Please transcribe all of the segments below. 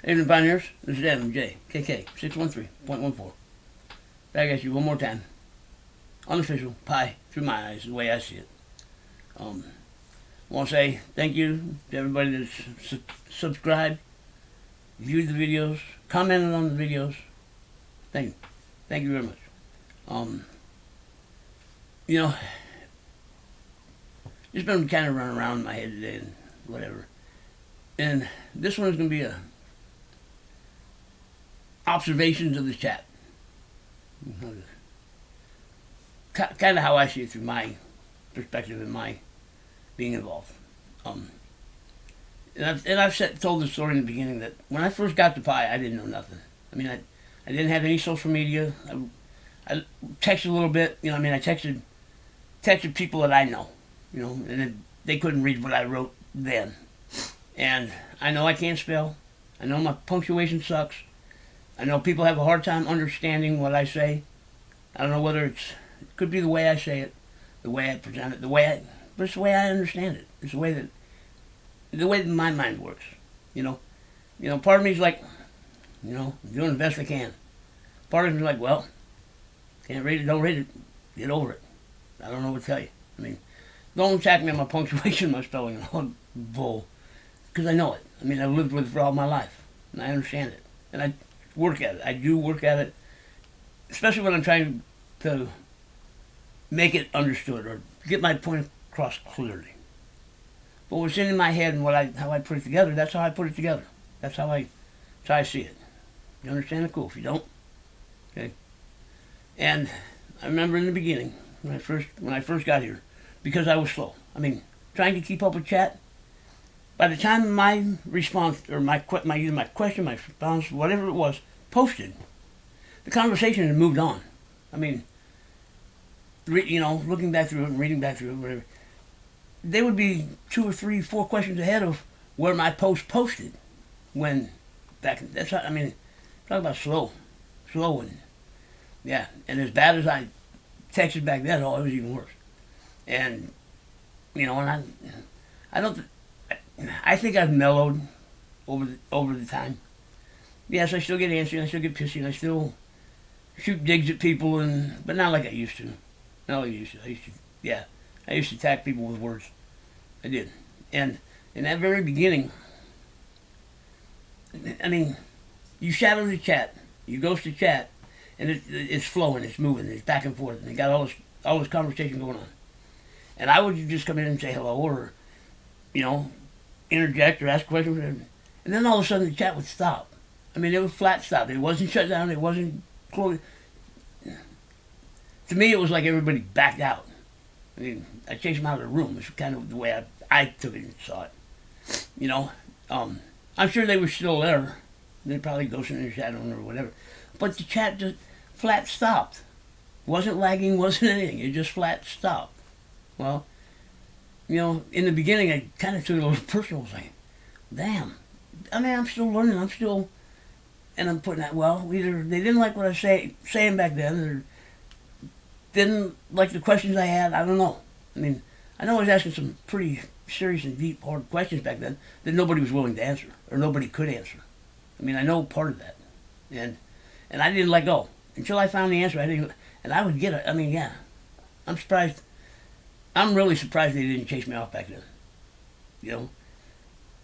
Evening Pioneers, this is Adam J. KK 613.14. Back at you one more time. Unofficial Pi through my eyes, the way I see it. I want to say thank you to everybody that's subscribed, viewed the videos, commented on the videos. Thank you. Thank you very much. You know, it's been kind of running around in my head today and whatever. And this one is going to be observations of the chat. Kind of how I see it through my perspective and my being involved. And I've told the story in the beginning that when I first got to Pi, I didn't know nothing. I mean, I didn't have any social media. I texted a little bit. You know, I mean, I texted people that I know. You know, and they couldn't read what I wrote then. And I know I can't spell. I know my punctuation sucks. I know people have a hard time understanding what I say. I don't know whether it could be the way I say it, the way I present it, but it's the way I understand it. It's the way that my mind works. You know, part of me is like, I'm doing the best I can. Part of me is like, well, can't read it, don't read it, get over it. I don't know what to tell you. I mean, don't attack me on my punctuation, my spelling, and all bull, because I know it. I mean, I've lived with it for all my life, and I understand it, and I work at it. I do work at it, especially when I'm trying to make it understood or get my point across clearly. But what's in my head and how I put it together, that's how I put it together. That's how I see it. You understand it? Cool. If you don't, okay. And I remember in the beginning when I first got here, because I was slow. I mean, trying to keep up with chat. By the time my response or either my question, my response, whatever it was, posted, the conversation had moved on. I mean, looking back through it and reading back through it, whatever, they would be 2 or 3, 4 questions ahead of where my post posted. When that's how, I mean, talk about slow, and yeah, and as bad as I texted back then, it was even worse. And and I think I've mellowed over the time. Yes, I still get antsy, I still get pissy, and I still shoot digs at people, but not like I used to. Not like I used to. I used to attack people with words. I did. And in that very beginning, I mean, you shadow the chat, you ghost the chat, and it's flowing, it's moving, it's back and forth, and you got all this conversation going on. And I would just come in and say hello, or interject or ask questions, and then all of a sudden the chat would stop. I mean, it was flat stop. It wasn't shut down. It wasn't closed. To me, it was like everybody backed out. I mean, I chased them out of the room. It's kind of the way I took it and saw it. I'm sure they were still there. They'd probably ghosting in the chat room or whatever. But the chat just flat stopped. Wasn't lagging, wasn't anything. It just flat stopped. Well, in the beginning, I kind of took it a little personal. I was like, damn. I mean, I'm still learning. And I'm putting that, well, either they didn't like what I was saying back then, or didn't like the questions I had. I don't know. I mean, I know I was asking some pretty serious and deep, hard questions back then that nobody was willing to answer, or nobody could answer. I mean, I know part of that. And I didn't let go. Until I found the answer, and I would get it. I mean, yeah. I'm surprised. I'm really surprised they didn't chase me off back then.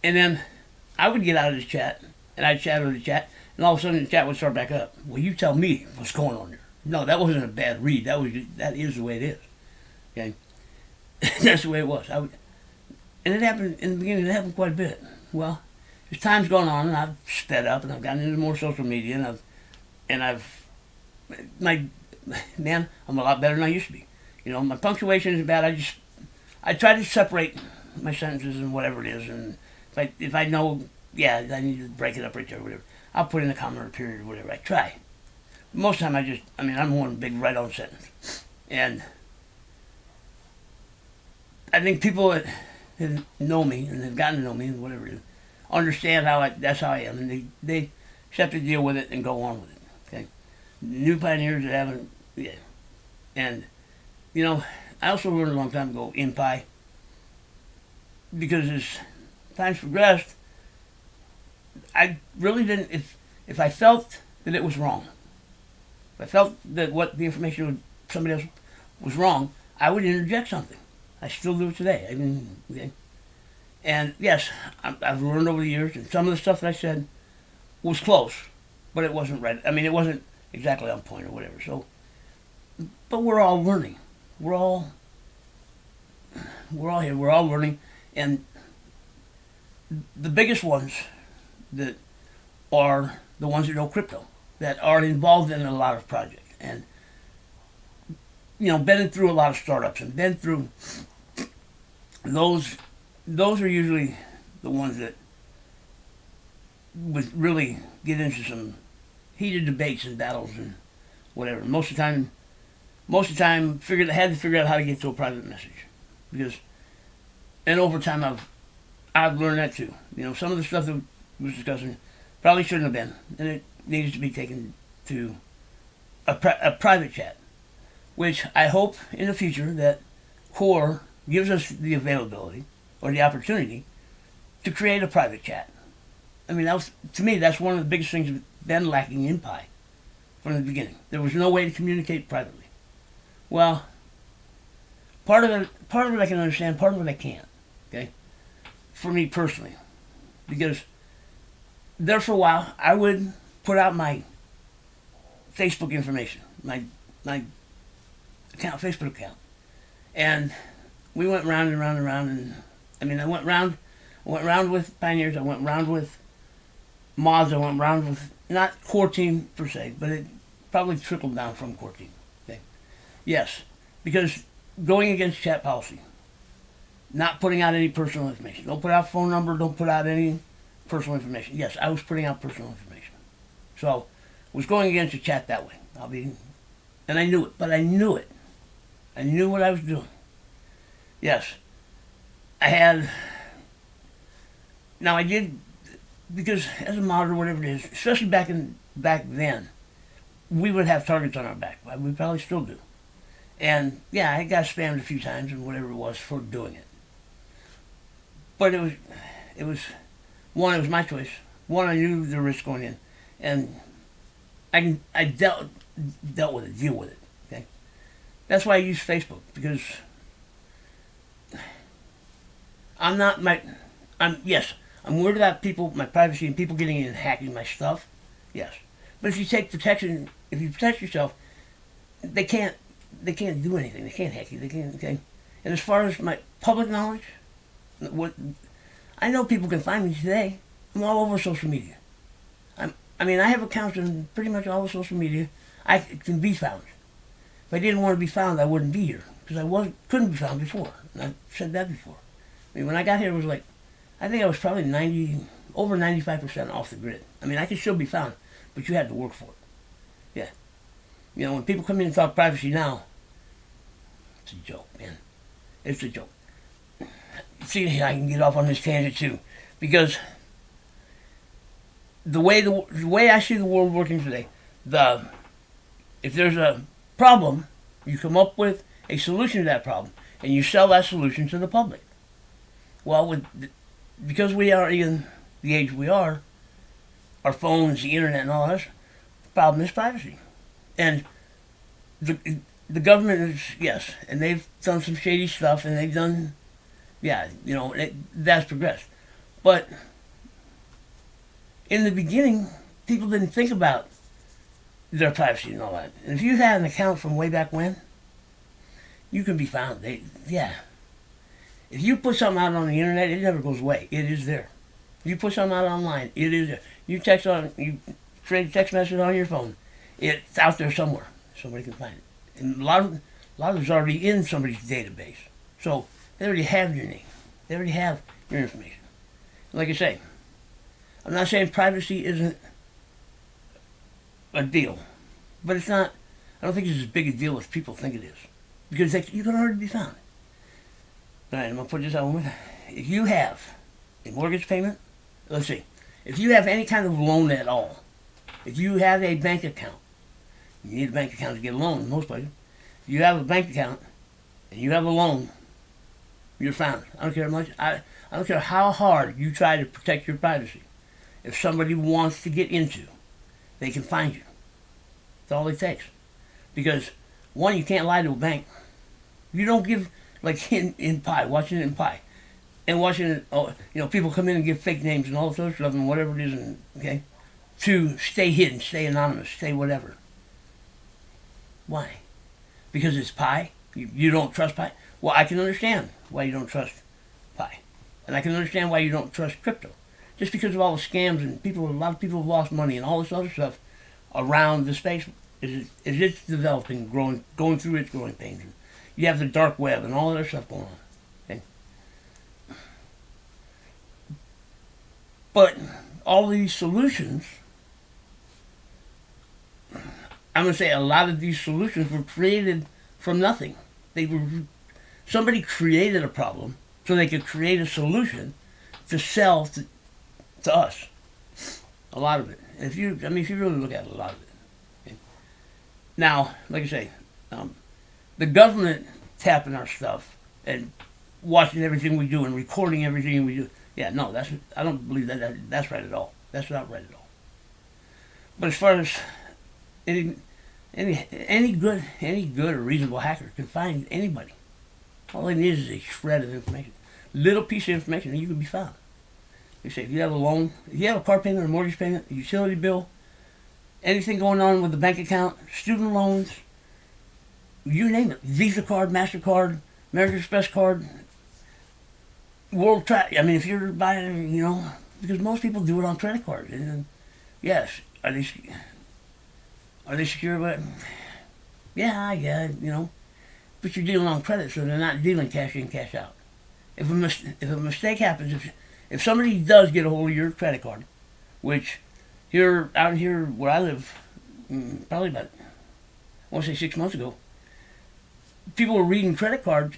And then I would get out of the chat, and I'd shadow the chat, and all of a sudden the chat would start back up. Well, you tell me what's going on there. No, that wasn't a bad read. That is the way it is. Okay? That's the way it was. And it happened in the beginning. It happened quite a bit. Well, as time's gone on, and I've sped up, and I've gotten into more social media, I'm a lot better than I used to be. My punctuation is bad. I try to separate my sentences and whatever it is, and if I know, I need to break it up right there or whatever, I'll put in a comma or a period or whatever. I try. Most of the time I'm one big right-on sentence. And I think people that know me and have gotten to know me and whatever it is, understand that's how I am, and they just have to deal with it and go on with it. Okay, new pioneers that haven't, and I also learned a long time ago in Pi, because as times progressed, I really didn't. If I felt that it was wrong, if I felt that what the information would, somebody else was wrong, I would interject something. I still do it today. I mean, okay. And yes, I've learned over the years, and some of the stuff that I said was close, but it wasn't right. I mean, it wasn't exactly on point or whatever. So, but we're all learning. We're all here. We're all learning, and the biggest ones that are the ones that know crypto, that are involved in a lot of projects, and been through a lot of startups and been through those. Those are usually the ones that would really get into some heated debates and battles and whatever. Most of the time, had to figure out how to get to a private message, and over time I've learned that too. Some of the stuff that was discussing probably shouldn't have been, and it needs to be taken to a private chat, which I hope in the future that Core gives us the availability or the opportunity to create a private chat. I mean, to me, that's one of the biggest things that's been lacking in Pi from the beginning. There was no way to communicate privately. Well, part of it I can understand, part of it I can't. Okay, for me personally, because there for a while I would put out my Facebook information, my Facebook account, and we went round and round and round, and I mean, I went round with pioneers, I went round with mods, I went round with not core team per se, but it probably trickled down from core team. Okay, yes, because going against chat policy, not putting out any personal information, don't put out phone number, don't put out any personal information. Yes, I was putting out personal information, so was going against the chat that way. And I knew it, but I knew it. I knew what I was doing. Yes. I did, because as a mod or whatever it is, especially back then, we would have targets on our back. We probably still do. And yeah, I got spammed a few times and whatever it was for doing it. But it was my choice. One, I knew the risk going in, and I dealt with it, deal with it. Okay, that's why I use Facebook, because I'm worried about people, my privacy, and people getting in and hacking my stuff. Yes, but if you take protection, if you protect yourself, they can't do anything. They can't hack you. They can't. Okay, and as far as my public knowledge, I know people can find me today. I'm all over social media. I have accounts in pretty much all the social media. I can be found. If I didn't want to be found, I wouldn't be here, because couldn't be found before. And I've said that before. I mean, when I got here, it was like, I think I was probably over 95% off the grid. I mean, I could still be found, but you had to work for it. Yeah. When people come in and talk privacy now, it's a joke, man. It's a joke. See, I can get off on this tangent too, because the way I see the world working today, if there's a problem, you come up with a solution to that problem, and you sell that solution to the public. Well, because we are in the age we are, our phones, the internet, and all that, the problem is privacy. And the government is, yes, and they've done some shady stuff, and they've done, that's progressed. But in the beginning, people didn't think about their privacy and all that. And if you had an account from way back when, you can be found. If you put something out on the internet, it never goes away. It is there. If you put something out online, it is there. You create a text message on your phone, it's out there somewhere. Somebody can find it. And a lot of it's already in somebody's database. So they already have your name. They already have your information. Like I say, I'm not saying privacy isn't a deal, but it's not. I don't think it's as big a deal as people think it is, because you can already be found. All right, I'm gonna put this out one more time. If you have a mortgage payment, let's see, if you have any kind of loan at all, if you have a bank account, you need a bank account to get a loan in most places. If you have a bank account and you have a loan, you're found. I don't care how much. I don't care how hard you try to protect your privacy. if somebody wants to get into, they can find you. That's all it takes. Because, one, you can't lie to a bank. You don't give, like in Pi, watching it in Pi, and watching it, people come in and give fake names and all this other stuff and whatever it is, and, okay, to stay hidden, stay anonymous, stay whatever. Why? Because it's Pi? You don't trust Pi? Well, I can understand why you don't trust Pi. And I can understand why you don't trust crypto. Just because of all the scams and a lot of people have lost money and all this other stuff around the space as it's developing, going through its growing pains. You have the dark web and all that other stuff going on. Okay? But all these solutions, I'm going to say a lot of these solutions were created from nothing. Somebody created a problem so they could create a solution to sell to us. A lot of it. If you really look at it, a lot of it. Okay? Now, like I say, the government tapping our stuff and watching everything we do and recording everything we do. Yeah, no, I don't believe that's right at all. That's not right at all. But as far as any good or reasonable hacker can find anybody. All they need is a shred of information, little piece of information, and you can be found. They say if you have a loan, if you have a car payment or a mortgage payment, a utility bill, anything going on with the bank account, student loans, you name it, Visa card, MasterCard, American Express card, if you're buying, because most people do it on credit cards, and yes, are they secure? But yeah, but you're dealing on credit, so they're not dealing cash in, cash out. If a mistake happens, if somebody does get a hold of your credit card, which out here where I live, probably about, I want to say 6 months ago, people were reading credit cards.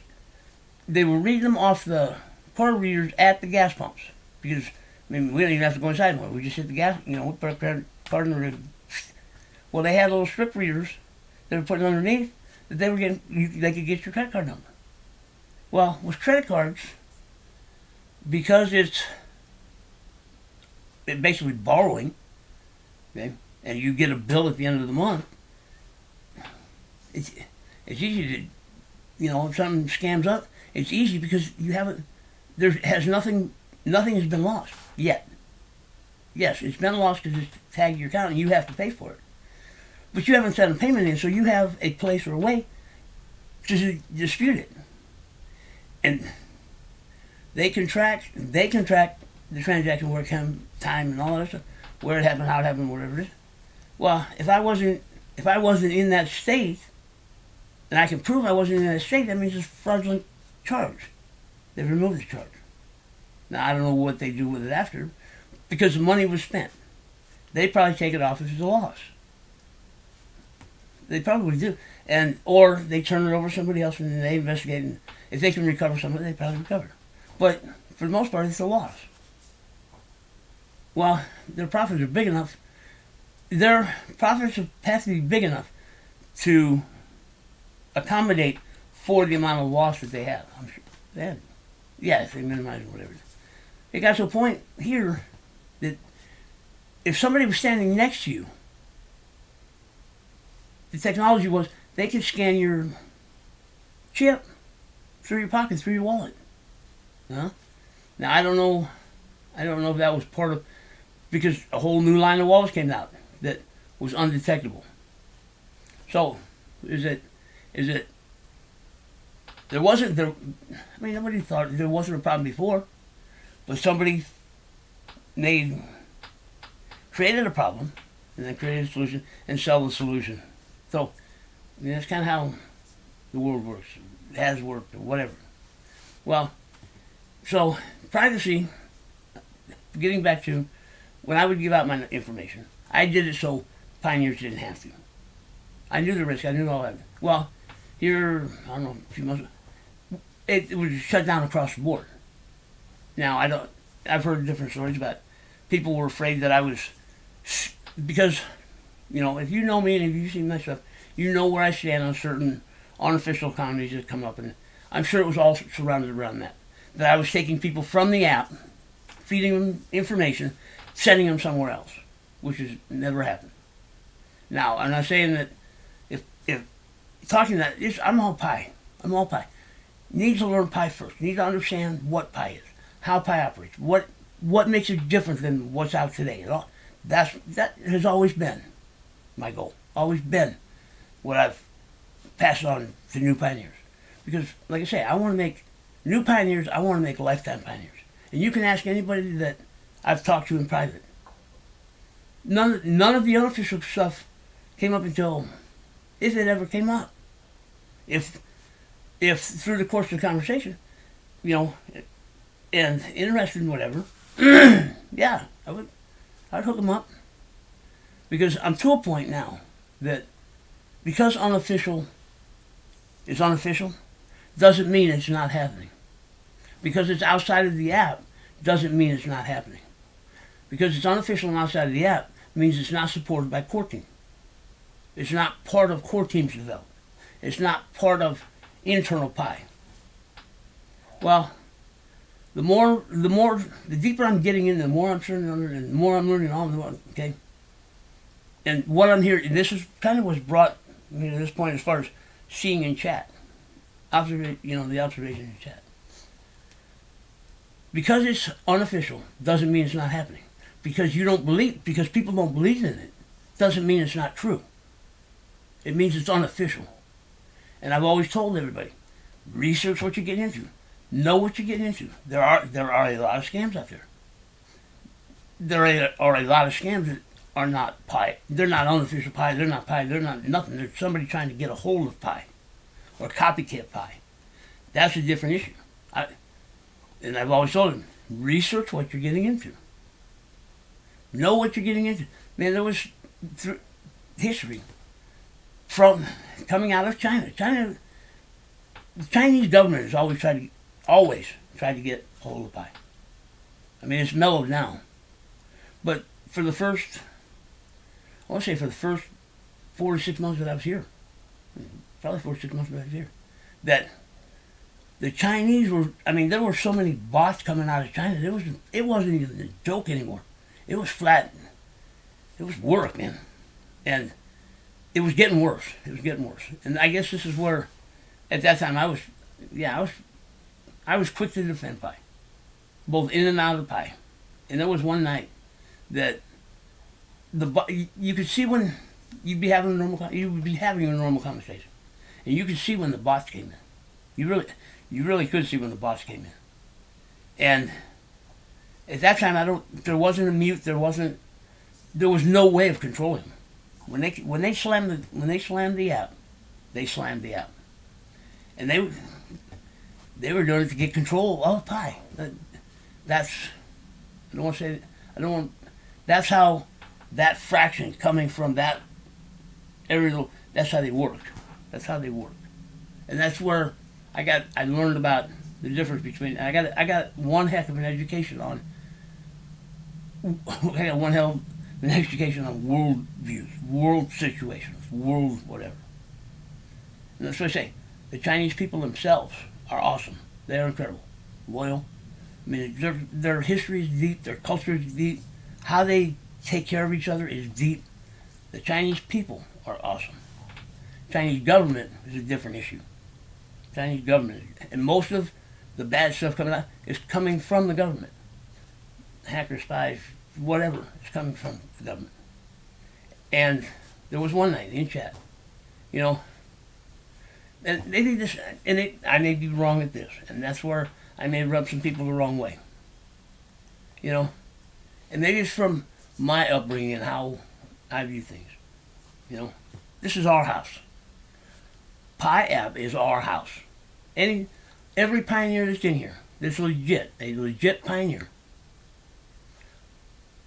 They were reading them off the card readers at the gas pumps because we don't even have to go inside anymore. We just hit the gas, we put our credit card in the. Well, they had little strip readers they were putting underneath that they could get your credit card number. Well, with credit cards, because it's basically borrowing, okay, and you get a bill at the end of the month, it's easy to, if something scams up, it's easy because nothing has been lost yet. Yes, it's been lost because it's tagged your account and you have to pay for it. But you haven't sent a payment in, so you have a place or a way to dispute it. And they can track the transaction, where it came, time, and all that stuff, where it happened, how it happened, whatever it is. Well, if I wasn't in that state, and I can prove I wasn't in that state, that means it's a fraudulent charge. They've removed the charge. Now, I don't know what they do with it after, because the money was spent. They probably take it off if it's a loss. They probably do. Or they turn it over to somebody else and they investigate, and if they can recover some of it, they probably recover. But for the most part, it's a loss. Well, their profits are big enough. Their profits have to be big enough to accommodate for the amount of loss that they have. I'm sure they have. Yeah, if they minimize it, whatever. It got to a point here that if somebody was standing next to you, the technology was they could scan your chip through your pocket, through your wallet. Now I don't know if that was part of, because a whole new line of wallets came out that was undetectable. So nobody thought there wasn't a problem before, but somebody created a problem and then created a solution and sell the solution. So, that's kind of how the world works. It has worked, or whatever. Well, so privacy, getting back to when I would give out my information, I did it so pioneers didn't have to. I knew the risk. I knew all that. Well, here, I don't know, a few months ago, it was shut down across the board. Now, I've heard different stories about people were afraid that I was, because, if you know me and if you've seen my stuff, you know where I stand on certain unofficial economies that come up, and I'm sure it was all surrounded around that I was taking people from the app, feeding them information sending them somewhere else, which has never happened. Now, I'm not saying that if talking that, I'm all Pi. I'm all Pi. Need to learn Pi first. Need to understand what Pi is, how Pi operates, what makes it different than what's out today. That has always been my goal. Always been what I've passed on to new pioneers. Because, like I say, I want to make new pioneers. I want to make lifetime pioneers. And you can ask anybody that I've talked to in private. None of the unofficial stuff came up until, if it ever came up. If through the course of the conversation, and interested in whatever, yeah, I'd hook them up. Because I'm to a point now that because unofficial is unofficial, doesn't mean it's not happening. Because it's outside of the app doesn't mean it's not happening. Because it's unofficial and outside of the app means it's not supported by core team. It's not part of core team's development. It's not part of internal Pi. Well, the deeper I'm getting in, the more I'm starting to learn, and the more I'm learning all the more, okay? And what I'm hearing, this is kind of what's brought me to this point as far as seeing in chat. The observation in chat. Because it's unofficial doesn't mean it's not happening. Because people don't believe in it, doesn't mean it's not true. It means it's unofficial. And I've always told everybody, research what you're getting into. Know what you're getting into. There are a lot of scams out there. There are a lot of scams that are not Pi. They're not unofficial Pi. They're not Pi. They're not nothing. They're somebody trying to get a hold of Pi. Or copycat Pi. That's a different issue. And I've always told them, research what you're getting into. Know what you're getting into. Man, there was history from coming out of China. The Chinese government has always tried to get a hold of Pi. I mean, it's mellowed now. But for the first 4 to 6 months that I was here, probably 4 to 6 months that I was here, that the Chinese there were so many bots coming out of China, it wasn't even a joke anymore. It was flat. It was work, man. And it was getting worse. And I guess this is where, at that time, I was quick to defend Pi, both in and out of Pi. And there was one night that you could see when you'd be having a normal conversation, and you could see when the bots came in. You really could see when the bots came in. And at that time, there wasn't a mute. There was no way of controlling them. When they slammed the app, they slammed the app, and they were doing it to get control of Pi. That's how that fraction coming from that area. That's how they work. And that's where I learned about the difference between. I got one heck of an education on. I got one hell of an education on world views, world situations, world whatever. And that's what I say. The Chinese people themselves are awesome. They are incredible, loyal. I mean, their history is deep. Their culture is deep. How they take care of each other is deep. The Chinese people are awesome. Chinese government is a different issue. Chinese government, and most of the bad stuff coming out is coming from the government. Hackers, spies, whatever is coming from the government. And there was one night in chat, and maybe this, I may be wrong at this, and that's where I may rub some people the wrong way. And maybe it's from my upbringing and how I view things. This is our house. Pi app is our house. Every pioneer that's in here, that's a legit pioneer,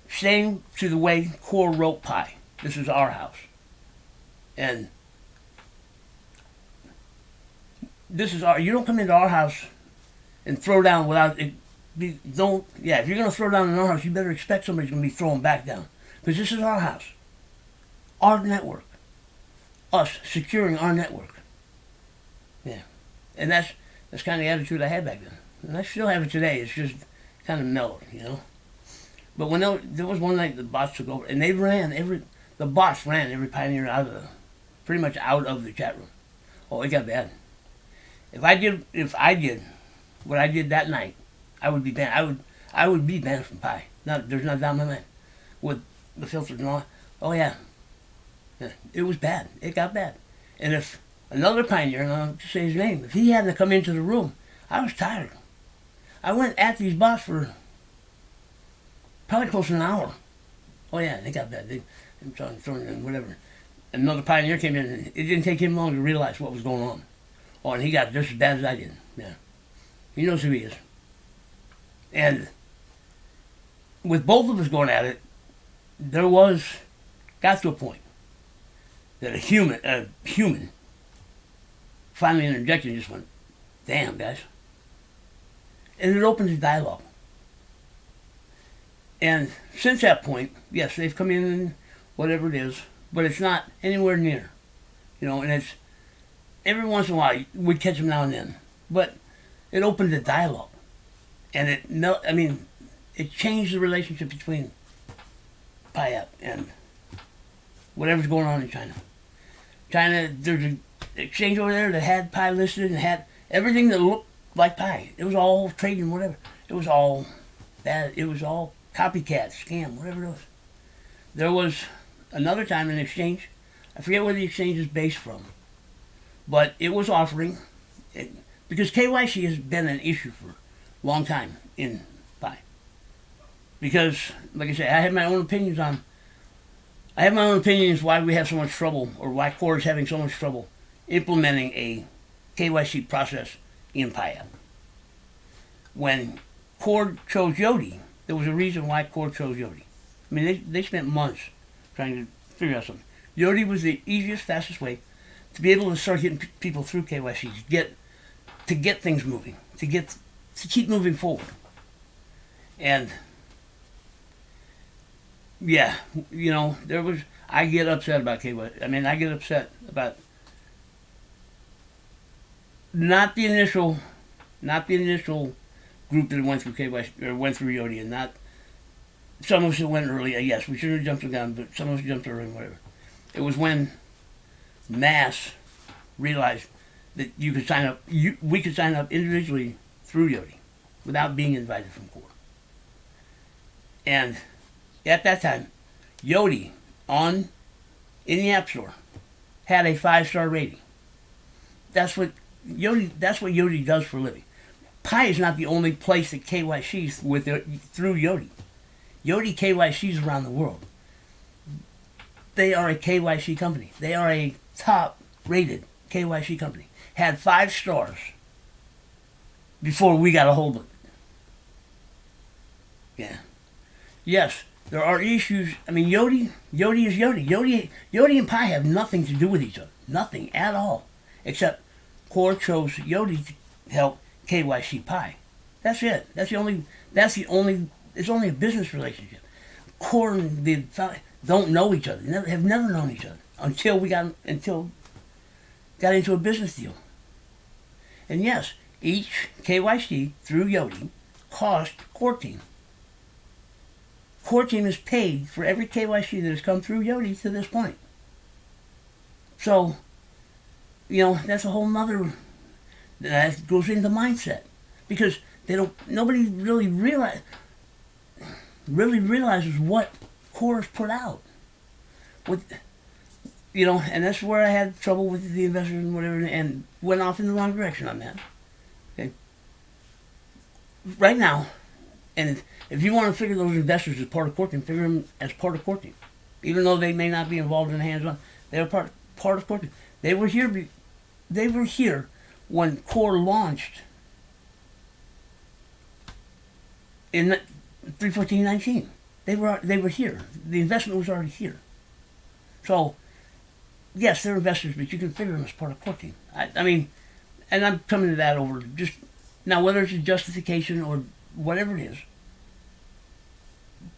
staying to the way Core wrote Pi. This is our house. And you don't come into our house and throw down without it. If you're going to throw down in our house, you better expect somebody's going to be throwing back down. Because this is our house. Our network. Us securing our network. Yeah. And that's kind of the attitude I had back then. And I still have it today. It's just kind of mellowed, But when there was one night the bots took over, and the bots ran every pioneer pretty much out of the chat room. Oh, it got bad. If I did what I did that night, I would be banned. I would be banned from Pi. There's no doubt in my mind. With the filters and all. Oh yeah. It was bad. It got bad. And if another pioneer, and I'll just say his name, if he hadn't come into the room, I was tired. I went at these bots for probably close to an hour. Oh yeah, they got bad. They started throwing in whatever. Another pioneer came in, and it didn't take him long to realize what was going on. Oh, and he got just as bad as I did. Yeah. He knows who he is. And with both of us going at it, got to a point that a human finally interjected and just went, damn, guys. And it opened a dialogue. And since that point, yes, they've come in and whatever it is, but it's not anywhere near. And it's every once in a while we catch them now and then. But it opened a dialogue. And it changed the relationship between Pi app and whatever's going on in China. There's an exchange over there that had Pi listed and had everything that looked like Pi. It was all trading, whatever. It was all bad. It was all copycat, scam, whatever it was. There was another time an exchange. I forget where the exchange is based from, but it was offering because KYC has been an issue for a long time in Pi. Because, like I said, I have my own opinions why we have so much trouble, or why Core is having so much trouble implementing a KYC process in Pi app. When Core chose Yodi, there was a reason why Core chose Yodi. I mean, they spent months trying to figure out something. Yodi was the easiest, fastest way to be able to start getting people through KYC, to get things moving, to keep moving forward. And yeah, I get upset about KYC. I mean, I get upset about not the initial group that went through KYC or went through Yodi, and not some of us that went early. Yes, we shouldn't have jumped the gun, but some of us jumped early and whatever. It was when mass realized that we could sign up individually through Yodi without being invited from Core. And at that time, Yodi in the App Store had a 5-star rating. That's what Yodi does for a living. Pi is not the only place that KYCs through Yodi. Yodi KYCs around the world. They are a KYC company. They are a top-rated KYC company. Had 5 stars before we got a hold of it. Yeah. Yes, there are issues. I mean, Yodi is Yodi. Yodi and Pi have nothing to do with each other. Nothing at all. Except Core chose Yodi to help KYC Pi. That's it. It's only a business relationship. Core and the don't know each other. Have never known each other until got into a business deal. And yes, each KYC through Yodi cost Core Team. Core Team is paid for every KYC that has come through Yodi to this point. So, that's a whole nother, that goes into mindset. Because nobody really realizes what Core has put out. And that's where I had trouble with the investors and whatever, and went off in the wrong direction on that. Okay. Right now, and if you want to figure those investors as part of Core Team, figure them as part of Core Team. Even though they may not be involved in the hands-on, they're part of Core Team. They were here when Core launched in 3/14/19. They were here. The investment was already here. So, yes, they're investors, but you can figure them as part of Core Team. I mean, and I'm coming to that over just now, whether it's a justification or whatever it is.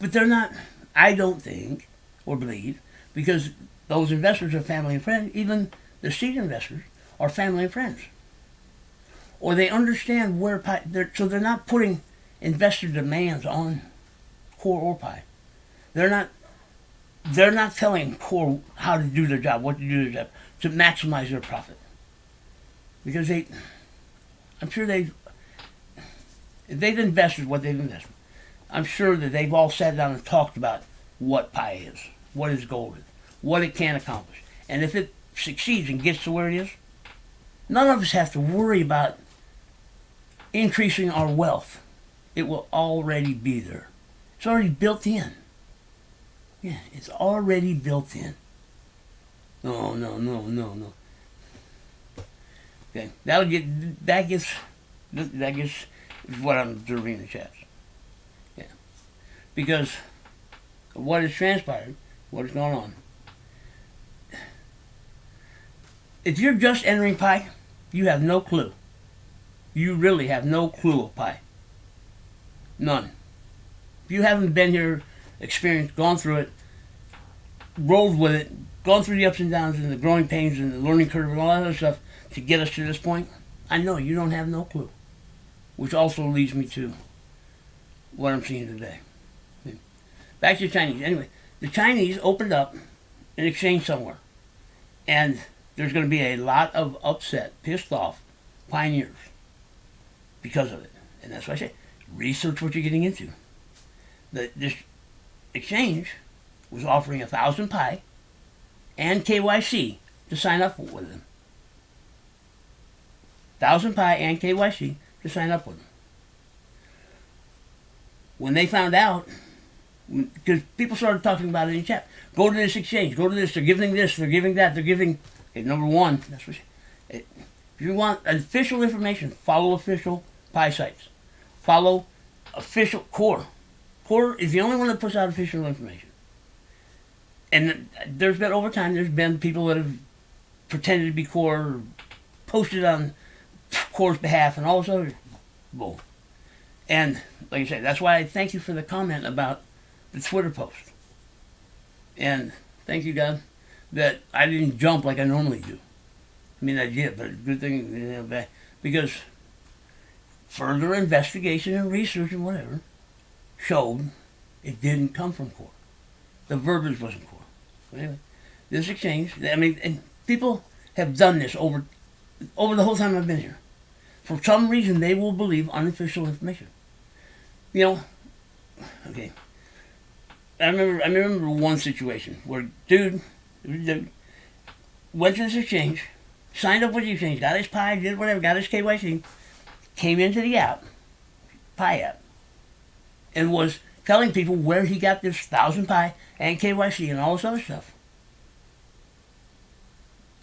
But they're not, I don't think, or believe, because those investors are family and friends, even the seed investors are family and friends. Or they understand so they're not putting investor demands on core or Pi. They're not telling core how to do their job, what to do their job, to maximize their profit. Because I'm sure if they've invested what they've invested, I'm sure that they've all sat down and talked about what Pi is, what its goal is, what it can accomplish. And if it succeeds and gets to where it is, none of us have to worry about increasing our wealth. It will already be there. It's already built in. Yeah, it's already built in. No. Okay, that gets what I'm observing in the chats. Yeah, because of what has transpired, what has gone on. If you're just entering Pi, you have no clue. You really have no clue of Pi. None. If you haven't been here, experienced, gone through it, rolled with it, gone through the ups and downs and the growing pains and the learning curve and all that other stuff to get us to this point, I know you don't have no clue. Which also leads me to what I'm seeing today. Back to the Chinese. Anyway, the Chinese opened up an exchange somewhere. And there's going to be a lot of upset, pissed off pioneers because of it. And that's why I say, research what you're getting into. This exchange was offering 1,000 Pi and KYC to sign up with them. 1,000 Pi and KYC to sign up with them. When they found out, because people started talking about it in chat, go to this exchange, go to this, they're giving this, they're giving that, they're giving... Okay, number one, that's what if you want official information, follow official Pi sites. Follow official Core. Core is the only one that puts out official information. And there's been, over time, there's been people that have pretended to be Core, or posted on Core's behalf, and all this other bull. And, like I said, that's why I thank you for the comment about the Twitter post. And thank you, God, that I didn't jump like I normally do. I mean, I did, but good thing, because further investigation and research and whatever showed it didn't come from Core. The verbiage wasn't Core. But anyway, this exchange, I mean, and people have done this over the whole time I've been here. For some reason, they will believe unofficial information. You know, okay. I remember one situation where dude went to this exchange, signed up with the exchange, got his Pi, did whatever, got his KYC, came into the app, Pi app, and was telling people where he got this 1,000 Pi and KYC and all this other stuff.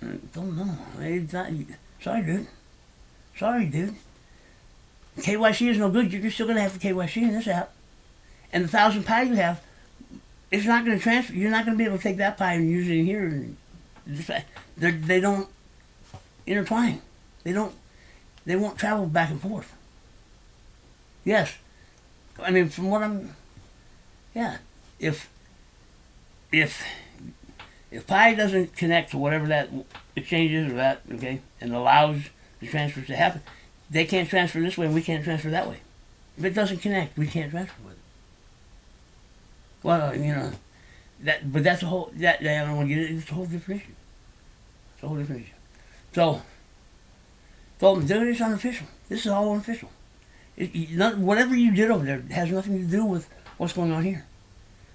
I don't know. It's not, sorry, dude. KYC is no good. You're still going to have the KYC in this app. And the 1,000 Pi you have, it's not going to transfer. You're not going to be able to take that Pi and use it in here. And they don't intertwine. They won't travel back and forth. Yes. I mean, from what yeah. If Pi doesn't connect to whatever that exchange is or that, okay, and allows the transfers to happen, they can't transfer this way and we can't transfer that way. If it doesn't connect, we can't transfer with it. Well, you know, but that's a whole, I don't want to get it, it's a whole different issue. It's a whole different issue. So, told them, dude, it's unofficial. This is all unofficial. Whatever you did over there has nothing to do with what's going on here.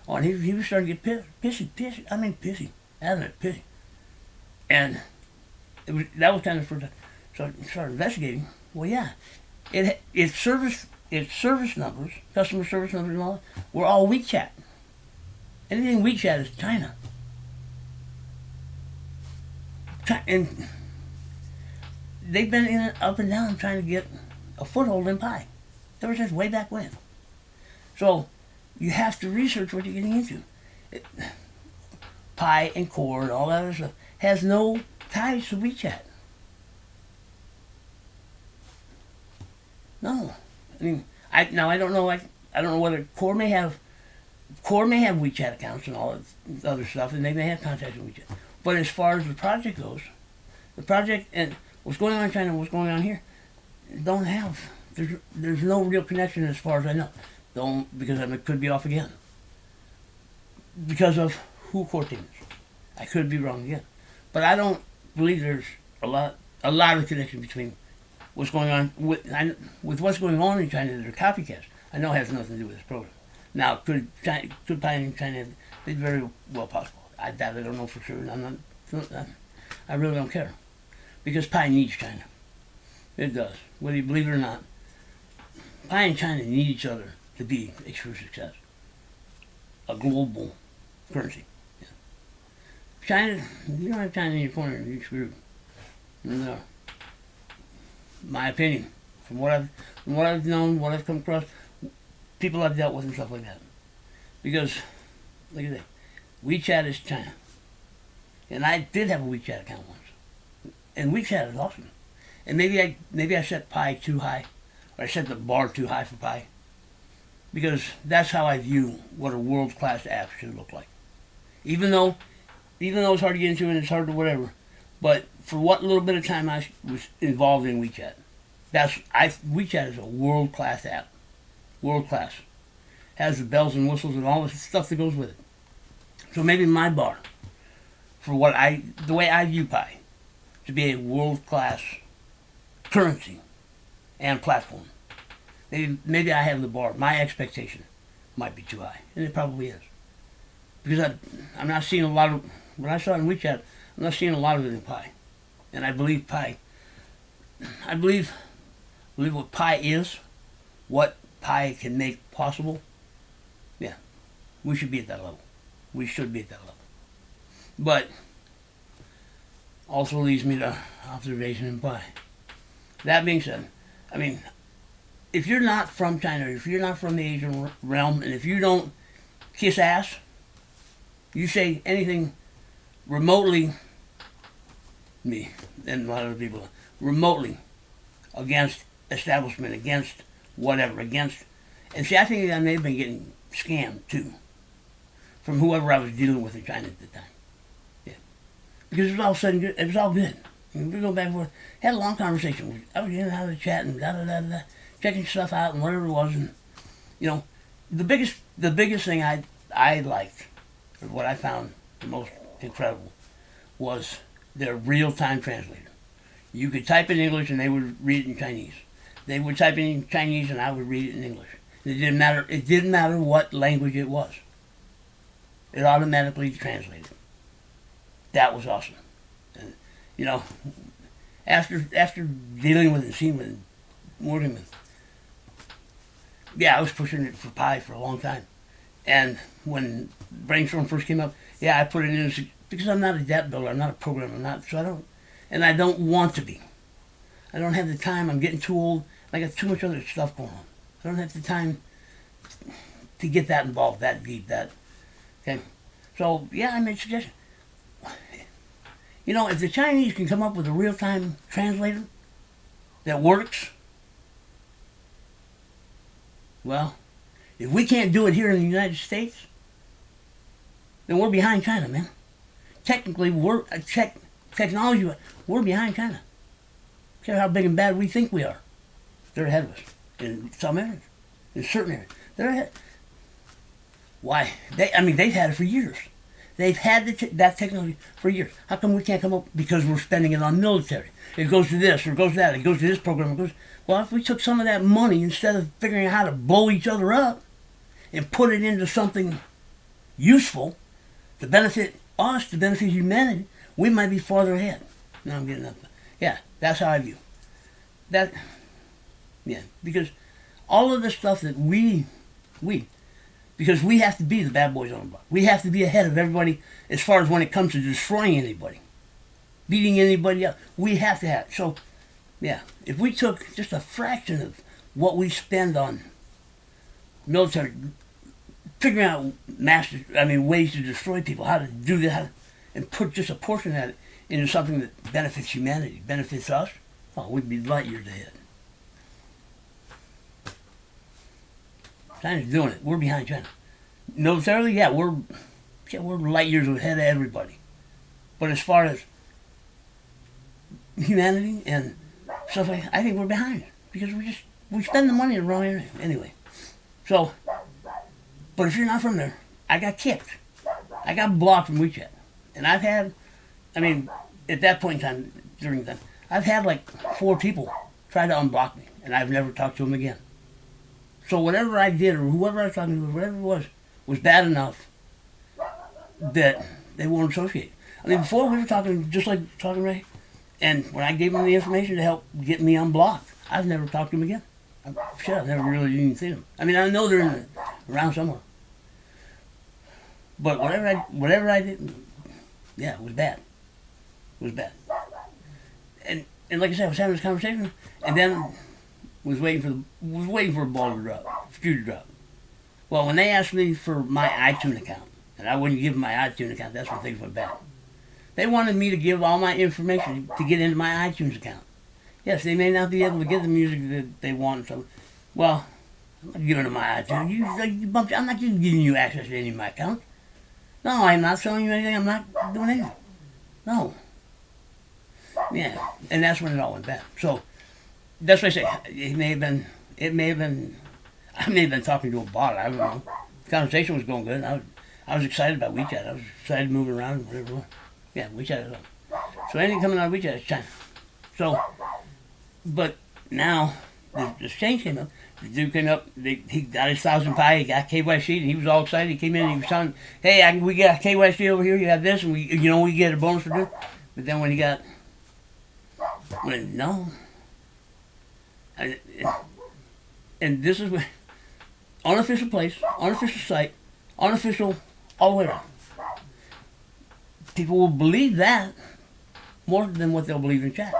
Oh, and he was starting to get pissy. I mean, pissy. Adamant, pissy. And that was kind of for the, so I started investigating. Well, yeah, its service numbers, customer service numbers and all that, were all WeChat. Anything WeChat is China. And they've been in it up and down trying to get a foothold in Pi ever since way back when. So you have to research what you're getting into. Pi and Core and all that other stuff has no ties to WeChat. No, I mean, I don't know. I don't know whether Core may have WeChat accounts and all that other stuff, and they may have contacts with WeChat. But as far as the project goes, the project and what's going on in China, what's going on here, don't have. There's no real connection as far as I know. Don't, because I could be off again. Because of who coordinates. I could be wrong again. But I don't believe there's a lot of connection between what's going on with what's going on in China. They're copycats. I know it has nothing to do with this program. Now, could Pi in China? It's very well possible. I don't know for sure. I really don't care, because Pi needs China. It does, whether you believe it or not. Pi and China need each other to be a true success, a global currency. Yeah. China, you don't have China in your corner, you're screwed. No. My opinion, from what I've known, what I've come across, people I've dealt with and stuff like that. Because, look at that, WeChat is China, and I did have a WeChat account once, and WeChat is awesome. And maybe I set Pi too high, or I set the bar too high for Pi, because that's how I view what a world-class app should look like. Even though it's hard to get into and it's hard to whatever, but for what little bit of time I was involved in WeChat, WeChat is a world-class app. World-class. Has the bells and whistles and all the stuff that goes with it. So maybe my bar for the way I view Pi, to be a world-class currency and platform. Maybe I have the bar. My expectation might be too high, and it probably is. Because I'm not seeing a lot of, when I saw it in WeChat, I'm not seeing a lot of it in Pi. And I believe I believe what Pi is, what Pi can make possible. Yeah, we should be at that level. We should be at that level. But also leads me to observation in Pi. That being said, I mean, if you're not from China, if you're not from the Asian realm, and if you don't kiss ass, you say anything remotely, me and a lot of other people, remotely against establishment, against whatever, against, and see, I think I may have been getting scammed too, from whoever I was dealing with in China at the time. Yeah, because it was all sudden good. It was all good. We were going back and forth. Had a long conversation. I was in and out of the chat and checking stuff out and whatever it was, and the biggest thing I liked, or what I found the most incredible, was their real-time translator. You could type in English and they would read it in Chinese. They would type in Chinese and I would read it in English. It didn't matter what language it was. It automatically translated. That was awesome. And, after dealing with it and seeing with Morgan, I was pushing it for Pi for a long time. And when Brainstorm first came up, I put it in because I'm not a dApp builder, I'm not a programmer, and I don't want to be. I don't have the time, I'm getting too old, I got too much other stuff going on. I don't have the time to get that involved, that deep, okay? So, I made a suggestion. If the Chinese can come up with a real-time translator that works, well, if we can't do it here in the United States, then we're behind China, man. Technically, technology, we're behind China. Care how big and bad we think we are. They're ahead of us in some areas, in certain areas. They're ahead. Why? They've had it for years. They've had that technology for years. How come we can't come up? Because we're spending it on military. It goes to this, or it goes to that, it goes to this program, well, if we took some of that money, instead of figuring out how to blow each other up, and put it into something useful to benefit us, to benefit humanity, we might be farther ahead. Now I'm getting up. Yeah, that's how I view that. Yeah, because all of the stuff that because we have to be the bad boys on the block. We have to be ahead of everybody as far as when it comes to destroying anybody, beating anybody up. We have to have it. So, if we took just a fraction of what we spend on military, figuring out ways to destroy people, how to do that, and put just a portion of it into something that benefits humanity, benefits us, we'd be light years ahead. China's doing it. We're behind China. Militarily, we're light years ahead of everybody. But as far as humanity and stuff like that, I think we're behind because we spend the money in the wrong area anyway. So But if you're not from there, I got kicked. I got blocked from WeChat. And I've had, I mean, at that point in time, during that, I've had like 4 people try to unblock me, and I've never talked to them again. So whatever I did, or whoever I was talking to, whatever it was bad enough that they won't associate. I mean, before we were talking, just like talking right, and when I gave them the information to help get me unblocked, I've never talked to them again. I've never really even seen them. I mean, I know they're around somewhere. But whatever I did, yeah, it was bad. It was bad. And like I said, I was having this conversation, and then was waiting for a ball to drop, shoe to drop. Well, when they asked me for my iTunes account, and I wouldn't give them my iTunes account, that's when things went bad. They wanted me to give all my information to get into my iTunes account. Yes, they may not be able to get the music that they want. So, well, I'm not giving them my iTunes. I'm not giving you access to any of my accounts. No, I'm not selling you anything. I'm not doing anything. No. Yeah, and that's when it all went bad. So that's what I say. I may have been talking to a bot. I don't know. The conversation was going good. I was excited about WeChat. I was excited moving around and whatever. Yeah, WeChat is on. So anything coming out of WeChat is China. So, but now this change came up. The dude came up. He got his 1,000 Pi. He got KYC, and he was all excited. He came in and he was telling, "Hey, we got KYC over here. You have this, and we get a bonus for this." But then when he got, no, and this is what unofficial place, unofficial site, unofficial all the way around. People will believe that more than what they'll believe in chat,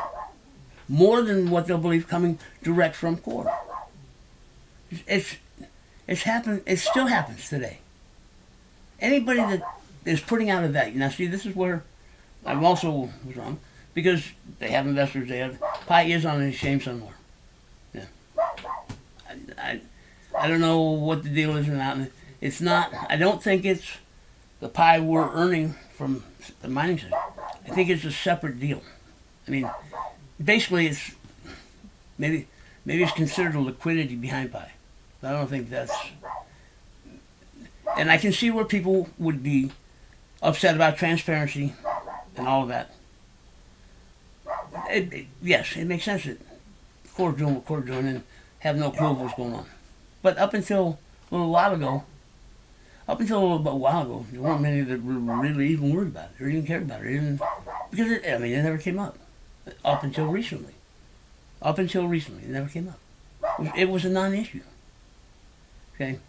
more than what they'll believe coming direct from core. It's happened. It still happens today. Anybody that is putting out a value. Now, see, this is where I also was wrong, because they have investors. They have Pi is on an exchange somewhere. Yeah. I don't know what the deal is or not. It's not. I don't think it's the Pi we're earning from the mining system. I think it's a separate deal. I mean, basically, it's maybe it's considered a liquidity behind Pi. I don't think that's, and I can see where people would be upset about transparency and all of that. Yes, it makes sense that Core's doing what Core's doing and have no clue of what's going on. But up until a little while ago, there weren't many that were really even worried about it or even cared about it, because it never came up. Up until recently, it never came up. It was a non-issue. Okay.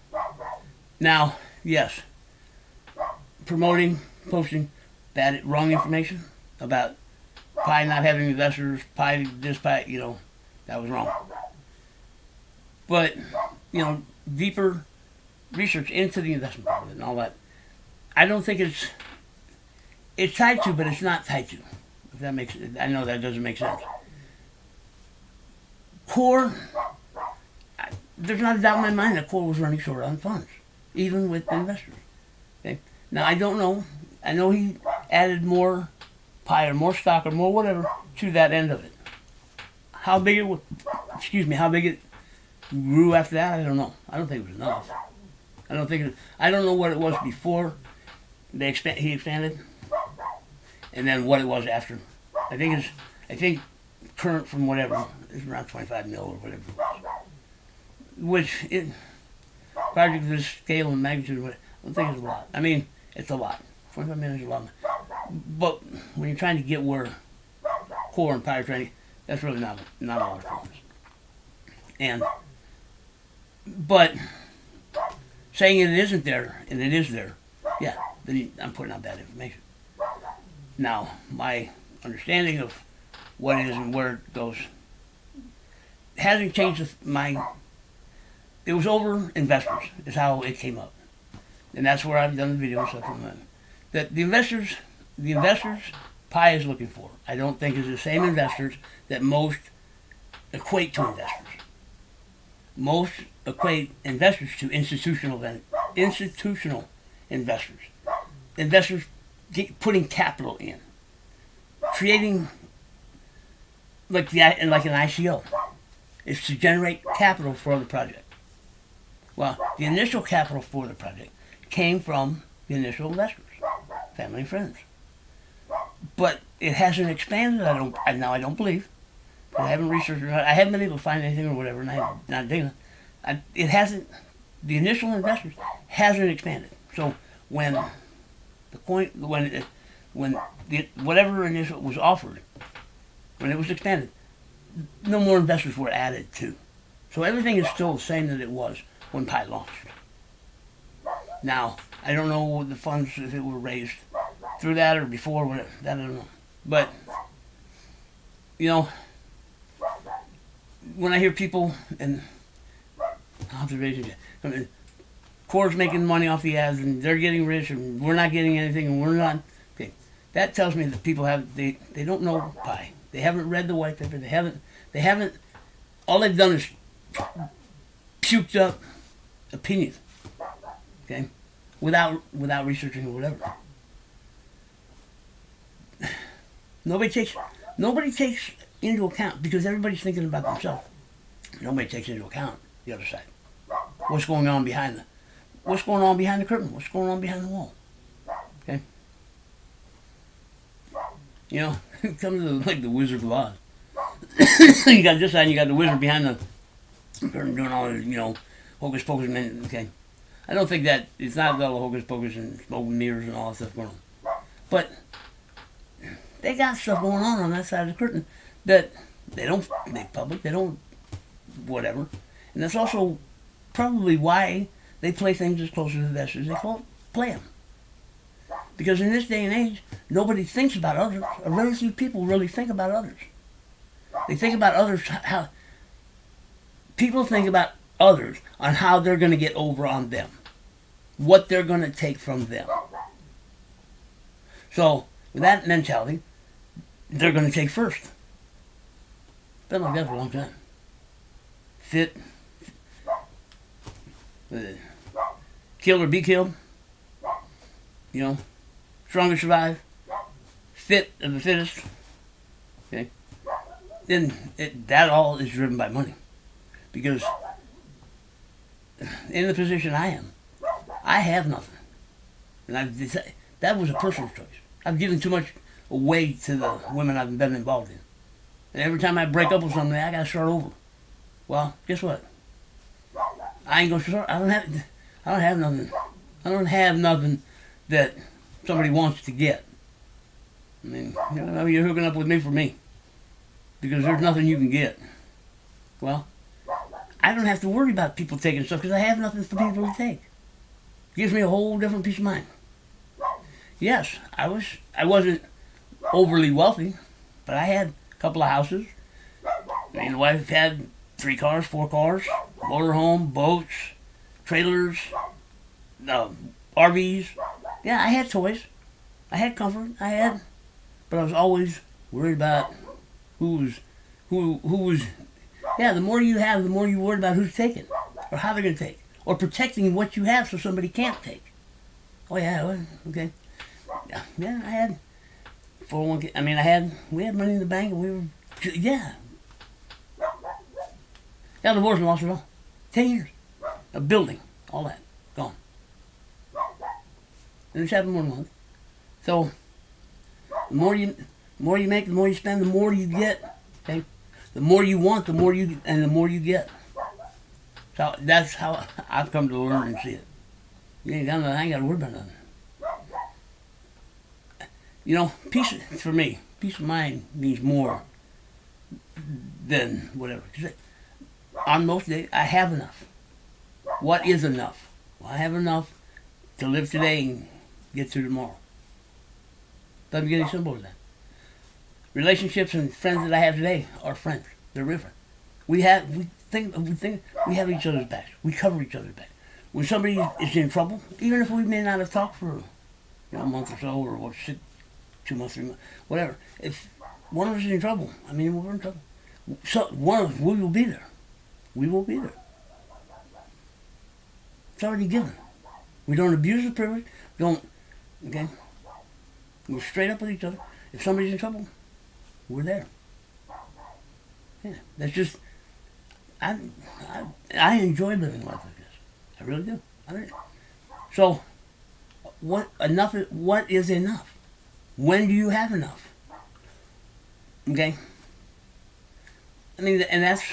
Now, yes, posting wrong information about Pi not having investors, Pi this, Pi, that was wrong. But, deeper research into the investment part of it and all that, I don't think it's tied to, but it's not tied to. If that makes, I know that doesn't make sense. Core, there's not a doubt in my mind that Core was running short on funds, even with investors. Okay. Now I don't know. I know he added more Pi or more stock or more whatever to that end of it. How big it grew after that, I don't know. I don't think it was enough. I don't know what it was before he expanded, and then what it was after. I think current from whatever is around 25 mil or whatever it was. Which project of this scale and magnitude, I don't think it's a lot. I mean, it's a lot. 25 million is a lot. But when you're trying to get where Core and Pi are trying to, that's really not a lot of funds. But saying it isn't there and it is there, yeah, then I'm putting out bad information. Now, my understanding of what it is and where it goes hasn't changed it was over investors is how it came up. And that's where I've done the video and stuff on that. That the investors Pi is looking for, I don't think is the same investors that most equate to investors. Most equate investors to institutional investors. Investors putting capital in. Creating like an ICO. It's to generate capital for the project. Well, the initial capital for the project came from the initial investors, family and friends. But it hasn't expanded. I don't believe. I haven't researched it. I haven't been able to find anything or whatever, and I'm not digging it. It hasn't. The initial investors hasn't expanded. So when the point whatever initial was offered, when it was expanded, no more investors were added to. So everything is still the same that it was when Pi launched. Now, I don't know the funds, if it were raised through that or before, whatever, that I don't know. But, when I hear people and observations, Core's making money off the ads and they're getting rich and we're not getting anything and we're not, okay, that tells me that people they don't know Pi. They haven't read the white paper. They haven't, all they've done is puked up opinions, okay, without researching or whatever. Nobody takes into account, because everybody's thinking about themselves. Nobody takes into account the other side. What's going on behind the curtain? What's going on behind the wall? Okay. Come to the Wizard of Oz. You got this side, and you got the wizard behind the curtain doing all this, hocus pocus. Okay. I don't think that it's not all hocus pocus and smoke and mirrors and all that stuff going on. But they got stuff going on that side of the curtain that they don't make public. They don't whatever. And that's also probably why they play things as close to the investors. They play them. Because in this day and age, nobody thinks about others. Or very few people really think about others. They think about others, how people think about others on how they're going to get over on them. What they're going to take from them. So, with that mentality, they're going to take first. Been like that for a long time. Fit. Kill or be killed. Stronger survive. Fit of the fittest. Okay. Then that all is driven by money. Because in the position I am, I have nothing. And that was a personal choice. I've given too much away to the women I've been involved in. And every time I break up with somebody, I gotta start over. Well, guess what? I ain't gonna start. I don't have nothing. I don't have nothing that somebody wants to get. I mean, you're hooking up with me for me. Because there's nothing you can get. Well, I don't have to worry about people taking stuff because I have nothing for people to take. It gives me a whole different peace of mind. Yes, I wasn't overly wealthy, but I had a couple of houses. Me and the wife had 3 cars, 4 cars, motorhome, boats, trailers, RVs. Yeah, I had toys. I had comfort. But I was always worried about who was. Yeah, the more you have, the more you worry about who's taking, or how they're going to take, or protecting what you have so somebody can't take. Oh yeah, okay. Yeah, I had 401k. I mean, we had money in the bank, and we were, yeah. Got divorced and lost it all. 10 years. A building, all that, gone. And it's happened more than once. So, the more you make, the more you spend, the more you get. Okay, the more you want, the more you get. So that's how I've come to learn and see it. I ain't got to worry about nothing. Peace for me. Peace of mind means more than whatever. 'Cause on most days, I have enough. What is enough? Well, I have enough to live today and get through tomorrow. Doesn't get any simpler than that. Relationships and friends that I have today are friends. They're different. We have each other's backs. We cover each other's backs. When somebody is in trouble, even if we may not have talked for a month or so, or 2 months, 3 months, whatever. If one of us is in trouble, we're in trouble. So we will be there. We will be there. It's already given. We don't abuse the privilege. Okay? We're straight up with each other. If somebody's in trouble, we're there. Yeah, that's just, I enjoy living life like this. I really do. So, what is enough? When do you have enough? Okay? I mean, and that's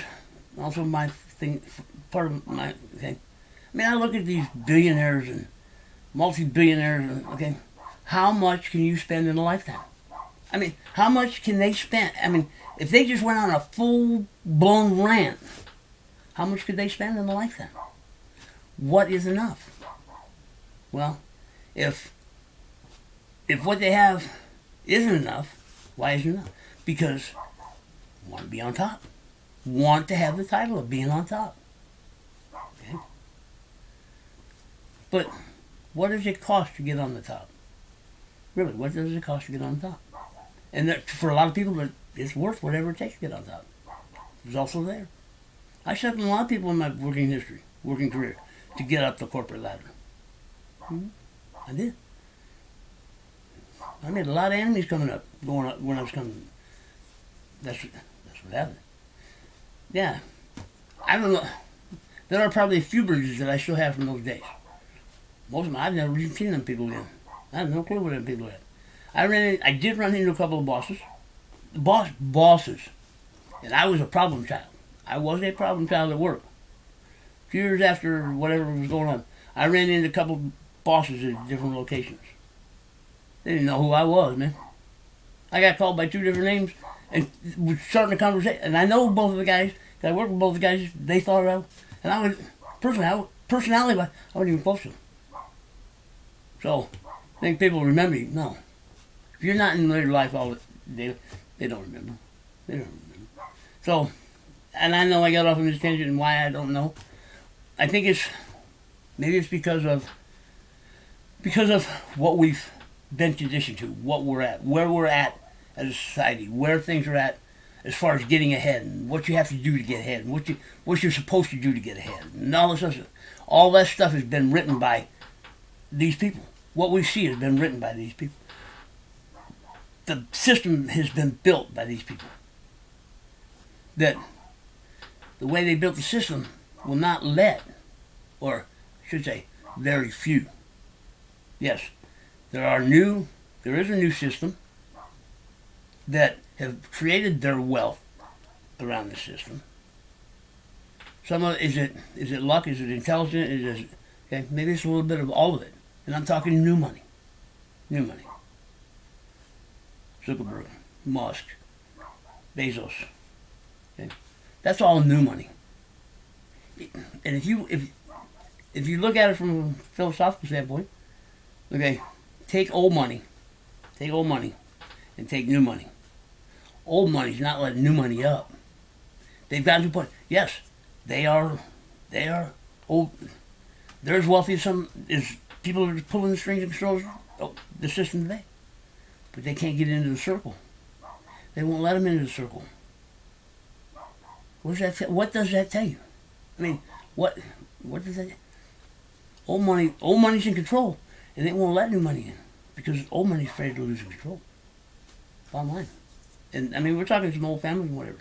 also my thing, part of my thing. I mean, I look at these billionaires and multi-billionaires, and, okay, how much can you spend in a lifetime? I mean, how much can they spend? I mean, if they just went on a full-blown rant, how much could they spend in a lifetime? What is enough? Well, if what they have isn't enough, why isn't it enough? Because want to be on top. Want to have the title of being on top. Okay? But what does it cost to get on the top? Really, what does it cost to get on top? And that, for a lot of people, it's worth whatever it takes to get on top. It's also there. I stepped on a lot of people in my working career, to get up the corporate ladder. I did. I made a lot of enemies going up when I was coming. That's what happened. Yeah. I don't know. There are probably a few bridges that I still have from those days. Most of them, I've never even seen them people again. I have no clue what them people had. I did run into a couple of bosses. Bosses. And I was a problem child. I was a problem child at work. A few years after whatever was going on, I ran into a couple of bosses at different locations. They didn't know who I was, man. I got called by two different names and was starting a conversation. And I know both of the guys. I worked with both the guys. They thought I was. And I was, personality, I wasn't even close to them. So, I think people remember you. No. If you're not in their life all the day, they don't remember. They don't remember. So, and I know I got off on this tangent, and why I don't know. I think maybe it's because of what we've been conditioned to, what we're at, where we're at as a society, where things are at as far as getting ahead, and what you have to do to get ahead, and what you're supposed to do to get ahead, and all this stuff. All that stuff has been written by these people. What we see has been written by these people. The system has been built by these people. That the way they built the system will not let, or I should say, very few. Yes, there is a new system that have created their wealth around the system. Some of is it luck? Is it intelligence? Okay, maybe it's a little bit of all of it. And I'm talking new money. New money. Zuckerberg, Musk, Bezos. Okay? That's all new money. And if you look at it from a philosophical standpoint, okay, take old money, and take new money. Old money's not letting new money up. They've gotten to a point. Yes, they are old. They're as wealthy as people are pulling the strings and controls the system today. But they can't get into the circle. They won't let them into the circle. What does that tell you? I mean, what does that? Old money's in control, and they won't let new money in because old money's afraid of losing control. Bottom line. And I mean, we're talking some old family and whatever.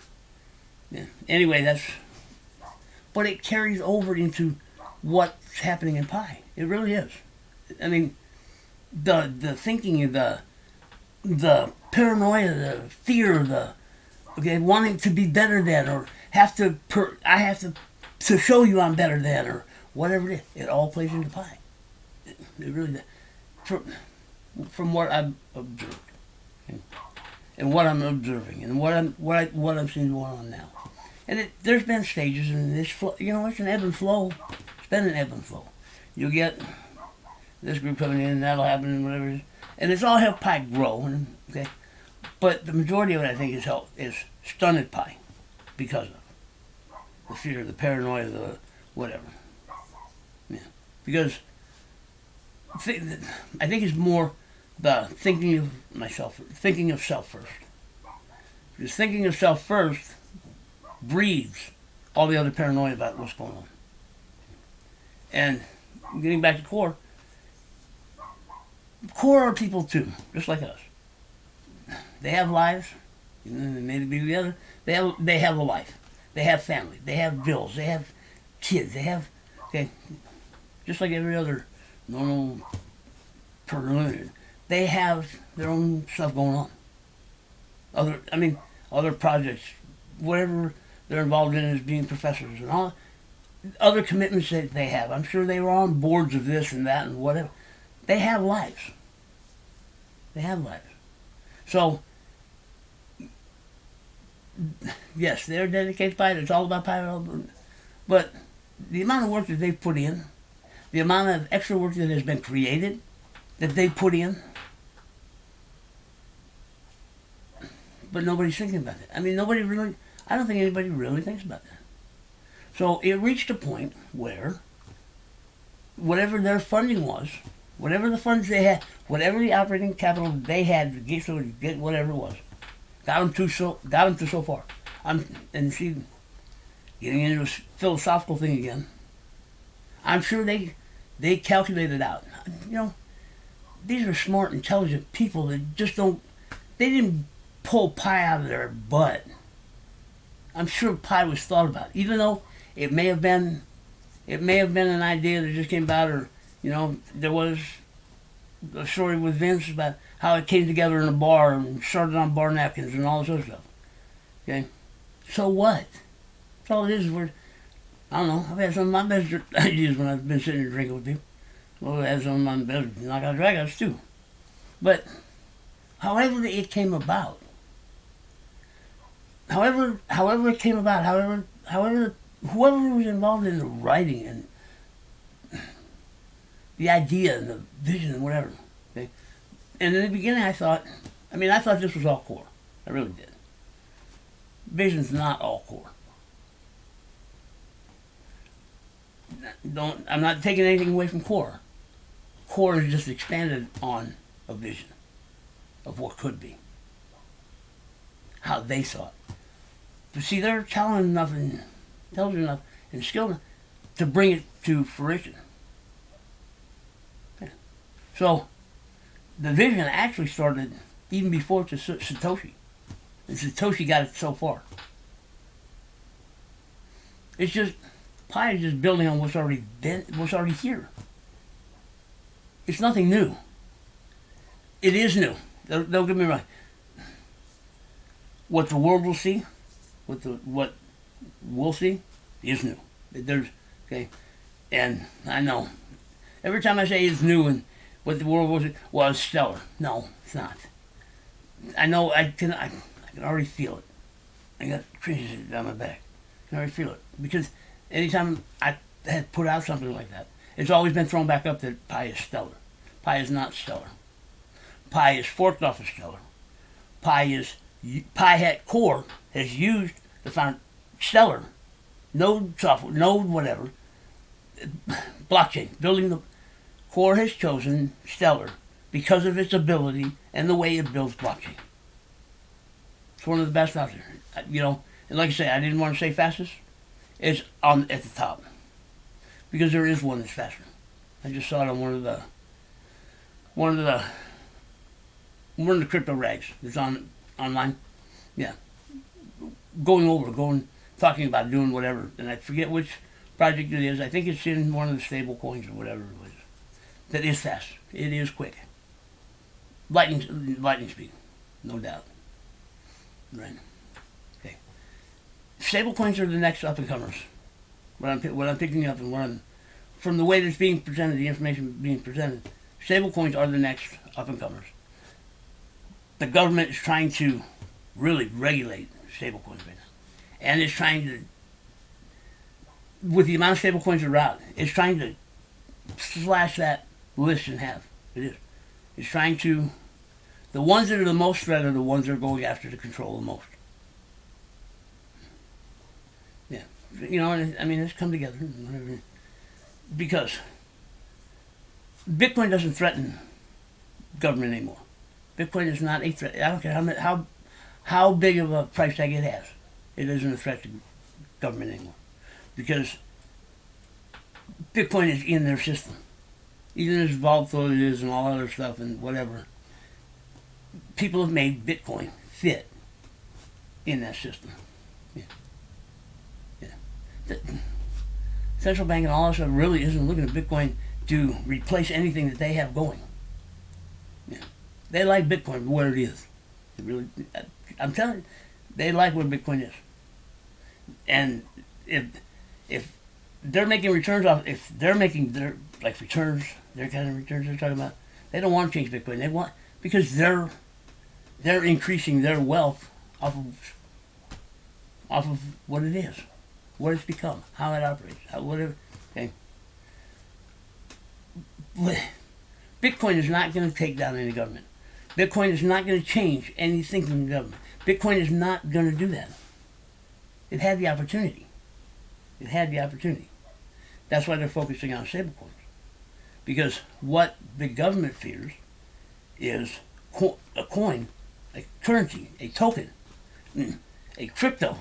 Yeah. Anyway, but it carries over into what's happening in Pi. It really is. I mean, the thinking, the paranoia, the fear, wanting to be better than, or I have to show you I'm better than, or whatever it is. It all plays into Pi. It really does. From what I've observed, and what I'm observing, and what I'm seeing going on now, and there's been stages, and it's an ebb and flow. It's been an ebb and flow. You'll get this group coming in, and that'll happen, and whatever it is. And it's all helped Pi grow, okay? But the majority of it, I think, is stunted Pi because of the fear, the paranoia, the whatever. Yeah. Because I think it's more the thinking of self first. Because thinking of self first breeds all the other paranoia about what's going on. And getting back to core are people too, just like us. They have lives, maybe the other. They have a life. They have family. They have bills. They have kids. They have just like every other normal person. They have their own stuff going on. Other projects, whatever they're involved in as being professors and all other commitments that they have. I'm sure they were on boards of this and that and whatever. They have lives. They have lives. So, yes, they're dedicated to Pi. It's all about Pi. But the amount of work that they've put in, the amount of extra work that has been created, that they put in, but nobody's thinking about it. I don't think anybody really thinks about that. So it reached a point where whatever their funding was, whatever the funds they had, whatever the operating capital they had to get whatever it was, got them to so far. And see, getting into a philosophical thing again, I'm sure they calculated out. These are smart, intelligent people that just they didn't pull Pi out of their butt. I'm sure Pi was thought about, even though it may have been an idea that just came about, or there was a story with Vince about how it came together in a bar and started on bar napkins and all this other stuff. Okay, so what? That's all it is. I don't know. I've had some of my best ideas when I've been sitting and drinking with people. Well, I've had some of my best knockout dragouts too. But however it came about, however whoever was involved in the writing and the idea and the vision and whatever. Okay? And in the beginning I thought this was all core. I really did. Vision's not all core. I'm not taking anything away from core. Core is just expanded on a vision of what could be. How they saw it. But see, they're talented enough and intelligent enough and skilled enough to bring it to fruition. Yeah. So, the vision actually started even before Satoshi. And Satoshi got it so far. It's just, Pi is just building on what's already here. It's nothing new. It is new. Don't get me wrong. What the world will see, what we'll see, is new. Okay, and I know every time I say it's new and what the world will see, well, it's stellar. No, it's not. I know I can already feel it. I got cringes down my back. I can already feel it because anytime I had put out something like that, it's always been thrown back up that Pi is stellar. Pi is not stellar. Pi is forked off of stellar. Pi hat core has used the stellar node software, node whatever, blockchain. Building the core has chosen stellar because of its ability and the way it builds blockchain. It's one of the best out there. And like I say, I didn't want to say fastest. It's at the top because there is one that's faster. I just saw it on one of the crypto rags that's online. Yeah, talking about doing whatever, and I forget which project it is. I think it's in one of the stable coins or whatever it was. That is fast. It is quick. Lightning speed, no doubt. Right. Okay. Stable coins are the next up and comers. What I'm picking up and from the way that's being presented, the information being presented, stable coins are the next up and comers. The government is trying to really regulate stable coins right now. And it's trying to, with the amount of stable coins that are out, it's trying to slash that list in half. It is. It's trying to, the ones that are the most threat are the ones that are going after to control the most. Yeah. It's come together. Because Bitcoin doesn't threaten government anymore. Bitcoin is not a threat. I don't care how big of a price tag it has. It isn't a threat to government anymore. Because Bitcoin is in their system. Even as volatile it is and all other stuff and whatever, people have made Bitcoin fit in that system. Yeah. central bank and all that stuff really isn't looking at Bitcoin to replace anything that they have going. Yeah. They like Bitcoin for what it is. Really, I'm telling you, they like what Bitcoin is. And if they're making returns off, if they're making their like returns, their kind of returns they're talking about, they don't want to change Bitcoin. They want, because they're increasing their wealth off of what it is, what it's become, how it operates, whatever. Okay. Bitcoin is not going to take down any government. Bitcoin is not going to change any thinking government. Bitcoin is not going to do that. It had the opportunity. It had the opportunity. That's why they're focusing on stablecoins. Because what the government fears is a coin, a currency, a token, a crypto,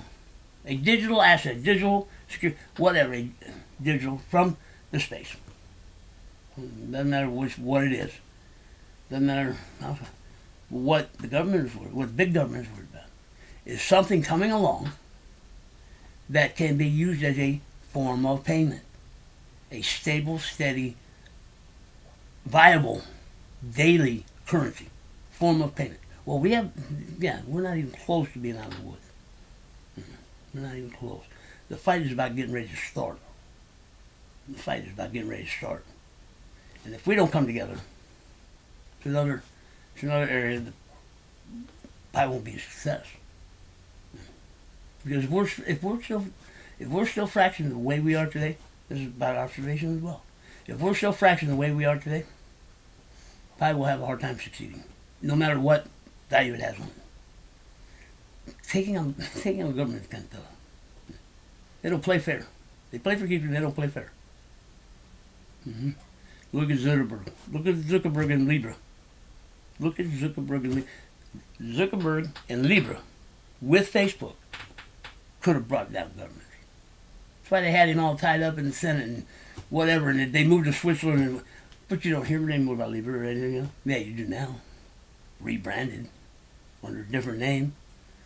a digital asset, digital security, whatever, a digital from the space. Doesn't matter what it is. Doesn't matter what the government is worried, what big government is worried about. Is something coming along that can be used as a form of payment. A stable, steady, viable, daily currency. Form of payment. Well, we're not even close to being out of the woods. We're not even close. The fight is about getting ready to start. The fight is about getting ready to start. And if we don't come together, it's another area that probably won't be a success. Because if we're still fracturing the way we are today, this is about observation as well. If we're still fracturing the way we are today, probably will have a hard time succeeding, no matter what value it has on it. Taking on the government is kind of tough. They don't play fair. They play for keepers. They don't play fair. Mm-hmm. Look at Zuckerberg. Look at Zuckerberg and Libra. Look at Zuckerberg and Libra. Zuckerberg and Libra with Facebook could have brought down government. That's why they had him all tied up in the Senate and whatever, and they moved to Switzerland. But you don't hear anymore about Libra or anything else. Yeah, you do now. Rebranded under a different name,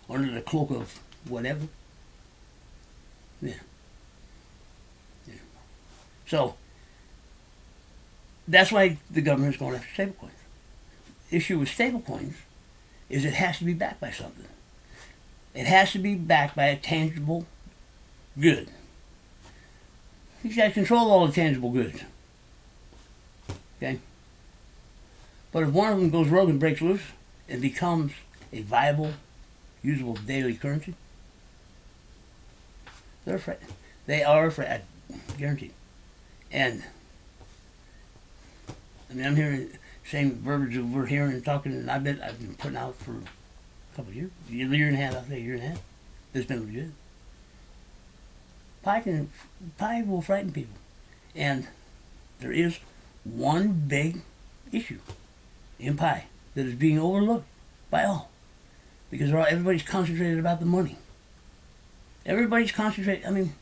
under the cloak of whatever. Yeah. So that's why the government is going after stablecoins. The issue with stablecoins is it has to be backed by something. It has to be backed by a tangible good. These guys control all the tangible goods. Okay? But if one of them goes rogue and breaks loose and becomes a viable, usable daily currency, they're afraid. They are afraid, guaranteed. And I mean, I'm hearing the same verbiage that we're hearing and talking, and I've been putting out for a couple of years, a year and a half, I'll say a year and a half. It's been really good. Pi will frighten people. And there is one big issue in Pi that is being overlooked by all. Because everybody's concentrated about the money. Everybody's concentrated. I mean,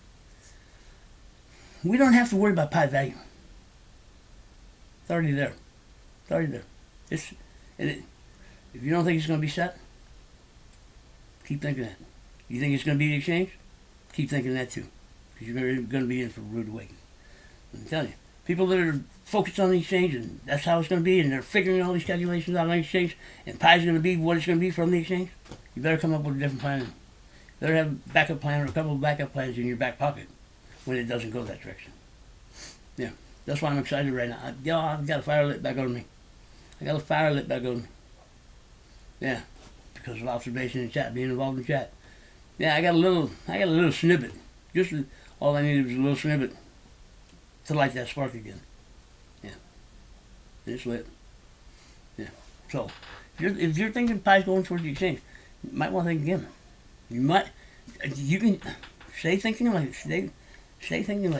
we don't have to worry about Pi value. It's already there. It's already there. If you don't think it's going to be set, keep thinking that. You think it's going to be the exchange? Keep thinking that too. Because you're going to be in for a rude awakening. I'm telling you. People that are focused on the exchange, and that's how it's going to be, and they're figuring all these calculations out on the exchange, and Pi's going to be what it's going to be from the exchange, you better come up with a different plan. You better have a backup plan or a couple of backup plans in your back pocket when it doesn't go that direction. Yeah. That's why I'm excited right now. I've got a fire lit back on me. Yeah. Because of observation and chat, being involved in chat. Yeah, I got a little snippet. Just all I needed was a little snippet to light that spark again. Yeah. It's lit. Yeah. So, if you're thinking Pi's going towards the exchange, you might want to think again. You can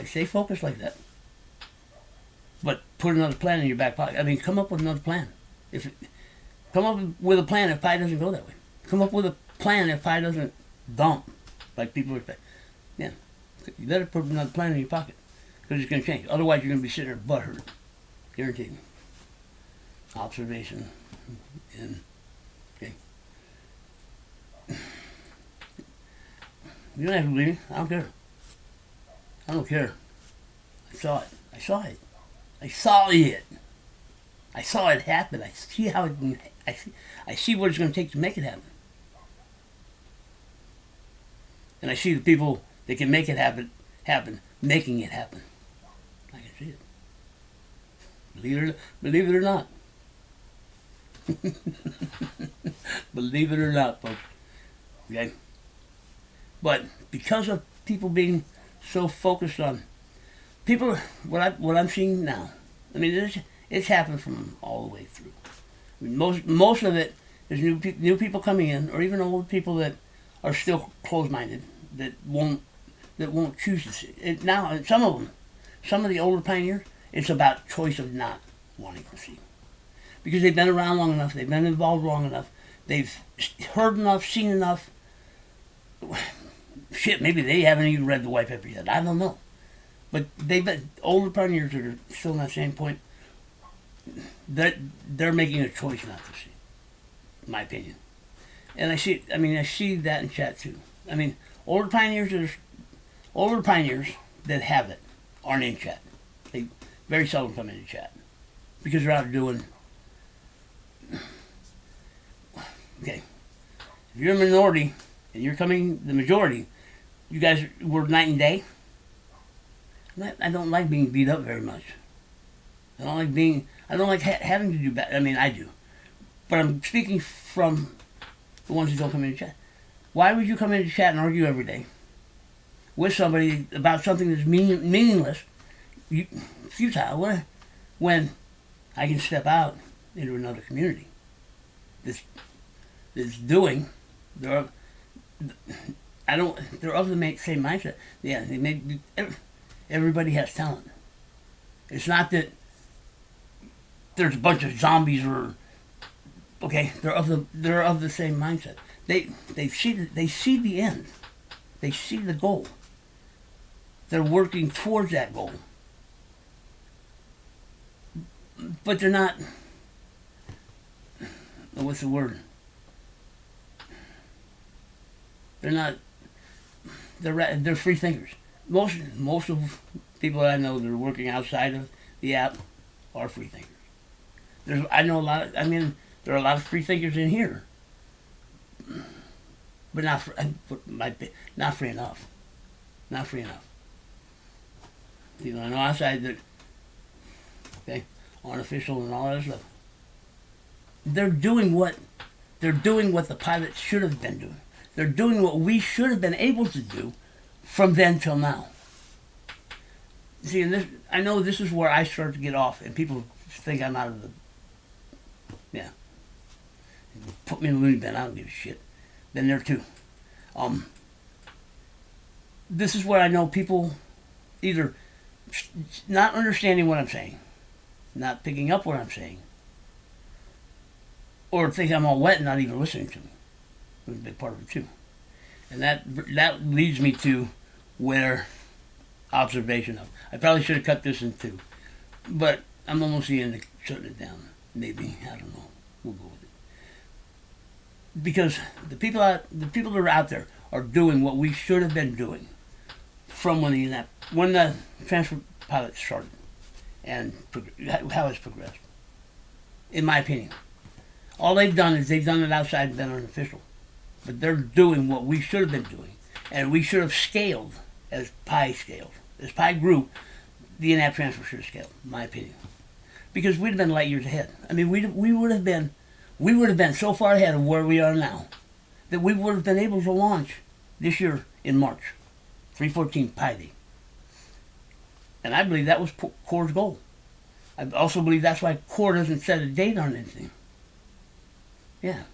stay focused like that. But put another plan in your back pocket. I mean, come up with another plan. Come up with a plan if Pi doesn't go that way. Come up with a plan if Pi doesn't dump like people expect. Yeah. You better put another plan in your pocket. Because it's going to change. Otherwise, you're going to be sitting there butthurt. Guaranteed. Observation. And, okay. You don't have to believe me. I don't care. I saw it. I saw it. I saw it. I saw it happen. I see how it can, I see what it's going to take to make it happen. And I see the people that can make it happen making it happen. I can see it. Believe it or not. Believe it or not, folks. Okay? But because of people being so focused on people, what I'm seeing now, I mean, it's happened from all the way through. I mean, most of it is new people coming in, or even old people that are still closed-minded, that won't choose to see it. Now, some of the older pioneers, it's about choice of not wanting to see, because they've been around long enough, they've been involved long enough, they've heard enough, seen enough. Shit, maybe they haven't even read the white paper yet. I don't know. But they've been older pioneers that are still in that same point. They're making a choice not to see, in my opinion. And I see that in chat too. I mean, older pioneers that have it aren't in chat. They very seldom come into chat because they're out doing. Okay, if you're a minority and you're coming the majority, you guys were night and day. I don't like being beat up very much. I don't like having to do bad. I mean, I do. But I'm speaking from the ones who don't come into chat. Why would you come into chat and argue every day with somebody about something that's meaningless, futile, when I can step out into another community that's doing, they're of the same mindset. Yeah, everybody has talent. It's not that there's a bunch of zombies or okay. They're of the same mindset. They see the end. They see the goal. They're working towards that goal. But they're not. What's the word? They're not. They're free thinkers. Most of people that I know that are working outside of the app are free thinkers. There are a lot of free thinkers in here, but not free enough. Not free enough. I know outside that, okay, unofficial and all that stuff. They're doing what the pilots should have been doing. They're doing what we should have been able to do from then till now. See, I know this is where I start to get off, and people think I'm out of the. Yeah. Put me in the loony bin, I don't give a shit. Been there too. This is where I know people either not understanding what I'm saying, not picking up what I'm saying, or think I'm all wet and not even listening to me. That's a big part of it too. And that leads me to where observation of. I probably should have cut this in two, but I'm almost the end of shutting it down. Maybe, I don't know. We'll go with it. Because the people that are out there are doing what we should have been doing from when the transfer pilot started and how it's progressed. In my opinion, all they've done is they've done it outside and been unofficial, but they're doing what we should have been doing, and we should have scaled as Pi scaled. As Pi grew, the in-app transfer should have scaled, in my opinion, because we'd have been light years ahead. I mean, we would have been so far ahead of where we are now that we would have been able to launch this year in March, 314 Pi Day. And I believe that was Core's goal. I also believe that's why Core doesn't set a date on anything. Yeah.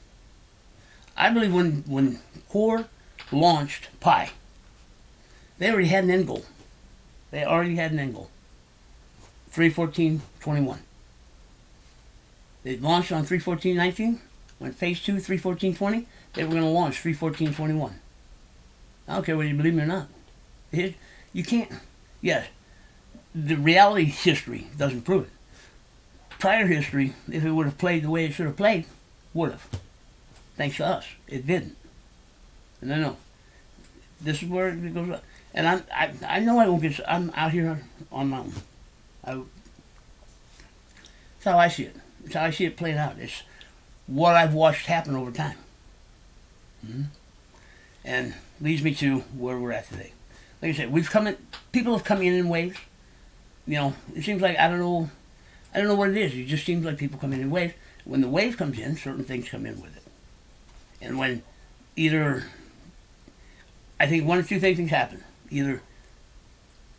I believe when Core launched Pi, they already had an end goal. 314.21. They launched on 314.19. When phase 2, 314.20, they were going to launch 314.21. I don't care whether you believe me or not. You can't. Yes, the reality history doesn't prove it. Prior history, if it would have played the way it should have played, would have. Thanks to us, it didn't. And I know. This is where it goes up. And I know I won't get. I'm out here on my own. That's how I see it. It's how I see it playing out. It's what I've watched happen over time. Mm-hmm. And leads me to where we're at today. Like I said, people have come in waves. You know, it seems like I don't know what it is. It just seems like people come in waves. When the wave comes in, certain things come in with it. And when I think one or two things happen. Either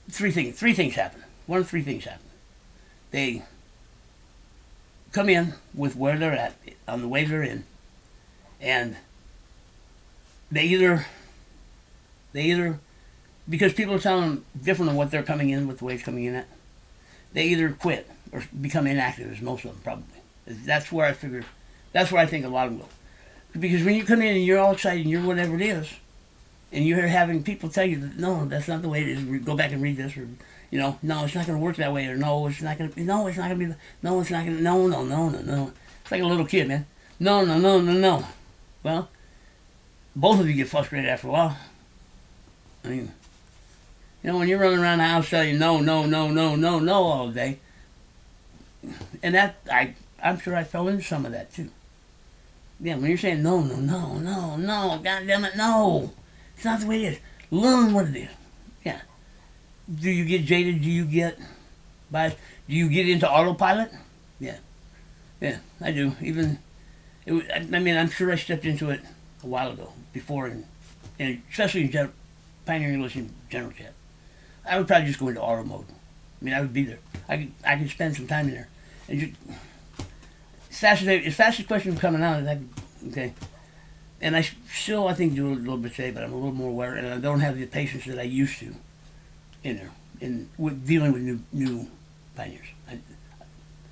three things happen. One of three things happen. They come in with where they're at on the wave they're in, and they either because people are telling them different than what they're coming in with the waves coming in at, they either quit or become inactive, as most of them probably. That's where I think a lot of them go. Because when you come in and you're all excited and you're whatever it is, and you're having people tell you that, no, that's not the way it is, go back and read this, or, you know, no, it's not going to work that way, or no, it's not going to be, no, it's not going to be, no, it's not going to, no. It's like a little kid, man. No. Well, both of you get frustrated after a while. I mean, you know, when you're running around the house telling you no all day, and that, I'm sure I fell into some of that too. Yeah, when you're saying no, God damn it, no. It's not the way it is. Learn what it is. Yeah. Do you get jaded? Do you get into autopilot? Yeah. Yeah, I do. I'm sure I stepped into it a while ago, before, and especially in Pioneer English in general chat. I would probably just go into auto mode. I mean, I would be there. I could spend some time in there. And just, as fast as questions are coming out, okay. And I still, I think, do a little bit today, but I'm a little more aware, and I don't have the patience that I used to in there, with dealing with new pioneers.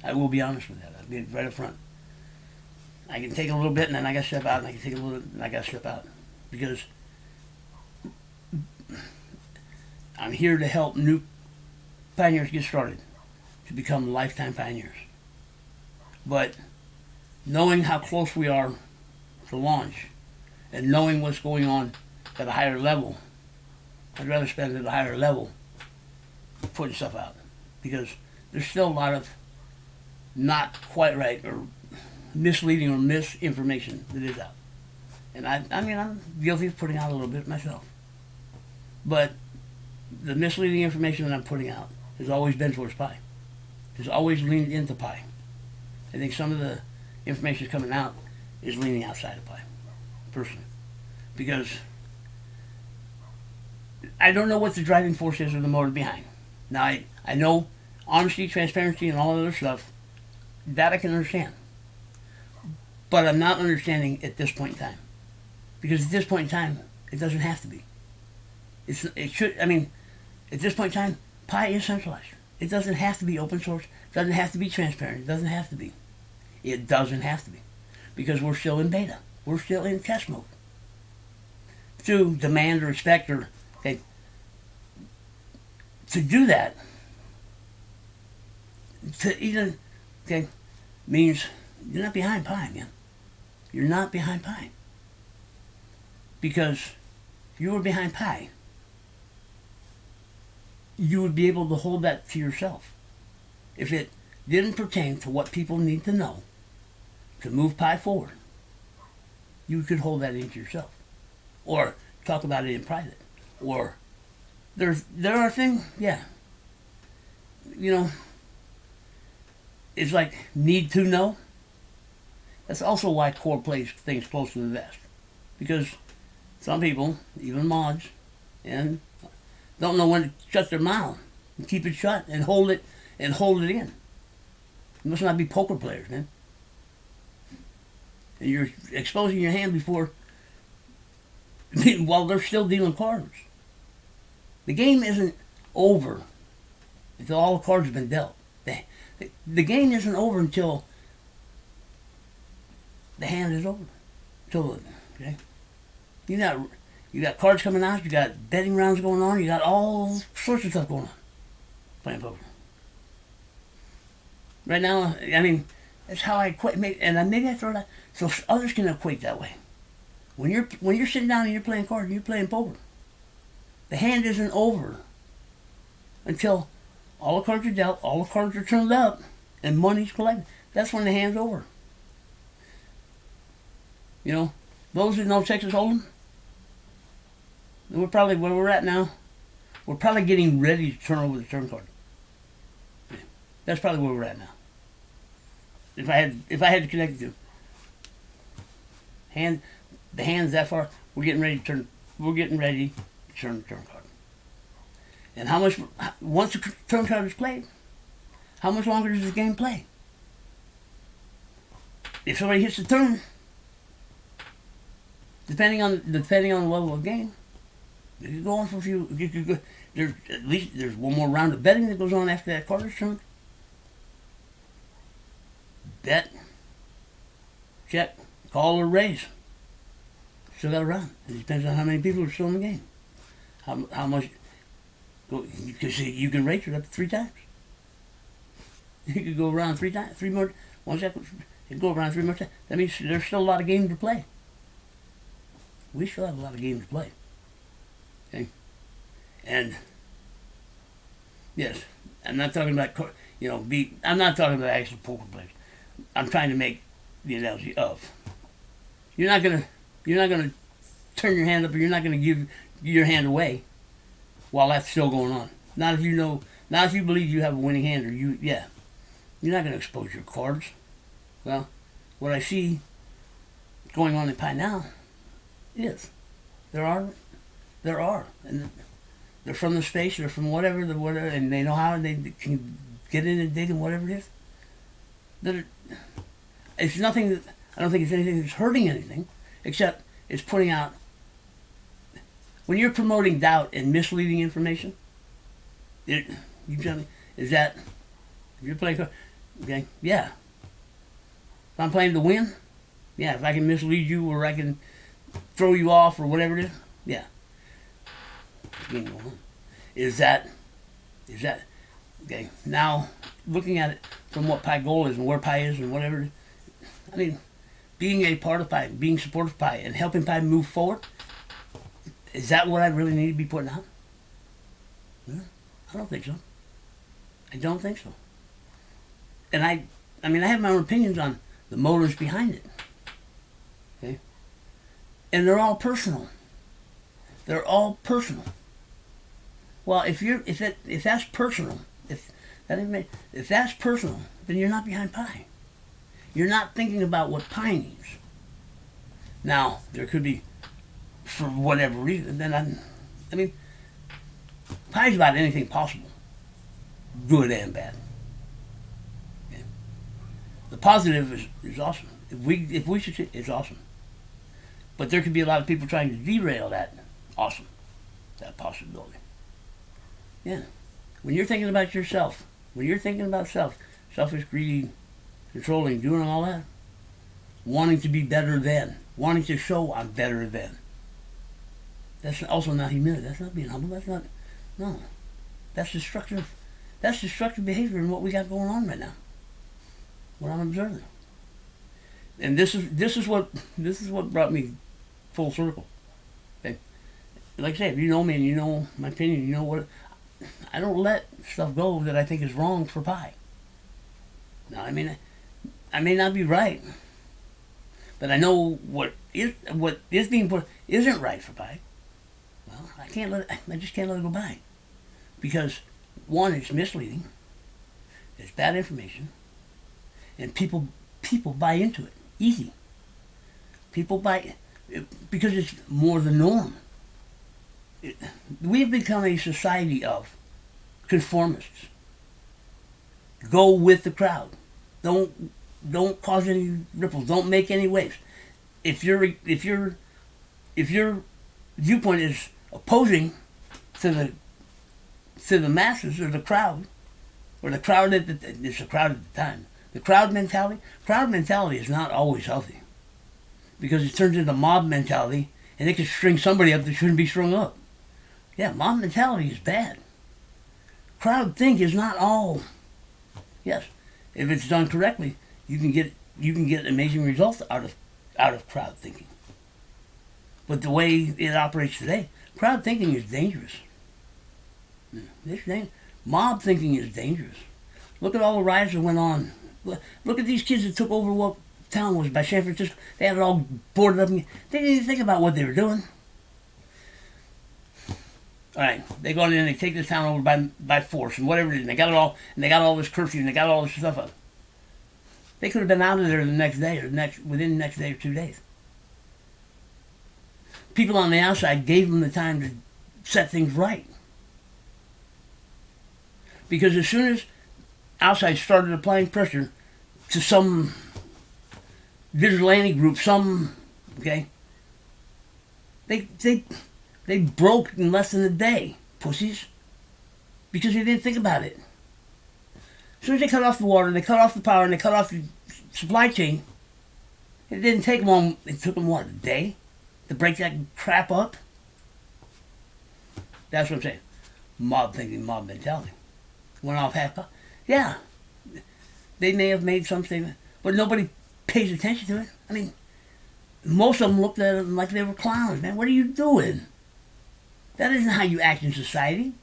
I will be honest with that. I'll be right up front. I can take a little bit, and then I got to step out, and I can take a little bit, and I got to step out. Because I'm here to help new pioneers get started, to become lifetime pioneers. But knowing how close we are to launch, and knowing what's going on at a higher level, I'd rather spend it at a higher level putting stuff out. Because there's still a lot of not quite right or misleading or misinformation that is out. And I mean, I'm guilty of putting out a little bit myself. But the misleading information that I'm putting out has always been towards Pi. Has always leaned into Pi. I think some of the information coming out is leaning outside of Pi, personally. Because I don't know what the driving force is or the motive behind. Now, I know honesty, transparency, and all that other stuff, that I can understand. But I'm not understanding at this point in time. Because at this point in time, it doesn't have to be. At this point in time, Pi is centralized. It doesn't have to be open source. It doesn't have to be transparent. It doesn't have to be. It doesn't have to be. Because we're still in beta. We're still in test mode. To demand or expect or, okay, to do that, to even, okay, means you're not behind Pi, man. You're not behind Pi. Because if you were behind Pi, you would be able to hold that to yourself. If it didn't pertain to what people need to know to move Pi forward, you could hold that into yourself. Or talk about it in private. Or there are things, yeah. You know, it's like need to know. That's also why Core plays things close to the vest. Because some people, even mods, and don't know when to shut their mouth and keep it shut and hold it in. You must not be poker players, man. And you're exposing your hand before, while they're still dealing cards. The game isn't over until all the cards have been dealt. The game isn't over until the hand is over. Okay? You got cards coming out, you got betting rounds going on, you got all sorts of stuff going on playing poker. Right now, I mean, that's how I equate, and maybe I throw it out so others can equate that way. When you're sitting down and you're playing cards and you're playing poker, The hand isn't over until all the cards are dealt, all the cards are turned up, and money's collected. That's when the hand's over. You know, those who know Texas Hold'em, we're probably where we're at now. We're probably getting ready to turn over the turn card. That's probably where we're at now. If I had to connect the two, the hand's that far. We're getting ready to turn. We're getting ready to turn the turn card. And how much? Once the turn card is played, how much longer does this game play? If somebody hits the turn, depending on the level of game, you could go on for a few. You could go, there's one more round of betting that goes on after that card is turned. Bet, check, call or raise. Still got a round. It depends on how many people are still in the game. How much? You can raise it up to 3 times. You could go around 3 times, 3 more. 1 second. You go around 3 more times. That means there's still a lot of games to play. We still have a lot of games to play. Okay, and yes, I'm not talking about I'm not talking about actual poker players. I'm trying to make the analogy of you're not gonna turn your hand up, or you're not gonna give your hand away while that's still going on. Not if you believe you have a winning hand, or you're not gonna expose your cards. Well, what I see going on in Pi now is there are, and they're from the space, they're from whatever, and they know how they can get in and dig and whatever it is. It's nothing that, I don't think it's anything that's hurting anything, except it's putting out, when you're promoting doubt and misleading information, you tell me, is that, if you're playing, okay, yeah. If I'm playing to win, yeah, if I can mislead you or I can throw you off or whatever it is, yeah. Game going on. Is that, okay, now looking at it from what Pi goal is and where Pi is and whatever it is, I mean, being a part of Pi, being supportive of Pi, and helping Pi move forward, is that what I really need to be putting out? No, I don't think so. I don't think so. And I have my own opinions on the motives behind it. Okay? And they're all personal. They're all personal. Well, if that's personal, if that's personal, then you're not behind Pi. You're not thinking about what Pi needs. Now, there could be, for whatever reason, then Pi's about anything possible, good and bad. Okay? The positive is awesome. If we succeed, it's awesome. But there could be a lot of people trying to derail that that possibility. Yeah. When you're thinking about yourself, selfish, greedy, controlling, doing all that, wanting to be better than, wanting to show I'm better than. That's also not humility. That's not being humble. That's destructive. That's destructive behavior in what we got going on right now. What I'm observing. And this is what brought me full circle. Okay? Like I say, if you know me and you know my opinion, you know what, I don't let stuff go that I think is wrong for Pi. Now, I may not be right, but I know what is being put isn't right for Pi. Well, I just can't let it go by, because one, it's misleading, it's bad information, and people buy into it easy. People buy it because it's more the norm. We've become a society of conformists. Go with the crowd. Don't cause any ripples. Don't make any waves. If your viewpoint is opposing to the masses or the crowd it's a crowd at the time. The crowd mentality is not always healthy, because it turns into mob mentality, and it can string somebody up that shouldn't be strung up. Yeah, mob mentality is bad. Crowd think is not all. Yes, if it's done correctly, you can get amazing results out of crowd thinking. But the way it operates today, crowd thinking is dangerous. Mob thinking is dangerous. Look at all the riots that went on. Look at these kids that took over what town was by San Francisco. They had it all boarded up. They didn't even think about what they were doing. All right, they go in and they take this town over by force and whatever it is. And they got it all, and they got all this curfew and they got all this stuff up. They could have been out of there the next day or within the next day or 2 days. People on the outside gave them the time to set things right. Because as soon as outside started applying pressure to some vigilante group, they broke in less than a day, pussies, because they didn't think about it. As soon as they cut off the water, they cut off the power, and they cut off the supply chain, it didn't take long. It took them, what, a day to break that crap up? That's what I'm saying. Mob thinking, mob mentality. Went off half-cocked. Yeah, they may have made some statement, but nobody pays attention to it. I mean, most of them looked at them like they were clowns. Man, what are you doing? That isn't how you act in society.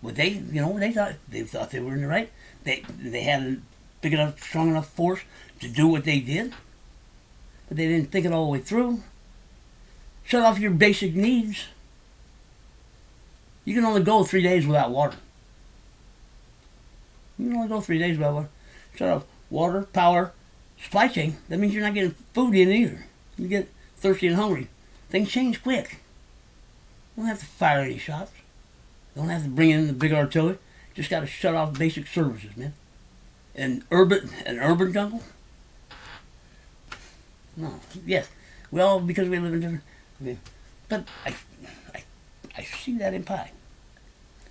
Well, they thought they were in the right. They had a big enough, strong enough force to do what they did, but they didn't think it all the way through. Shut off your basic needs. You can only go 3 days without water. You can only go 3 days without water. Shut off water, power, supply chain. That means you're not getting food in either. You get thirsty and hungry. Things change quick. You don't have to fire any shots. You don't have to bring in the big artillery. Just got to shut off basic services, man. An urban jungle? No. Yes. Well, because we live in different. Okay. But I see that in Pi.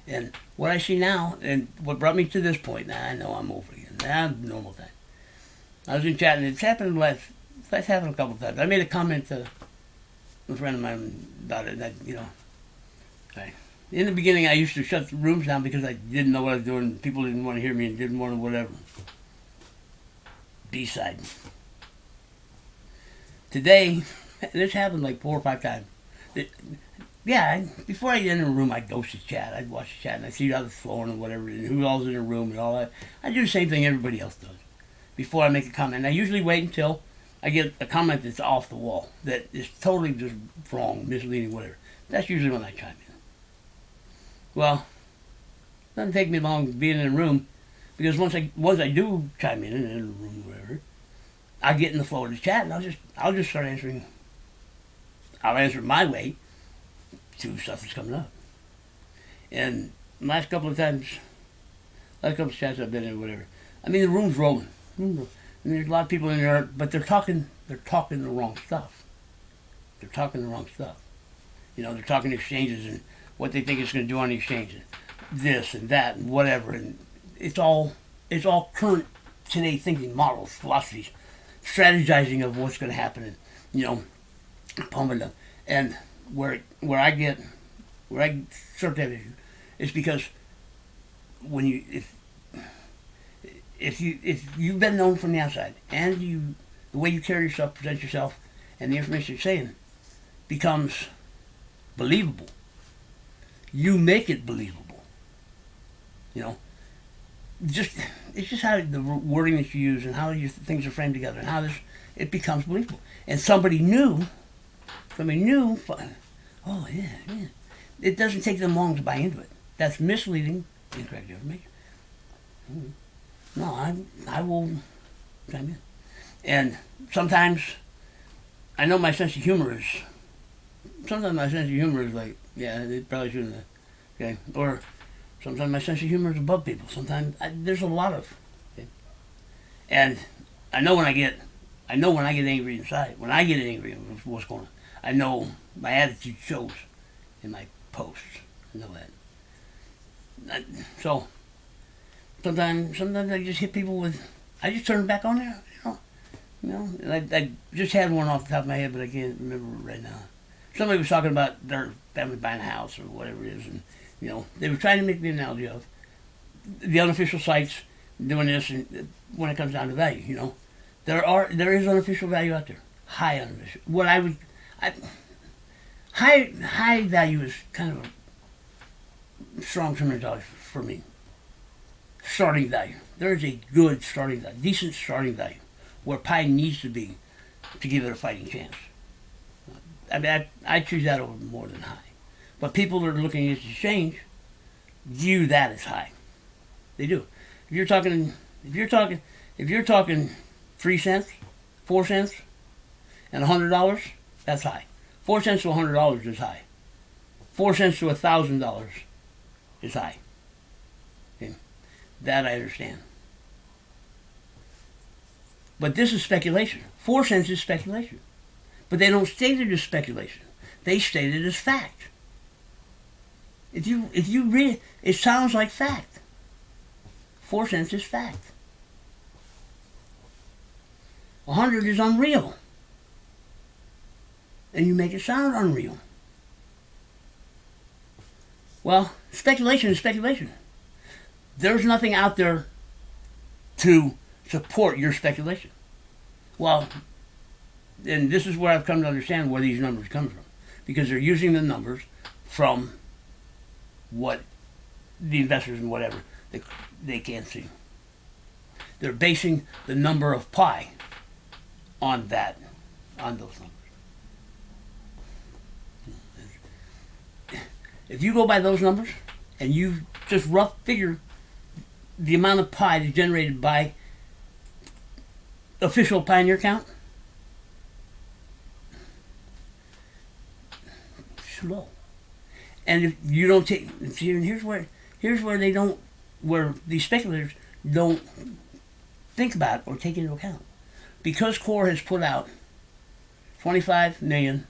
And what I see now, and what brought me to this point, now I know I'm over again. Now I'm normal time. I was in chat, and it's happened a couple of times. I made a comment to a friend of mine about it, that, in the beginning I used to shut the rooms down because I didn't know what I was doing. People didn't want to hear me and didn't want to whatever. B-side. Today, this happened like 4 or 5 times. Before I get in a room, I'd go to chat. I'd watch the chat and I'd see how it's flowing and whatever, and who all's in the room and all that. I do the same thing everybody else does before I make a comment. And I usually wait until I get a comment that's off the wall, that is totally just wrong, misleading, whatever. That's usually when I chime in. Well, it doesn't take me long being in a room, because once I do chime in a room or whatever, I get in the flow of the chat and I'll just start answering. I'll answer my way to stuff that's coming up. And last couple of chats I've been in, whatever. I mean, the room's rolling. I mean, there's a lot of people in there, but they're talking the wrong stuff. They're talking the wrong stuff. They're talking exchanges and what they think it's going to do on the exchange, and this and that and whatever, and it's all current today thinking models, philosophies, strategizing of what's going to happen, and pumping them. And where I start to have issue is because if you've been known from the outside, and the way you carry yourself, present yourself, and the information you're saying becomes believable, you make it believable. It's just how the wording that you use and how your things are framed together and how it becomes believable. And somebody new, oh yeah. It doesn't take them long to buy into it. That's misleading, incorrect information. No, I will chime in. And sometimes I know my sense of humor is. Sometimes my sense of humor is like, yeah, they probably shouldn't have. Okay, or sometimes my sense of humor is above people. Sometimes there's a lot of. Okay? And I know when I get angry inside. When I get angry, what's going on? I know my attitude shows in my posts. I know that. So sometimes I just hit people with. I just turn it back on there. And I just had one off the top of my head, but I can't remember right now. Somebody was talking about their family buying a house or whatever it is, and they were trying to make the analogy of the unofficial sites doing this, and when it comes down to value, there is unofficial value out there, high unofficial. High value is kind of a strong terminology for me. Starting value. There is a good starting value, decent starting value, where pi needs to be to give it a fighting chance. I mean, I choose that over more than high. But people that are looking at the exchange view that as high. They do. If you're talking 3 cents, 4 cents, and $100, that's high. 4 cents to $100 is high. 4 cents to $1,000 is high. Okay. That I understand. But this is speculation. 4 cents is speculation. But they don't state it as speculation. They state it as fact. If you read it, it sounds like fact. 4 cents is fact. 100 is unreal. And you make it sound unreal. Well, speculation is speculation. There's nothing out there to support your speculation. Well, and this is where I've come to understand where these numbers come from. Because they're using the numbers from what the investors and whatever they can't see. They're basing the number of pi on those numbers. If you go by those numbers and you just rough figure the amount of pi that's generated by official pioneer count, it's low. And if you don't take, see, and here's where these speculators don't think about or take into account. Because Core has put out 25 million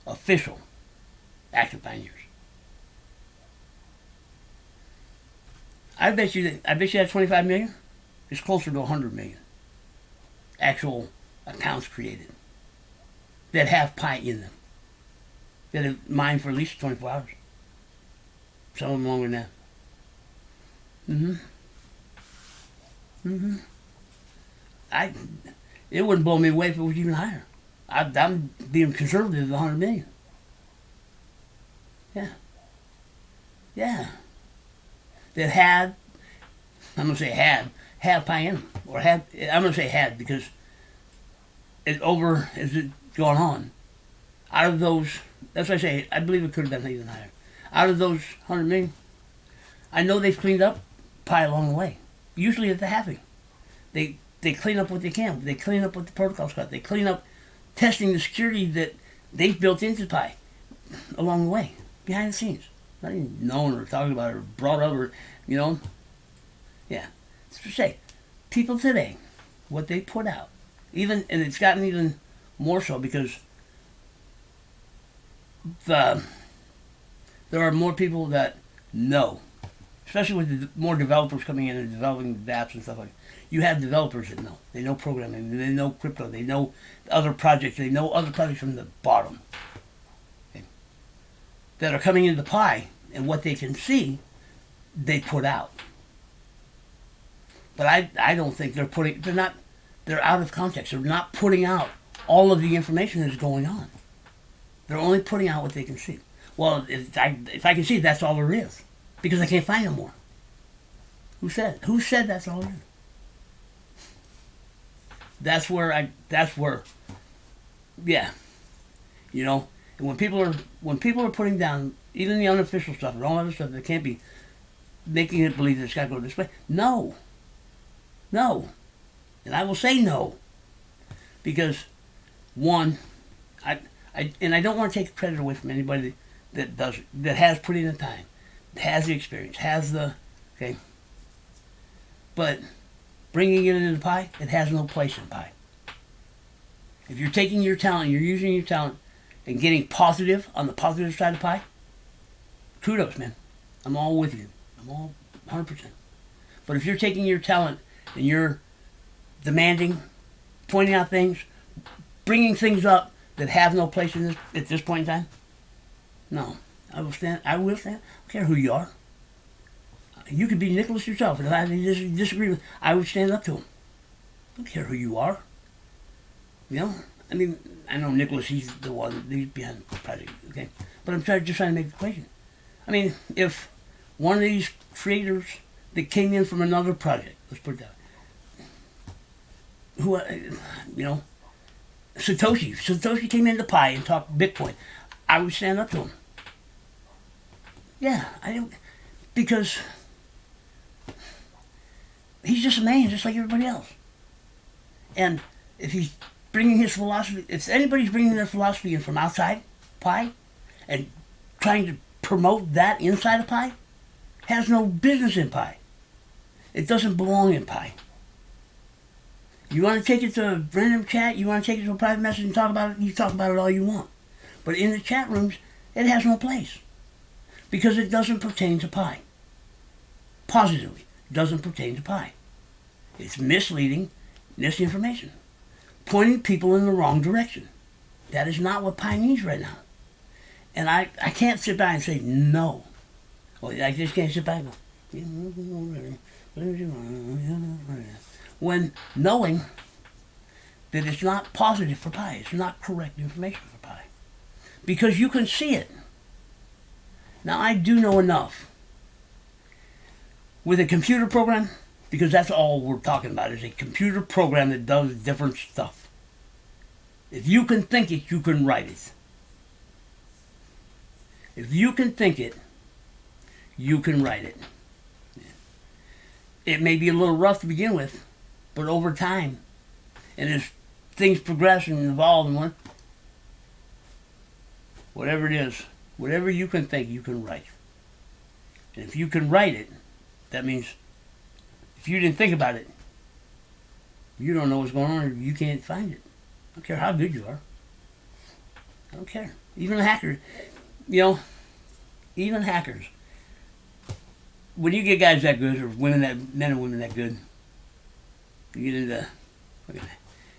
official active pioneers. I bet you that 25 million is closer to 100 million actual accounts created that have pi in them, that have mined for at least 24 hours. Some of them longer than that. It wouldn't blow me away if it was even higher. I'm being conservative at 100 million. Yeah. That had, I'm going to say had pi in them. Or I'm going to say had because as it gone on, out of those, that's why I say, I believe it could have been even higher. Out of those 100 million, I know they've cleaned up pi along the way. Usually at the halving. They clean up what they can. They clean up what the protocol's got. They clean up testing the security that they've built into pi along the way, behind the scenes. Not even known or talking about it or brought up or, Yeah. It's to say, people today, what they put out, and it's gotten even more so because there are more people that know, especially with the more developers coming in and developing the apps and stuff like that. You have developers that know. They know programming. They know crypto. They know other projects. They know other projects from the bottom. Okay. That are coming into Pi, and what they can see, they put out. But I don't think they're out of context. They're not putting out all of the information that's going on. They're only putting out what they can see. Well, if I can see, that's all there is. Because I can't find no more. Who said that's all there is? That's where, And when people are putting down even the unofficial stuff and all other stuff that can't be making it believe that it's got to go this way. No. And I will say no. Because one, I don't want to take credit away from anybody that does it, that has put in the time, has the experience, okay. But bringing it into Pi, it has no place in Pi. If you're taking your talent, you're using your talent and getting positive on the positive side of Pi, kudos, man. I'm all with you. I'm all 100%. But if you're taking your talent and you're demanding, pointing out things, bringing things up that have no place in this at this point in time, no. I will stand. I don't care who you are. You could be Nicholas yourself, and if I disagree with, I would stand up to him. I don't care who you are. I mean, I know Nicholas, he's the one, he's behind the project, okay? But I'm just trying to make the equation. I mean, if one of these creators that came in from another project, let's put it that way, who, Satoshi came into Pi and talked Bitcoin, I would stand up to him. Yeah, I don't, because he's just a man, just like everybody else. And if he's bringing his philosophy, if anybody's bringing their philosophy in from outside Pi and trying to promote that inside of Pi, has no business in Pi. It doesn't belong in Pi. You want to take it to a random chat, you want to take it to a private message and talk about it, you talk about it all you want. But in the chat rooms, it has no place. Because it doesn't pertain to Pi. Positively, it doesn't pertain to Pi. It's misleading, misinformation. Pointing people in the wrong direction. That is not what Pi needs right now. And I can't sit back and say no. Well, I just can't sit back and go, when knowing that it's not positive for Pi, it's not correct information for Pi. Because you can see it. Now, I do know enough. With a computer program, because that's all we're talking about, is a computer program that does different stuff. If you can think it, you can write it. If you can think it, you can write it. It may be a little rough to begin with, but over time, and as things progress and evolve and whatever it is, whatever you can think, you can write. And if you can write it, that means if you didn't think about it, you don't know what's going on, or you can't find it. I don't care how good you are. I don't care. Even a hacker, even hackers. When you get guys that good, or men and women that good, you get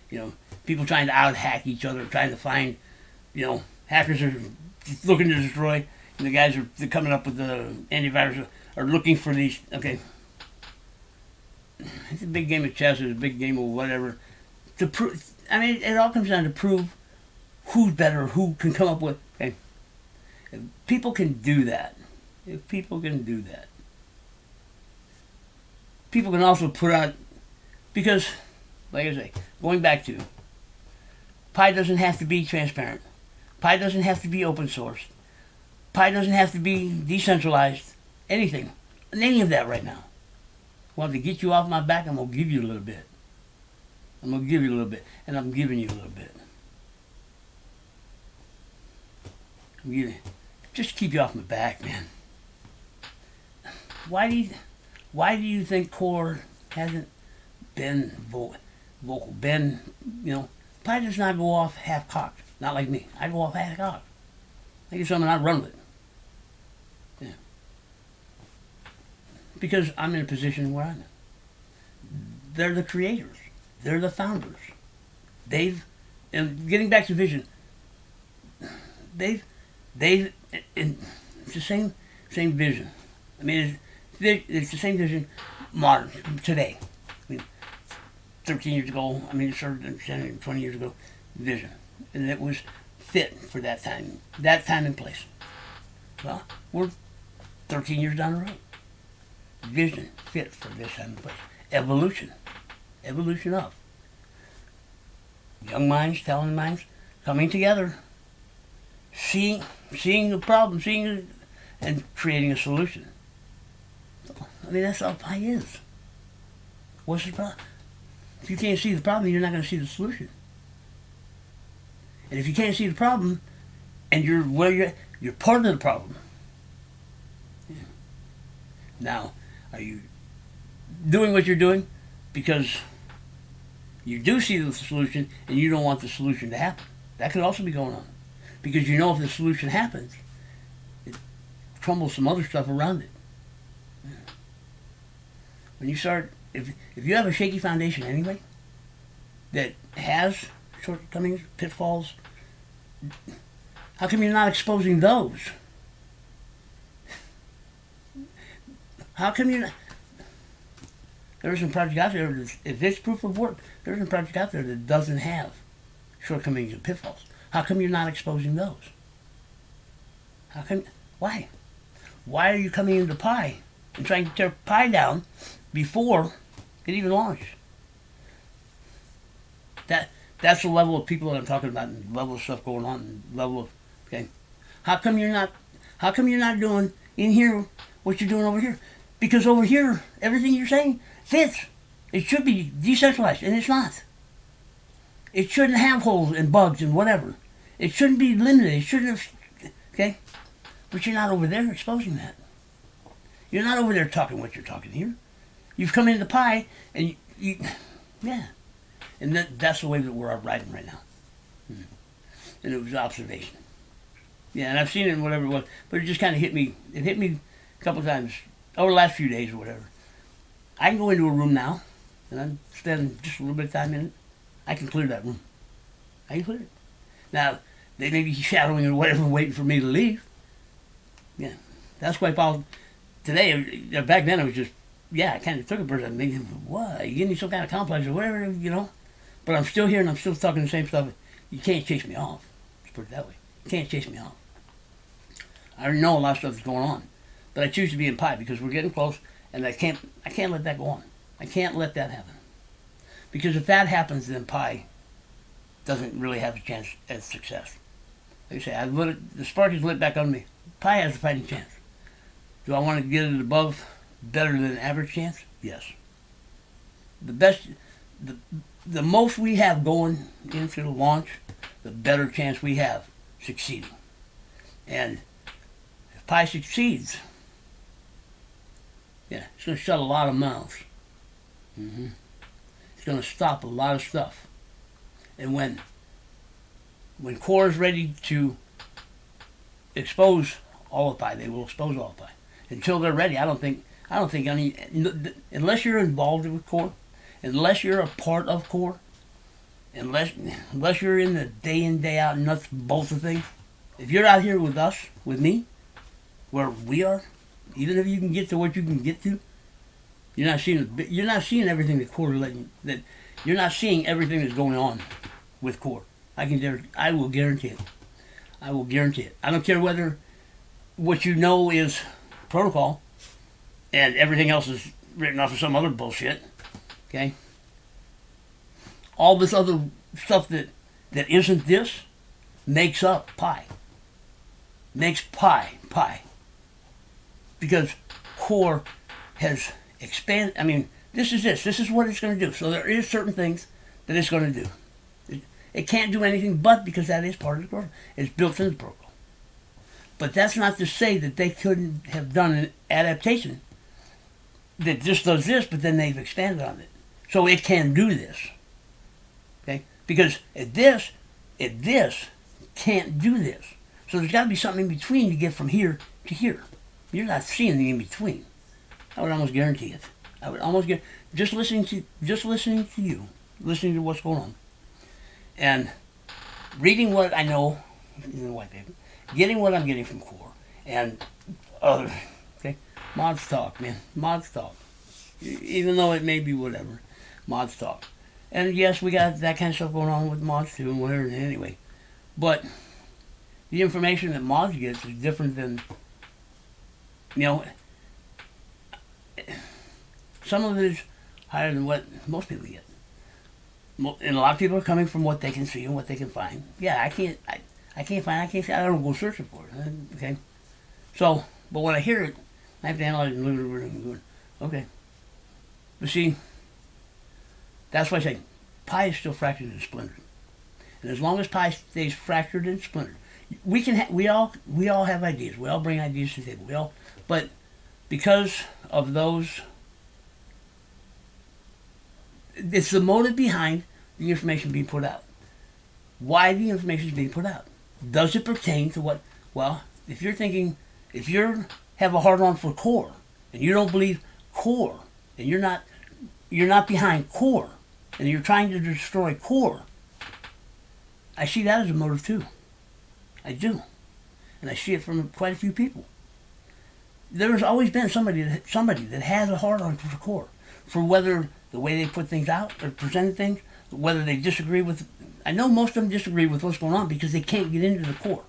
into, people trying to out-hack each other, trying to find, hackers are looking to destroy, and the guys are coming up with the antivirus, are looking for these, okay. It's a big game of chess, it's a big game of whatever. It all comes down to prove who's better, who can come up with, okay. If people can do that, people can also put out, because, like I say, going back to, Pi doesn't have to be transparent. Pi doesn't have to be open source. Pi doesn't have to be decentralized. Anything. Any of that right now. I want to get you off my back, I'm going to give you a little bit. And I'm giving you a little bit. Just to keep you off my back, man. Why do you think Core hasn't been vocal? Pi does not go off half-cocked. Not like me. I go off half-cocked. I get something, I run with it. Yeah. Because I'm in a position where I'm in. They're the creators. They're the founders. And getting back to vision, it's the same vision. I mean, it's the same vision modern, today. 13 years ago, it started 20 years ago, vision. And it was fit for that time and place. Well, we're 13 years down the road. Vision fit for this time and place. Evolution of. Young minds, talented minds, coming together, seeing the problem, and creating a solution. That's all Pi is. What's the problem? If you can't see the problem, you're not going to see the solution. And if you can't see the problem, and you're part of the problem. Yeah. Now, are you doing what you're doing because you do see the solution and you don't want the solution to happen? That could also be going on. Because if the solution happens, it crumbles some other stuff around it. Yeah. When you start, if you have a shaky foundation anyway, that has shortcomings, pitfalls, how come you're not exposing those? How come you're not? There are some projects out there, if it's proof of work, there's some project out there that doesn't have shortcomings and pitfalls. How come you're not exposing those? How come? Why? Why are you coming into Pi and trying to tear Pi down before it even launched? That's the level of people that I'm talking about, and the level of stuff going on, and the level of, okay. How come you're not doing in here what you're doing over here? Because over here, everything you're saying fits. It should be decentralized, and it's not. It shouldn't have holes and bugs and whatever. It shouldn't be limited. It shouldn't have, okay? But you're not over there exposing that. You're not over there talking what you're talking here. You've come into Pi, and yeah. And that's the way that we're riding right now. And it was observation. Yeah, and I've seen it in whatever it was, but it just kind of hit me. It hit me a couple of times over the last few days or whatever. I can go into a room now, and I spend just a little bit of time in it. I can clear that room. I can clear it. Now, they may be shadowing or whatever, waiting for me to leave. Yeah, that's why Paul, today, back then it was just, yeah, I kind of took a person. I'm thinking, what? You give me some kind of complex or whatever, you know? But I'm still here and I'm still talking the same stuff. You can't chase me off. Let's put it that way. You can't chase me off. I already know a lot of stuff is going on. But I choose to be in Pi because we're getting close, and I can't let that go on. I can't let that happen. Because if that happens, then Pi doesn't really have a chance at success. Like I say, the spark is lit back on me. Pi has a fighting chance. Do I want to get it above better than average chance? Yes. The most we have going into the launch, the better chance we have succeeding. And if Pi succeeds, yeah, it's going to shut a lot of mouths. It's going to stop a lot of stuff. And when Core is ready to expose all of Pi, they will expose all of Pi. Until they're ready, I don't think any, unless you're involved with Core, unless you're a part of Core, unless you're in the day in, day out nuts and bolts of things, if you're out here with us, with me, where we are, even if you can get to what you can get to, you're not seeing everything that Core is letting, that you're not seeing everything that's going on with Core. I will guarantee it. I will guarantee it. I don't care whether what you know is protocol and everything else is written off of some other bullshit. Okay? All this other stuff that isn't this makes up Pi. Makes Pi. Because Core has expanded. I mean, this is what it's going to do. So there is certain things that it's going to do. It can't do anything but because that is part of the protocol. It's built into the protocol. But that's not to say that they couldn't have done an adaptation that just does this, but then they've expanded on it. So it can do this. Okay? Because this can't do this. So there's got to be something in between to get from here to here. You're not seeing the in between. I would almost guarantee it. I would almost get just listening to you, listening to what's going on, and reading what I know in the white paper, getting what I'm getting from Core, and other. Okay, mods talk, man. Mods talk. Even though it may be whatever, mods talk. And yes, we got that kind of stuff going on with mods too, and whatever. Anyway, but the information that mods gets is different than, you know, some of it is higher than what most people get. And a lot of people are coming from what they can see and what they can find. Yeah, I can't see, I don't go searching for it. Okay? So, but when I hear it, I have to analyze it and look at it and go, okay. But see, that's why I say Pi is still fractured and splintered. And as long as Pi stays fractured and splintered, we all have ideas. We all bring ideas to the table. But because of those, it's the motive behind the information being put out. Why the information is being put out. Does it pertain to what? Well, if you have a hard on for Core, and you don't believe Core, and you're not behind Core, and you're trying to destroy Core, I see that as a motive too. I do. And I see it from quite a few people. There's always been somebody that has a hard on for Core, for whether the way they put things out or presented things, whether they disagree with I know most of them disagree with what's going on because they can't get into the core.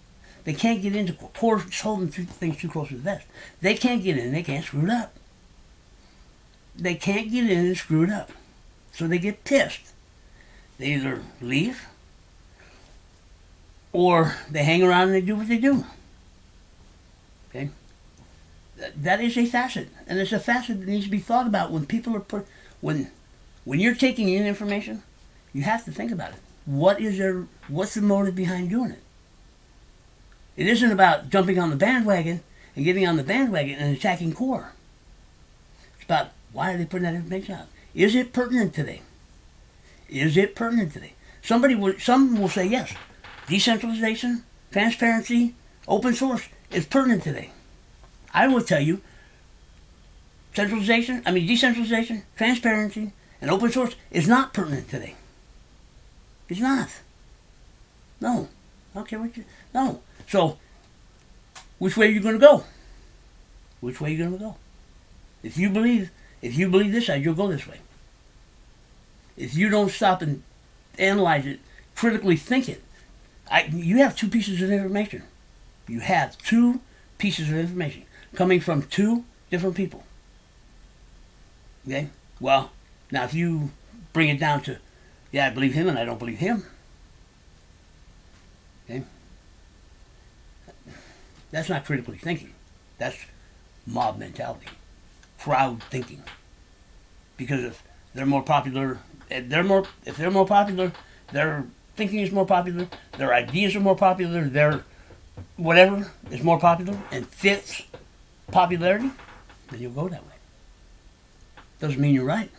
They can't get into core. Core's holding things too close to the vest. They can't get in. They can't screw it up. They can't get in and screw it up. So they get pissed. They either leave or they hang around and they do what they do. Okay? That is a facet. And it's a facet that needs to be thought about when people are when you're taking in information, you have to think about it. What's the motive behind doing it? It isn't about jumping on the bandwagon and getting on the bandwagon and attacking core. It's about why are they putting that information out? Is it pertinent today? Is it pertinent today? Some will say yes. Decentralization, transparency, open source is pertinent today. I will tell you, decentralization, transparency, and open source is not pertinent today. It's not. No. I don't care what you... No. So, which way are you going to go? Which way are you going to go? If you believe this side, you'll go this way. If you don't stop and analyze it, critically think it, you have two pieces of information. You have two pieces of information coming from two different people. Okay? Well, now if you bring it down to, I believe him and I don't believe him. Okay? That's not critically thinking. That's mob mentality. Crowd thinking. Because if they're more popular, their thinking is more popular, their ideas are more popular, their whatever is more popular and fits popularity, then you'll go that way. Doesn't mean you're right.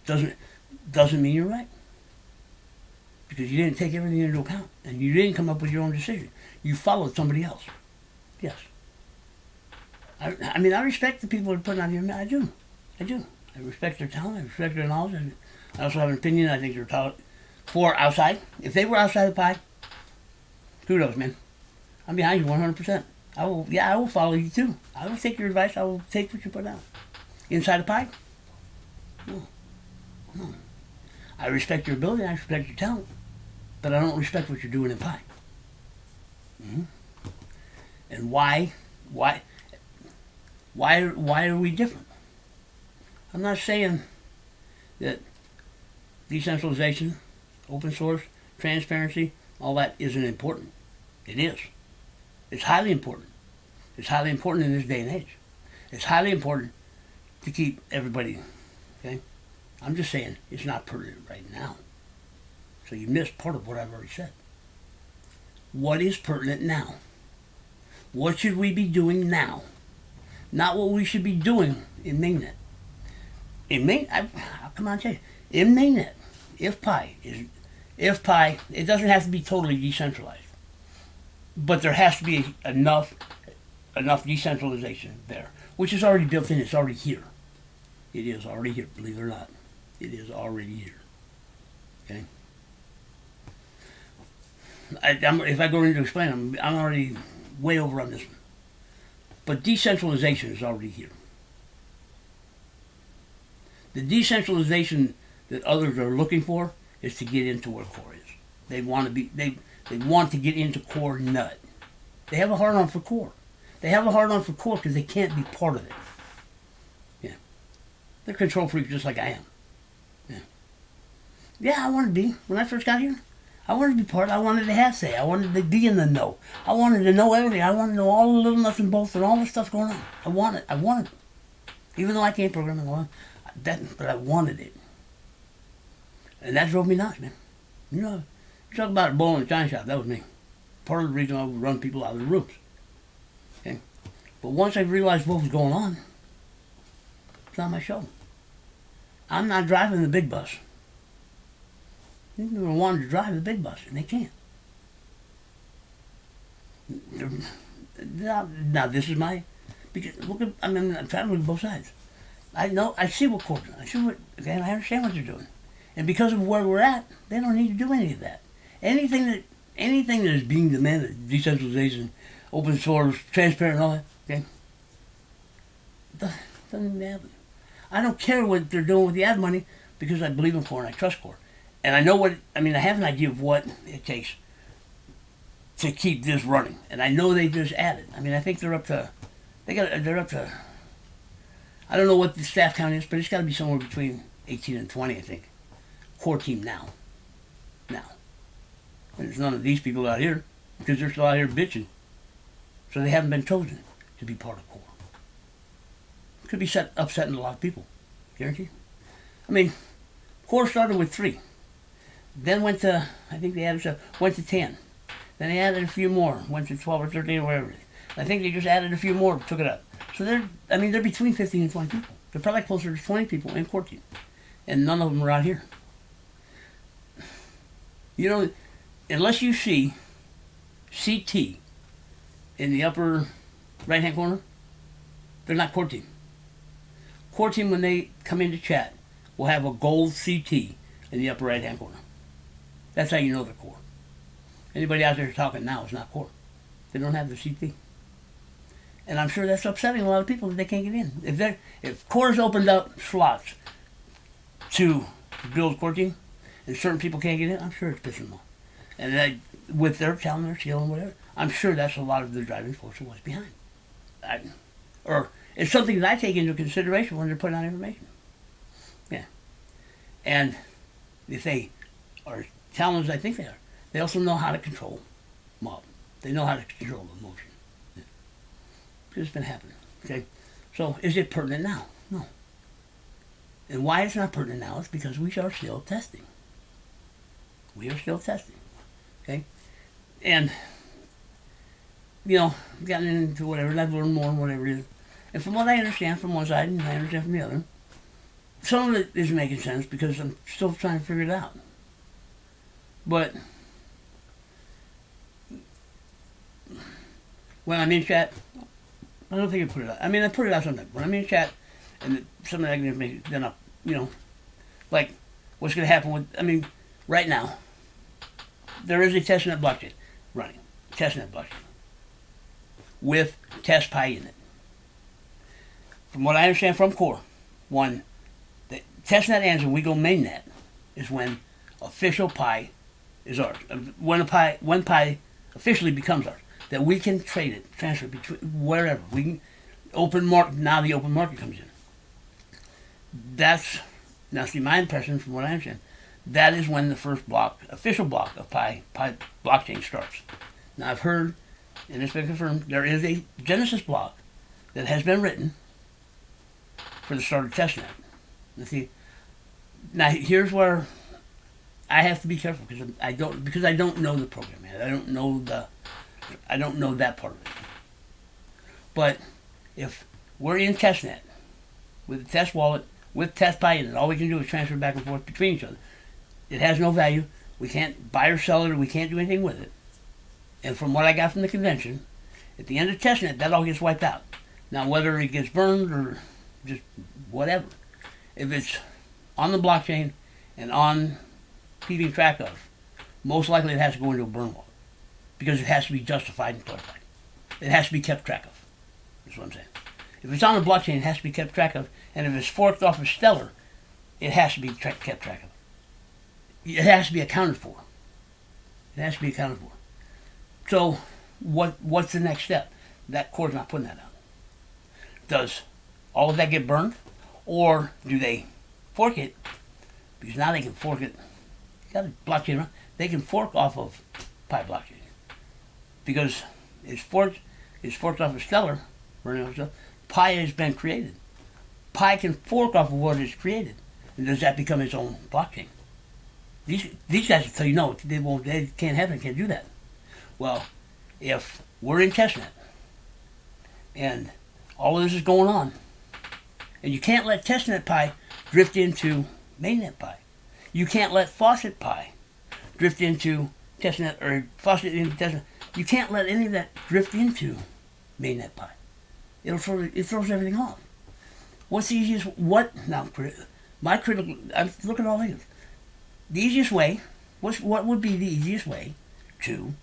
Doesn't mean you're right. Because you didn't take everything into account and you didn't come up with your own decision. You followed somebody else. Yes. I respect the people that are putting out here. I do. I respect their talent. I respect their knowledge. I also have an opinion. I think they're for outside. If they were outside the pie, kudos, man. I'm behind you 100%. I will follow you too. I will take your advice. I will take what you put out. Inside the pie? No. I respect your ability. I respect your talent. But I don't respect what you're doing in pie. Mm-hmm. And why are we different? I'm not saying that decentralization, open source, transparency, all that isn't important. It is. It's highly important. It's highly important in this day and age. It's highly important to keep everybody, okay? I'm just saying it's not pertinent right now. So you missed part of what I've already said. What is pertinent now? What should we be doing now? Not what we should be doing in mainnet. I'll come on and tell you. In mainnet, if Pi, it doesn't have to be totally decentralized. But there has to be enough decentralization there, which is already built in. It's already here. It is already here, believe it or not. It is already here. Okay? If I go into explain, I'm already way over on this one. But decentralization is already here. The decentralization that others are looking for is to get into where core is. They want to get into core nut. They have a hard on for core. They have a hard on for core because they can't be part of it. Yeah. They're control freaks just like I am. Yeah. Yeah, I wanted to be. When I first got here, I wanted to be part. I wanted to have say. I wanted to be in the know. I wanted to know everything. I wanted to know all the little nuts and bolts and all the stuff going on. I wanted it. Even though I can't program it, but I wanted it. And that drove me nuts, man. You know, you talk about a bull in a china shop, that was me. Part of the reason I would run people out of the rooms. Okay? But once I realized what was going on, it's not my show. I'm not driving the big bus. People wanted to drive the big bus, and they can't. Now this is my... Because I'm traveling with both sides. I see what core doing. I understand what they're doing. And because of where we're at, they don't need to do any of that. Anything that is being demanded, decentralization, open source, transparent, and all that, okay? Doesn't even happen. I don't care what they're doing with the ad money because I believe in core and I trust core. And I know what, I mean, I have an idea of what it takes to keep this running. And I know they just added. I mean, I think they're up to, I don't know what the staff count is, but it's got to be somewhere between 18 and 20, I think. Core team now. And there's none of these people out here because they're still out here bitching. So they haven't been chosen to be part of core. Could be upsetting a lot of people. Guaranteed. I mean, core started with 3. Then went to, I think they added, went to 10. Then they added a few more. Went to 12 or 13 or whatever. I think they just added a few more, took it up. So they're between 15 and 20 people. They're probably closer to 20 people in core team. And none of them are out here. You know, unless you see CT in the upper right-hand corner, they're not core team. Core team, when they come into chat, will have a gold CT in the upper right-hand corner. That's how you know they're core. Anybody out there talking now is not core. They don't have the CT. And I'm sure that's upsetting a lot of people that they can't get in. If core's opened up slots to build core team, and certain people can't get in, I'm sure it's pissing them off. And with their talent, their skill, and whatever, I'm sure that's a lot of the driving force of what's behind. Or it's something that I take into consideration when they're putting out information. Yeah. And if they are talented as I think they are, they also know how to control mob. They know how to control emotion. Yeah. It's been happening. Okay. So is it pertinent now? No. And why it's not pertinent now is because we are still testing. We are still testing. Okay? And, you know, I've gotten into whatever, and I've learned more and whatever it is. And from what I understand from one side and I understand from the other, some of it is making sense because I'm still trying to figure it out. But when I'm in chat, I don't think I put it out. I mean, I put it out sometimes. When I'm in chat and some of that information, then I'll, you know, like what's going to happen with, I mean, right now, there is a testnet blockchain running. Testnet blockchain. With test pi in it. From what I understand from core, when the testnet ends and we go mainnet is when official pi is ours. When pi officially becomes ours. That we can trade it, transfer it between wherever. We can open market, now the open market comes in. That's my impression from what I understand. That is when the first block, official block of Pi blockchain starts. Now I've heard, and it's been confirmed, there is a Genesis block that has been written for the start of testnet. Now here's where I have to be careful because I don't know the program, man. I don't know that part of it. But if we're in testnet with a test wallet with test pi in it, all we can do is transfer back and forth between each other. It has no value. We can't buy or sell it, or we can't do anything with it. And from what I got from the convention, at the end of testnet, that all gets wiped out. Now, whether it gets burned or just whatever, if it's on the blockchain and on keeping track of, most likely it has to go into a burn wallet because it has to be justified and clarified. It has to be kept track of. That's what I'm saying. If it's on the blockchain, it has to be kept track of, and if it's forked off of Stellar, it has to be kept track of. It has to be accounted for. It has to be accounted for. So, what's the next step? That core's not putting that out. Does all of that get burned? Or do they fork it? Because now they can fork it. Got a blockchain around. They can fork off of Pi blockchain. Because it's forked off of Stellar. Pi has been created. Pi can fork off of what is created. And does that become its own blockchain? These guys will tell you no, they can't have it, can't do that. Well, if we're in testnet and all of this is going on, and you can't let testnet pi drift into mainnet pi. You can't let faucet pi drift into testnet or faucet into testnet. You can't let any of that drift into mainnet pi. It throws everything off. What's the easiest? I'm looking at all these. The easiest way, what would be the easiest way to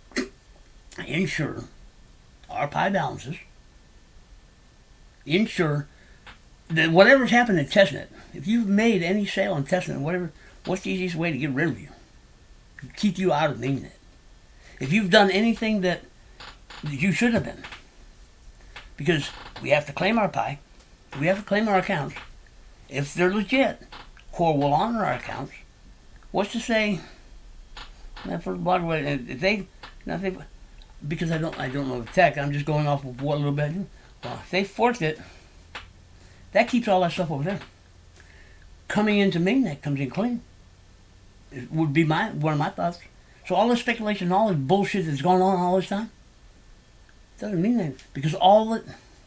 ensure our Pi balances, ensure that whatever's happened in testnet, if you've made any sale on testnet, What's the easiest way to get rid of you? Keep you out of mainnet. If you've done anything that you should have been, because we have to claim our Pi, we have to claim our accounts. If they're legit, Core will honor our accounts. What's to say? For the blog, if they, because I don't know the tech. I'm just going off of what little bit I do. Well, if they forked it, that keeps all that stuff over there. Coming into mainnet comes in clean. It would be one of my thoughts. So all this speculation, all this bullshit that's going on all this time, doesn't mean anything, because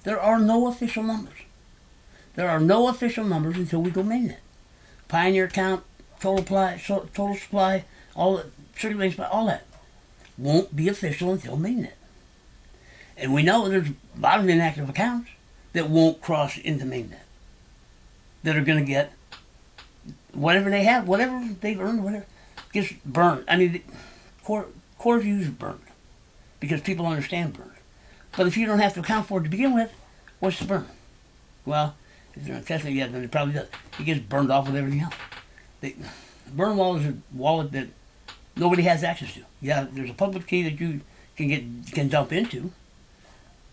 there are no official numbers. There are no official numbers until we go mainnet. Pioneer count, total supply, all the circulating supply, all that won't be official until mainnet. And we know there's a lot of inactive accounts that won't cross into mainnet, that are going to get whatever they have, whatever they've earned, whatever gets burned. I mean, Core's use burned because people understand burned. But if you don't have to account for it to begin with, what's the burn? Well, if they're not testing it yet, then it probably does. It gets burned off with everything else. The burn wallet is a wallet that nobody has access to. Yeah, there's a public key that you can dump into,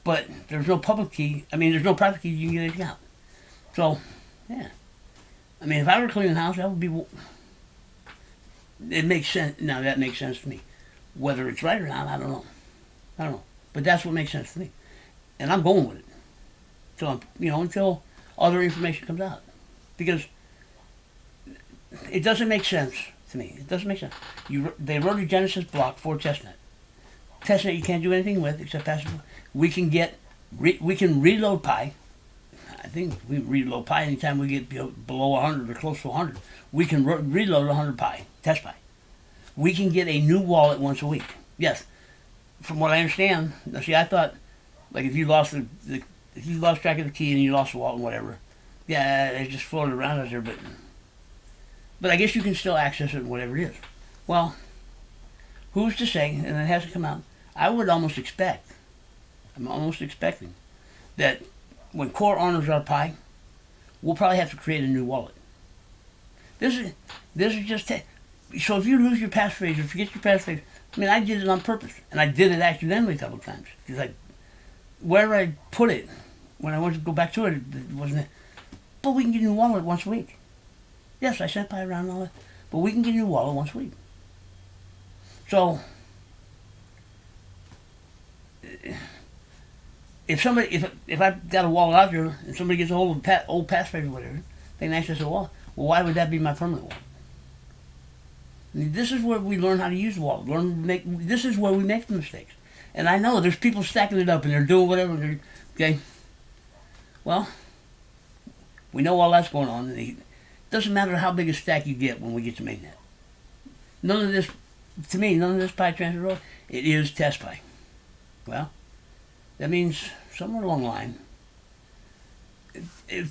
but there's no public key. I mean, there's no private key you can get anything out. So, yeah. I mean, if I were cleaning the house, that would be. It makes sense. Now that makes sense to me. Whether it's right or not, I don't know. But that's what makes sense to me, and I'm going with it until other information comes out, because it doesn't make sense to me. It doesn't make sense. They wrote a Genesis block for testnet. Testnet you can't do anything with except passive. We can reload Pi. I think we reload Pi anytime we get below 100 or close to 100. We can reload 100 Pi, test Pi. We can get a new wallet once a week. Yes, from what I understand. Now, see, I thought, like, if you lost if you lost track of the key and you lost the wallet and whatever, yeah, it just floated around out there. But I guess you can still access it, whatever it is. Well, who's to say? And it hasn't come out. I'm almost expecting that when Core honors our Pi, we'll probably have to create a new wallet. This is just so if you lose your passphrase or forget your passphrase, I mean, I did it on purpose, and I did it accidentally a couple of times, because where I put it when I wanted to go back to it, it wasn't. But we can get a new wallet once a week. Yes, I sent Pi around and all that, but we can get a new wallet once a week. So if I've got a wallet out there and somebody gets a hold of old passphrase or whatever, they can access the wallet. Well, why would that be my permanent wallet? This is where we learn how to use the wallet. This is where we make the mistakes. And I know there's people stacking it up and they're doing whatever. Okay. Well, we know all that's going on. It doesn't matter how big a stack you get when we get to mainnet. None of this Pi transfer, it is test Pi. Well, that means somewhere along the line,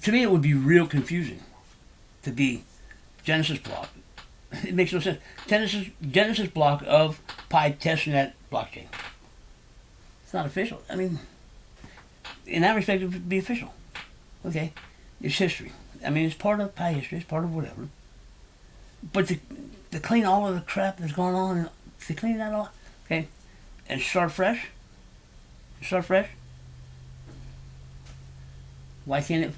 to me it would be real confusing to be Genesis block. It makes no sense. Genesis block of Pi testnet blockchain. It's not official. I mean, in that respect, it would be official. Okay, it's history. I mean, it's part of Pi history. It's part of whatever. But to clean all of the crap that's going on, to clean that all, okay, and start fresh. Why can't it?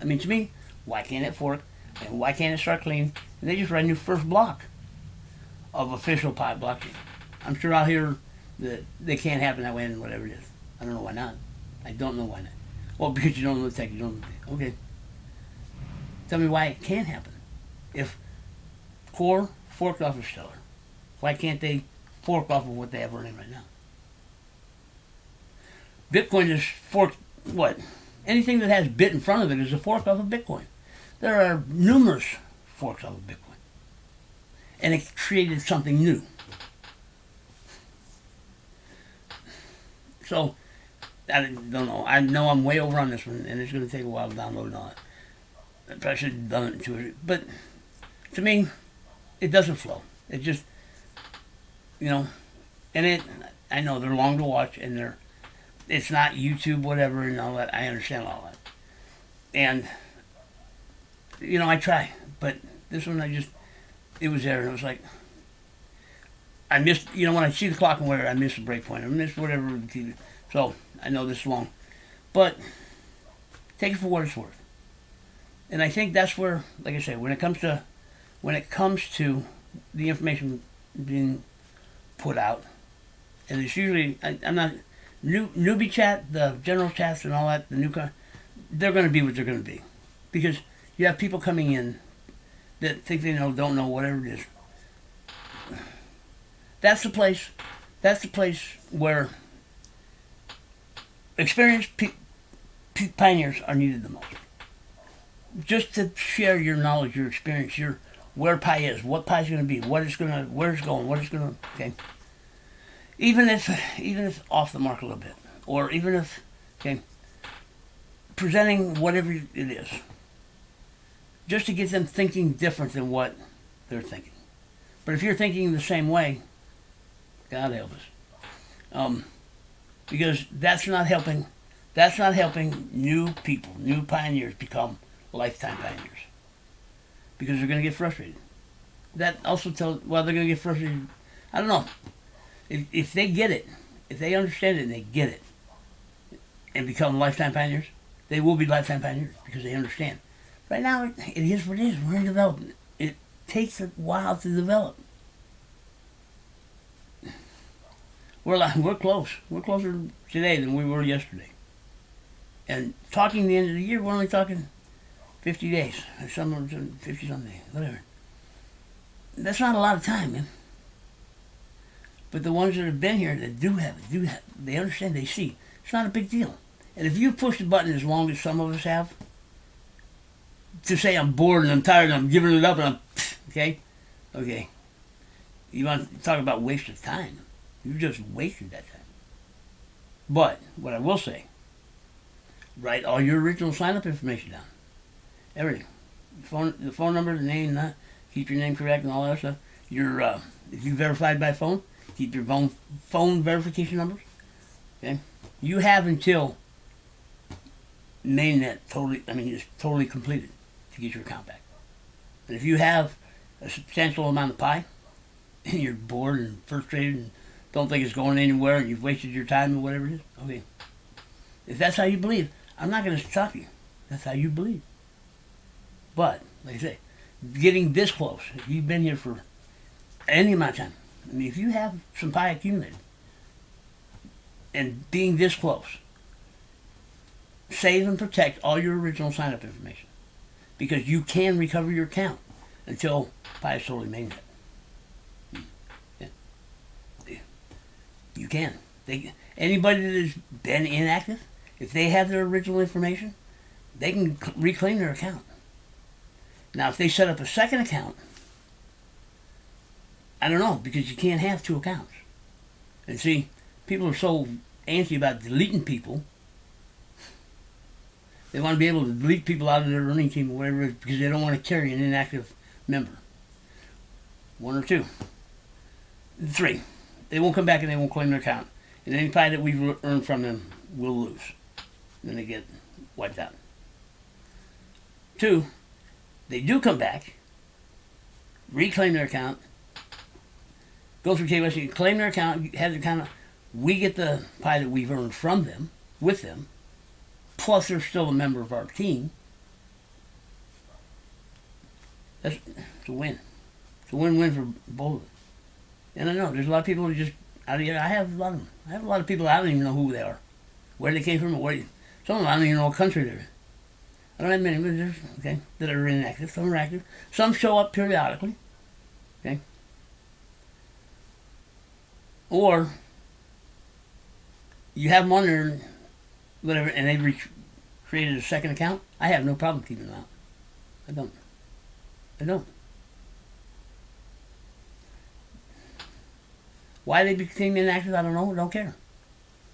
I mean, to me, why can't it fork? And why can't it start clean? And they just write a new first block of official Pi blockchain. I'm sure out here that they can't happen that way and whatever it is. I don't know why not. I don't know why not. Well, because you don't know the tech, you don't know the tech. Okay. Tell me why it can't happen. If Core forked off of Stellar, why can't they fork off of what they have running right now? Bitcoin is forked, what? Anything that has bit in front of it is a fork off of Bitcoin. There are numerous forks off of Bitcoin. And it created something new. So, I don't know. I know I'm way over on this one, and it's going to take a while to download and all that. I probably should have done it intuitively. But to me, it doesn't flow. It just, and I know they're long to watch, and it's not YouTube, whatever, and all that. I understand all that. And, I try. But this one, it was there, and it was like, I missed, when I see the clock and whatever, I missed the break point. I missed whatever the TV. So I know this is long. But take it for what it's worth. And I think that's where, like I say, when it comes to the information being put out, and it's usually, I'm not, newbie chat, the general chats and all that, they're going to be what they're going to be. Because you have people coming in that think they know, don't know, whatever it is. That's the place where experienced pioneers are needed the most. Just to share your knowledge, your experience, where Pi is, what Pi is going to be, where it's going, okay? Even if off the mark a little bit, or even if, okay, presenting whatever it is, just to get them thinking different than what they're thinking. But if you're thinking the same way, God help us. Because that's not helping new people, new pioneers become lifetime pioneers. Because they're going to get frustrated. That also tells, they're going to get frustrated. I don't know. If they get it, if they understand it and they get it, and become lifetime pioneers, they will be lifetime pioneers because they understand. Right now, it is what it is. We're in development. It takes a while to develop. We're close. We're closer today than we were yesterday. And talking the end of the year, we're only talking 50 days. Some 50-something days, whatever. That's not a lot of time, man. But the ones that have been here that do have it, they understand, they see. It's not a big deal. And if you push the button as long as some of us have, to say I'm bored and I'm tired and I'm giving it up and I'm, okay? You want to talk about waste of time. You just wasted that time. But, what I will say, write all your original sign-up information down. Everything. The phone number, the name, keep your name correct and all that stuff. If you verified by phone, keep your phone verification numbers. Okay? You have until mainnet is totally completed to get your account back. And if you have a substantial amount of Pi, and you're bored and frustrated and don't think it's going anywhere and you've wasted your time or whatever it is, okay. If that's how you believe, I'm not going to stop you. That's how you believe. But, like I say, getting this close, if you've been here for any amount of time, if you have some Pi accumulated, and being this close, save and protect all your original sign-up information. Because you can recover your account until Pi is totally mainnet. You can. Anybody that has been inactive, if they have their original information, they can reclaim their account. Now, if they set up a second account, I don't know, because you can't have two accounts. And see, people are so antsy about deleting people. They want to be able to delete people out of their running team or whatever, because they don't want to carry an inactive member. 1 or 2. 3. They won't come back and they won't claim their account. And any Pi that we've earned from them will lose. Then they get wiped out. 2, they do come back, reclaim their account, go through KYC, claim their account, have their account. We get the Pi that we've earned from them, with them, plus they're still a member of our team. It's a win. It's a win-win for both of us. And I know there's a lot of people who just out of here. I have a lot of them. I have a lot of people I don't even know who they are, where they came from, or some of them I don't even know what country they're in. I don't have many, but there's that are inactive. Some are active. Some show up periodically. Okay. Or you have them on there, whatever, and they created a second account. I have no problem keeping them out. I don't. Why they became inactive, I don't know. I don't care.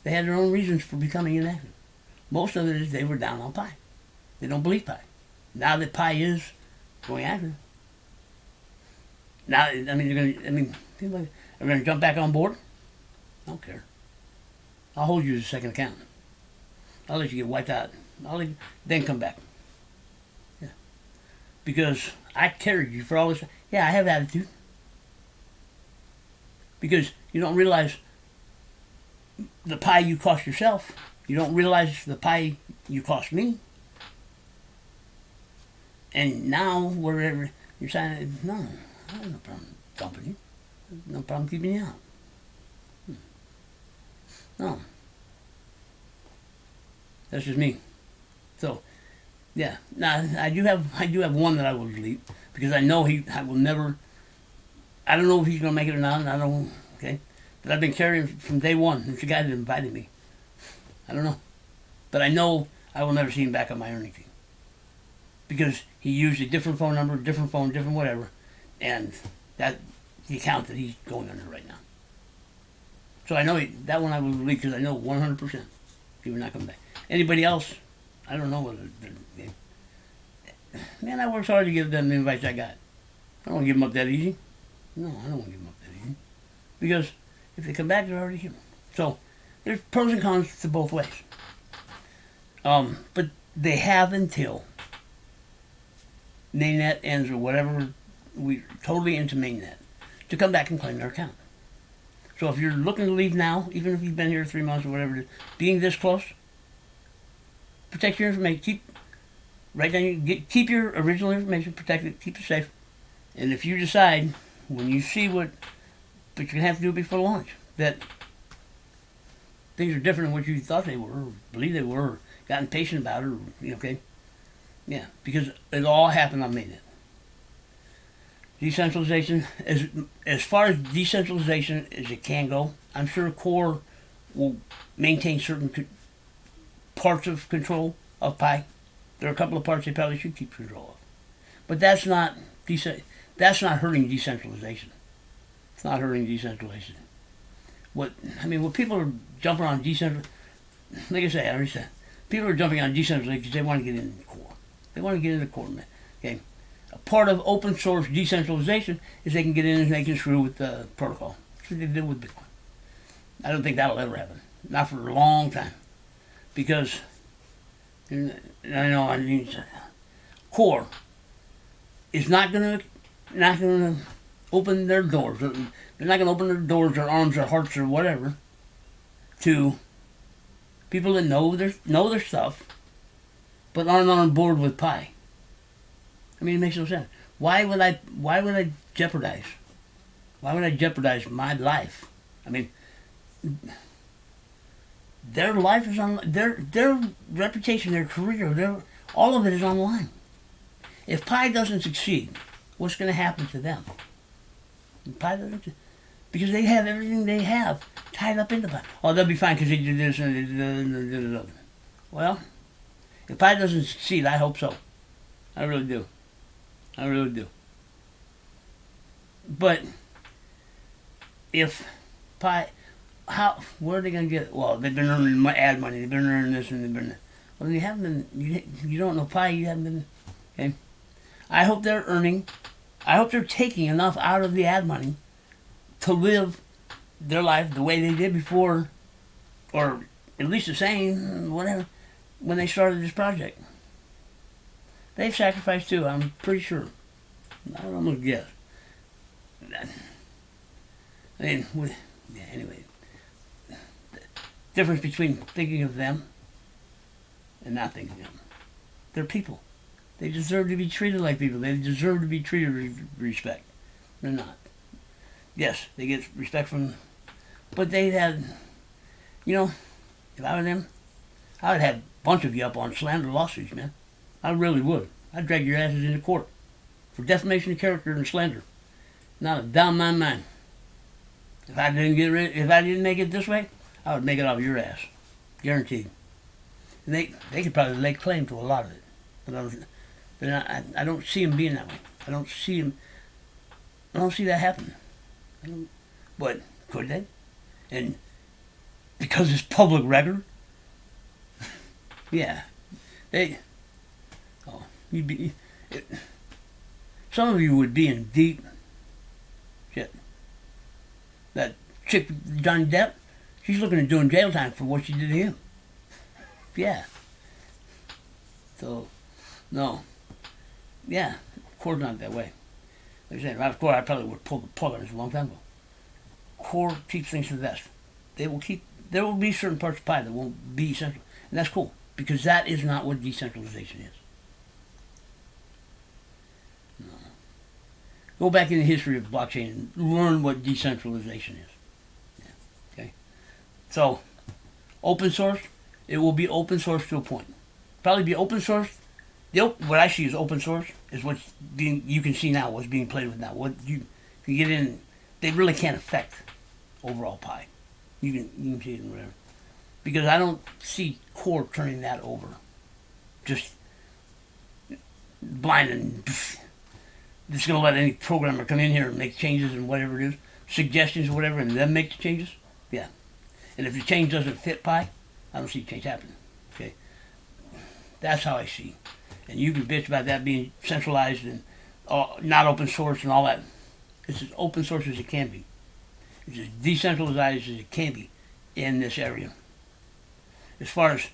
They had their own reasons for becoming inactive. Most of it is they were down on Pi. They don't believe Pi. Now that Pi is going active, now people are going to jump back on board. I don't care. I'll hold you as a second account. I'll let you get wiped out. Then come back. Yeah. Because I carried you for all this. Yeah, I have attitude. Because you don't realize the pie you cost yourself. You don't realize the pie you cost me. And now, wherever you're saying, no, I have no problem dumping you. No problem keeping you out. No. That's just me. So, yeah. Now I do have one that I will delete because I know I will never. I don't know if he's gonna make it or not. And I don't. Okay, but I've been carrying from day one. It's the guy that invited me. I don't know, but I know I will never see him back on my earning feed because he used a different phone number, different phone, different whatever, and that's the account that he's going under right now. So I know that one I will delete because I know 100% he will not come back. Anybody else? I don't know whether they're. Man, I worked hard to give them the invites I got. I don't want to give them up that easy. No, I don't want to give them up that easy. Because if they come back, they're already here. So there's pros and cons to both ways. But they have until mainnet ends or whatever, we're totally into mainnet, to come back and claim their account. So if you're looking to leave now, even if you've been here 3 months or whatever, being this close, protect your information. Keep your original information protected. Keep it safe. And if you decide when you see but you're gonna have to do it before launch, that things are different than what you thought they were, or believe they were, or got impatient about it, or, okay, yeah, because it all happened on mainnet. Decentralization, as far as decentralization as it can go, I'm sure Core will maintain certain parts of control of Pi. There are a couple of parts they probably should keep control of, but that's not hurting decentralization. It's not hurting decentralization. What people are jumping on decentralization, like I say, I already said, people are jumping on decentralization because they want to get into Core. They want to get into Core, man. Okay, a part of open source decentralization is they can get in and they can screw with the protocol. That's what they did with Bitcoin. I don't think that'll ever happen. Not for a long time, because I know Core is not gonna open their doors. They're not gonna open their doors or arms or hearts or whatever to people that know their stuff, but aren't on board with Pi. I mean, it makes no sense. Why would I jeopardize? Why would I jeopardize my life? I mean, their life is on their reputation, their career, all of it is on the line. If Pi doesn't succeed, what's going to happen to them? Pi doesn't, because they have everything they have tied up into Pi. Oh, they'll be fine because they did this and they did that. Well, if Pi doesn't succeed, I hope so. I really do. I really do. But if Pi, where are they going to get it? Well, they've been earning ad money. They've been earning this and they've been that. Well, you haven't been. You don't know Pi. You haven't been. Okay. I hope they're earning. I hope they're taking enough out of the ad money to live their life the way they did before, or at least the same, whatever, when they started this project. They've sacrificed too. I'm pretty sure. I would almost guess. I mean, anyway. The difference between thinking of them and not thinking of them. They're people. They deserve to be treated like people. They deserve to be treated with respect. They're not. Yes, they get respect from, but they had, if I were them, I would have a bunch of you up on slander lawsuits, man. I really would. I'd drag your asses into court for defamation of character and slander. Not a doubt in my mind. If I didn't make it this way, I would make it off your ass, guaranteed. And they could probably lay claim to a lot of it, but I don't see them being that way. I don't see that happening. But could they? And because it's public record, yeah, some of you would be in deep shit. That chick, Johnny Depp, she's looking at doing jail time for what she did to him. Yeah. So, no. Yeah, Core's not that way. Like I said, if I was core, I probably would pull the plug on this a long time ago. Core keeps things to the vest. They will keep. There will be certain parts of Pi that won't be central, and that's cool because that is not what decentralization is. No. Go back in the history of blockchain and learn what decentralization is. Yeah. Okay. So, open source. It will be open source to a point. Probably be open source. What I see as open source is what's being. You can see now what's being played with now. What you can get in. They really can't affect overall Pi. You can see it in whatever. Because I don't see core turning that over. Just blind and just going to let any programmer come in here and make changes and whatever it is, suggestions or whatever, and then make the changes. Yeah. And if the change doesn't fit Pi, I don't see change happening. Okay. That's how I see. And you can bitch about that being centralized and not open source and all that. It's as open source as it can be. It's as decentralized as it can be in this area. As far as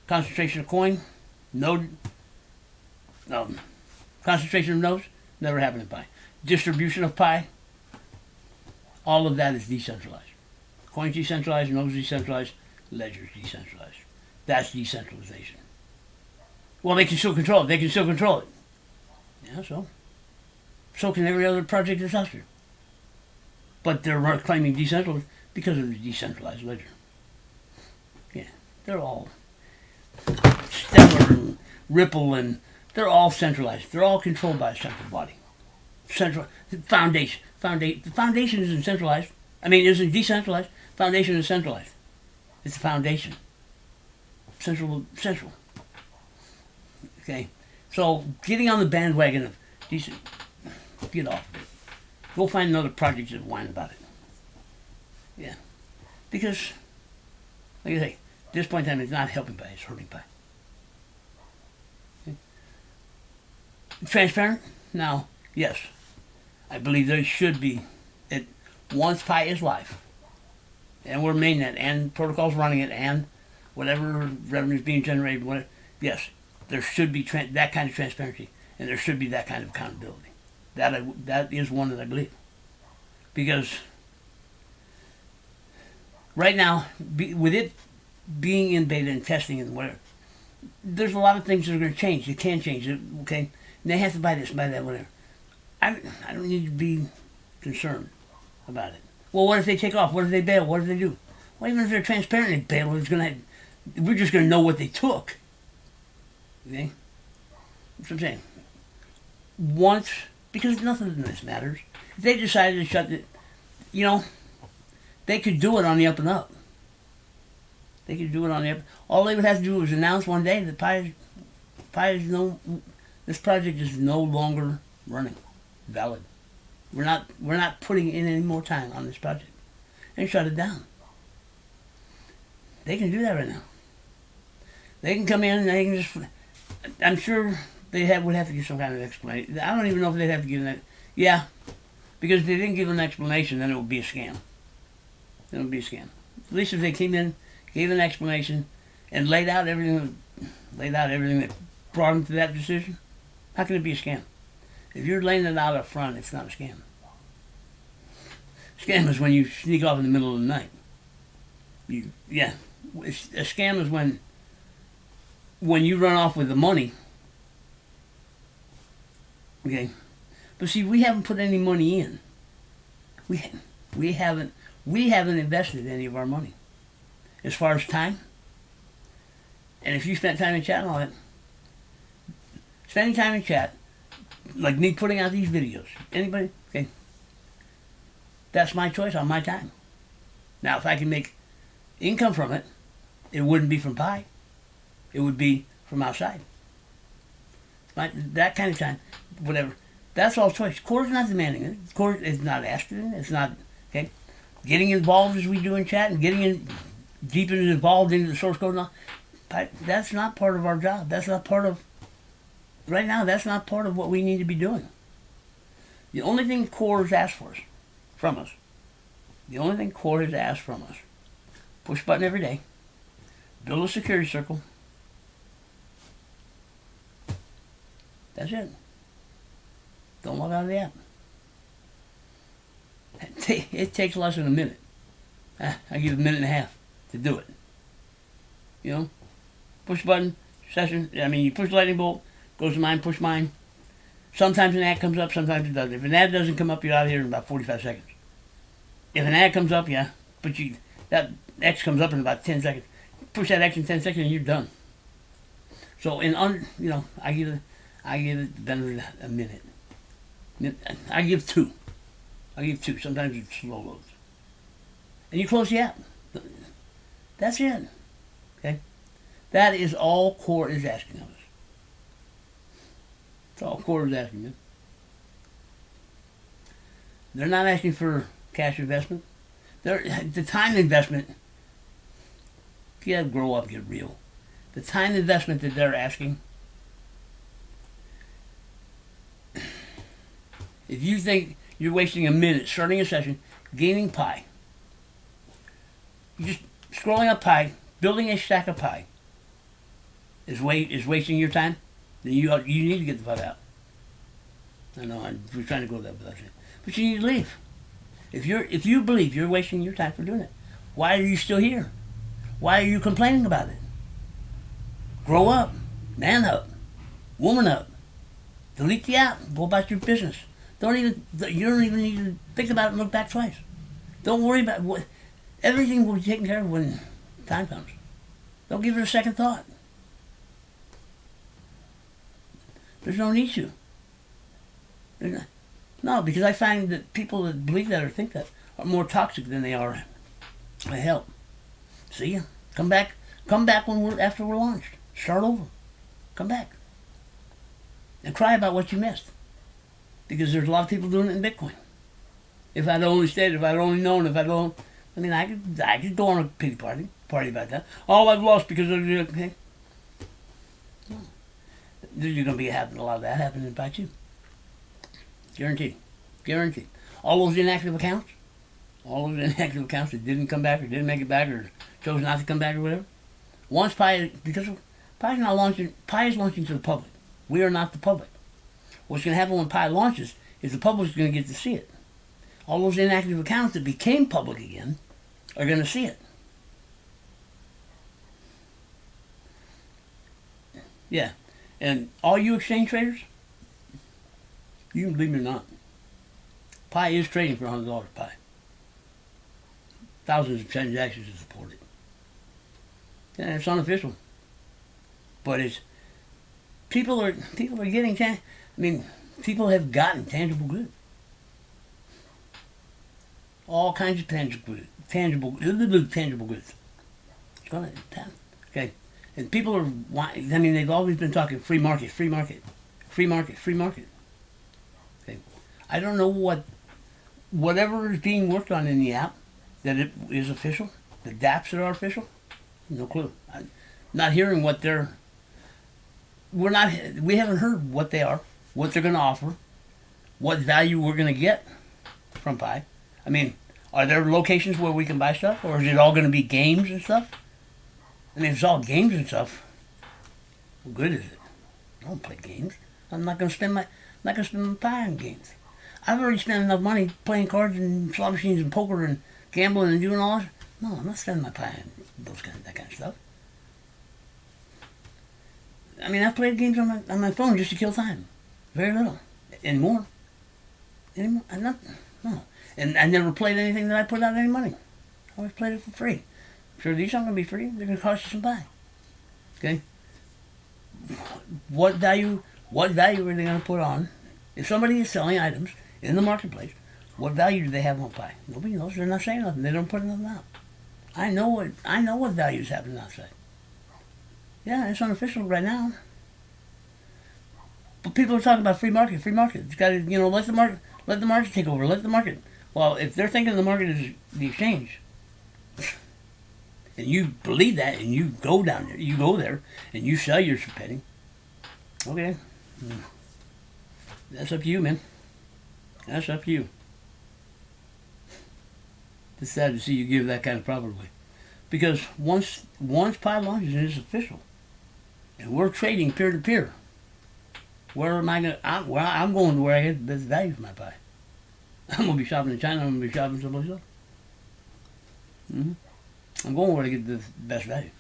concentration of coin, concentration of nodes, never happened in Pi. Distribution of Pi, all of that is decentralized. Coins decentralized, nodes decentralized, ledgers decentralized. That's decentralization. Well, they can still control it. Yeah, so can every other project that's out there. But they're claiming decentralized because of the decentralized ledger. Yeah, they're all Stellar and Ripple, and they're all centralized. They're all controlled by a central body. Foundation. The foundation isn't centralized. Isn't decentralized. Foundation is centralized. It's the foundation. Central. Okay, so getting on the bandwagon of decent. Get off of it. Go find another project that whine about it. Yeah. Because, like I say, at this point in time, it's not helping Pi, it's hurting Pi. Okay. Transparent? Now, yes. I believe there should be. Once Pi is live, and we're mainnet, and protocols running it, and whatever revenue is being generated, whatever, yes, there should be that kind of transparency, and there should be that kind of accountability. That is one that I believe. Because right now, with it being in beta and testing and whatever, there's a lot of things that are going to change. They can change it, okay? And they have to buy this, buy that, whatever. I don't need to be concerned about it. Well, what if they take off? What if they bail? What if they do? Well, even if they're transparent and bail, we're just going to know what they took. Okay? That's what I'm saying. Because nothing in this matters. If they decided to shut it, they could do it on the up and up. All they would have to do is announce one day that this project is no longer running, valid. We're not putting in any more time on this project, and shut it down. They can do that right now. They can come in and they can just. I'm sure they would have to give some kind of explanation. I don't even know if they'd have to give that. Yeah, because if they didn't give an explanation, then it would be a scam. At least if they came in, gave an explanation, and laid out everything that brought them to that decision, how can it be a scam? If you're laying it out up front, it's not a scam. Scam is when you sneak off in the middle of the night. A scam is when you run off with the money. Okay, but see, we haven't put any money in. We haven't invested any of our money, as far as time. And if you spent time in chat and all that, spending time in chat, like me putting out these videos, anybody, okay, that's my choice on my time. Now, if I can make income from it, it wouldn't be from Pi. It would be from outside. That kind of time, whatever. That's all choice. Core is not demanding it. Core is not asking it. It's not, okay? Getting involved as we do in chat and getting deep and involved into the source code and all, that's not part of our job. That's not part of, right now, that's not part of what we need to be doing. The only thing Core has asked from us, push button every day, build a security circle. That's it. Don't log out of the app. It takes less than a minute. I give it a minute and a half to do it. You know, push button, session. I mean, you push lightning bolt, goes to mine, push mine. Sometimes an ad comes up, sometimes it doesn't. If an ad doesn't come up, you're out of here in about 45 seconds. If an ad comes up, yeah, but that X comes up in about 10 seconds. Push that X in 10 seconds and you're done. So I give it the benefit of a minute. I give two. Sometimes it's slow loads. And you close the app. That's it. Okay? That is all Core is asking of us. That's all Core is asking, man. They're not asking for cash investment. The time investment, you gotta grow up, get real. The time investment that they're asking, if you think you're wasting a minute starting a session, gaining Pi, just scrolling up Pi, building a stack of Pi, is wasting your time, then you need to get the fuck out. I know we're trying to go that without saying, but you need to leave. If you believe you're wasting your time for doing it, why are you still here? Why are you complaining about it? Grow up, man up, woman up. Delete the app. Go about your business. You don't even need to think about it and look back twice. Don't worry about what. Everything will be taken care of when time comes. Don't give it a second thought. There's no need to. No, because I find that people that believe that or think that are more toxic than they are a help. See ya. Come back after we're launched. Start over. Come back. And cry about what you missed. Because there's a lot of people doing it in Bitcoin. If I'd only stayed, if I'd only known, I could go on a pity party about that. Oh, I've lost because of the okay. No. There's going to be a lot of that happening about you. Guaranteed. All those inactive accounts that didn't come back or didn't make it back or chose not to come back or whatever. Once because Pi is not launching, Pi is launching to the public. We are not the public. What's going to happen when Pi launches is the public's going to get to see it. All those inactive accounts that became public again are going to see it. Yeah. And all you exchange traders, you can believe me or not, Pi is trading for $100 Pi. Thousands of transactions to support it. Yeah, it's unofficial. But it's people are getting people have gotten tangible goods. All kinds of tangible goods. It's gonna okay. And people are they've always been talking free market. Okay. I don't know whatever is being worked on in the app that it is official, the dApps that are official, no clue. I'm not hearing what we haven't heard what they are, what they're going to offer, what value we're going to get from Pi. I mean, are there locations where we can buy stuff, or is it all going to be games and stuff? I mean, if it's all games and stuff, what good is it? I don't play games. I'm not going to spend my Pi on games. I've already spent enough money playing cards and slot machines and poker and gambling and doing all that. No, I'm not spending my Pi on that kind of stuff. I mean, I've played games on my phone just to kill time. Very little. Anymore. I'm not. No. And I never played anything that I put out any money. I always played it for free. Sure, these aren't going to be free. They're going to cost you some Pi. Okay? What value are they going to put on? If somebody is selling items in the marketplace, what value do they have on Pi? Nobody knows. They're not saying nothing. They don't put nothing out. I know what value is happening outside. Yeah, it's unofficial right now. But people are talking about free market. It's got to, let the market take over. Let the market. Well, if they're thinking the market is the exchange, and you believe that, and you go down there, you go there, and you sell your penny, okay, that's up to you, man. That's up to you. It's sad to see you give that kind of profit away, because once Pi launches and it's official, and we're trading peer to peer, I'm going to where I get the best value for my Pi. I'm gonna be shopping in China. I'm gonna be shopping someplace else. I'm going where to get the best value.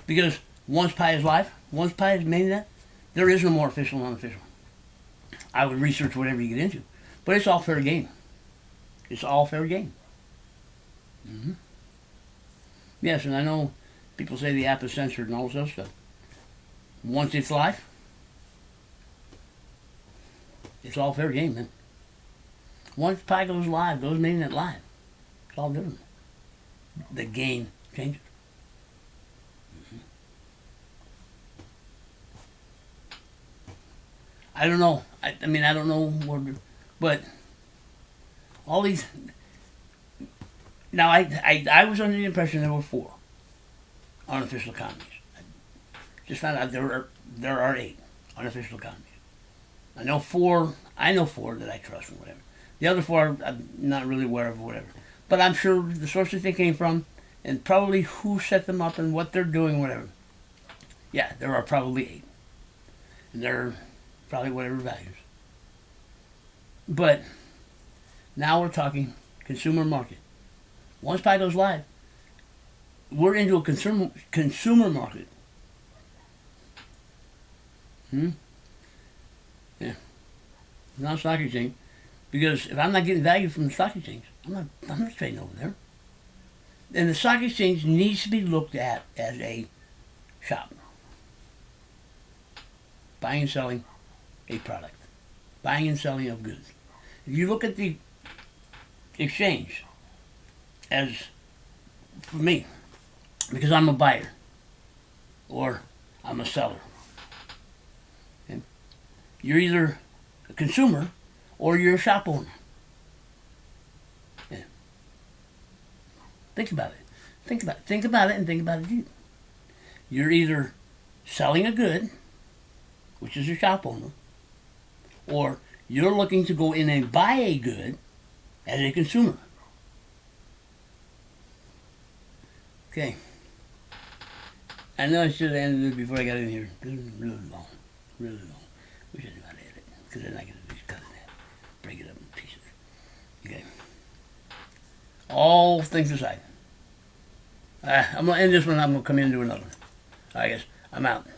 Because once Pi is live, once Pi is made that, there is no more official and unofficial. I would research whatever you get into, but it's all fair game. It's all fair game. Yes, and I know people say the app is censored and all this other stuff. Once it's live, it's all fair game, man. Once Pi goes live, goes mainnet live, it's all different. The game changes. I don't know. I mean, I don't know where, but all these. Now, I was under the impression there were 4 unofficial economies. I just found out there are 8 unofficial economies. I know 4 that I trust and whatever. The other 4 I'm not really aware of or whatever. But I'm sure the sources they came from and probably who set them up and what they're doing, whatever. Yeah, there are probably 8. And they're probably whatever values. But now we're talking consumer market. Once Pi goes live, we're into a consumer market. Yeah. Not stock exchange. Because if I'm not getting value from the stock exchange, I'm not trading over there. And the stock exchange needs to be looked at as a shop. Buying and selling a product. Buying and selling of goods. If you look at the exchange as, for me, because I'm a buyer or I'm a seller, okay? You're either a consumer or you're a shop owner. Yeah. Think about it. Think about it and think about it deep. You're either selling a good, which is a shop owner, or you're looking to go in and buy a good as a consumer. Okay. I know I should have ended it before I got in here. This is really long. Really long. Wish I knew how to edit. Because then I can just cut it in. Break it up in pieces. Okay. All things aside. I'm going to end this one. I'm going to come into another one. All right, guys. I'm out.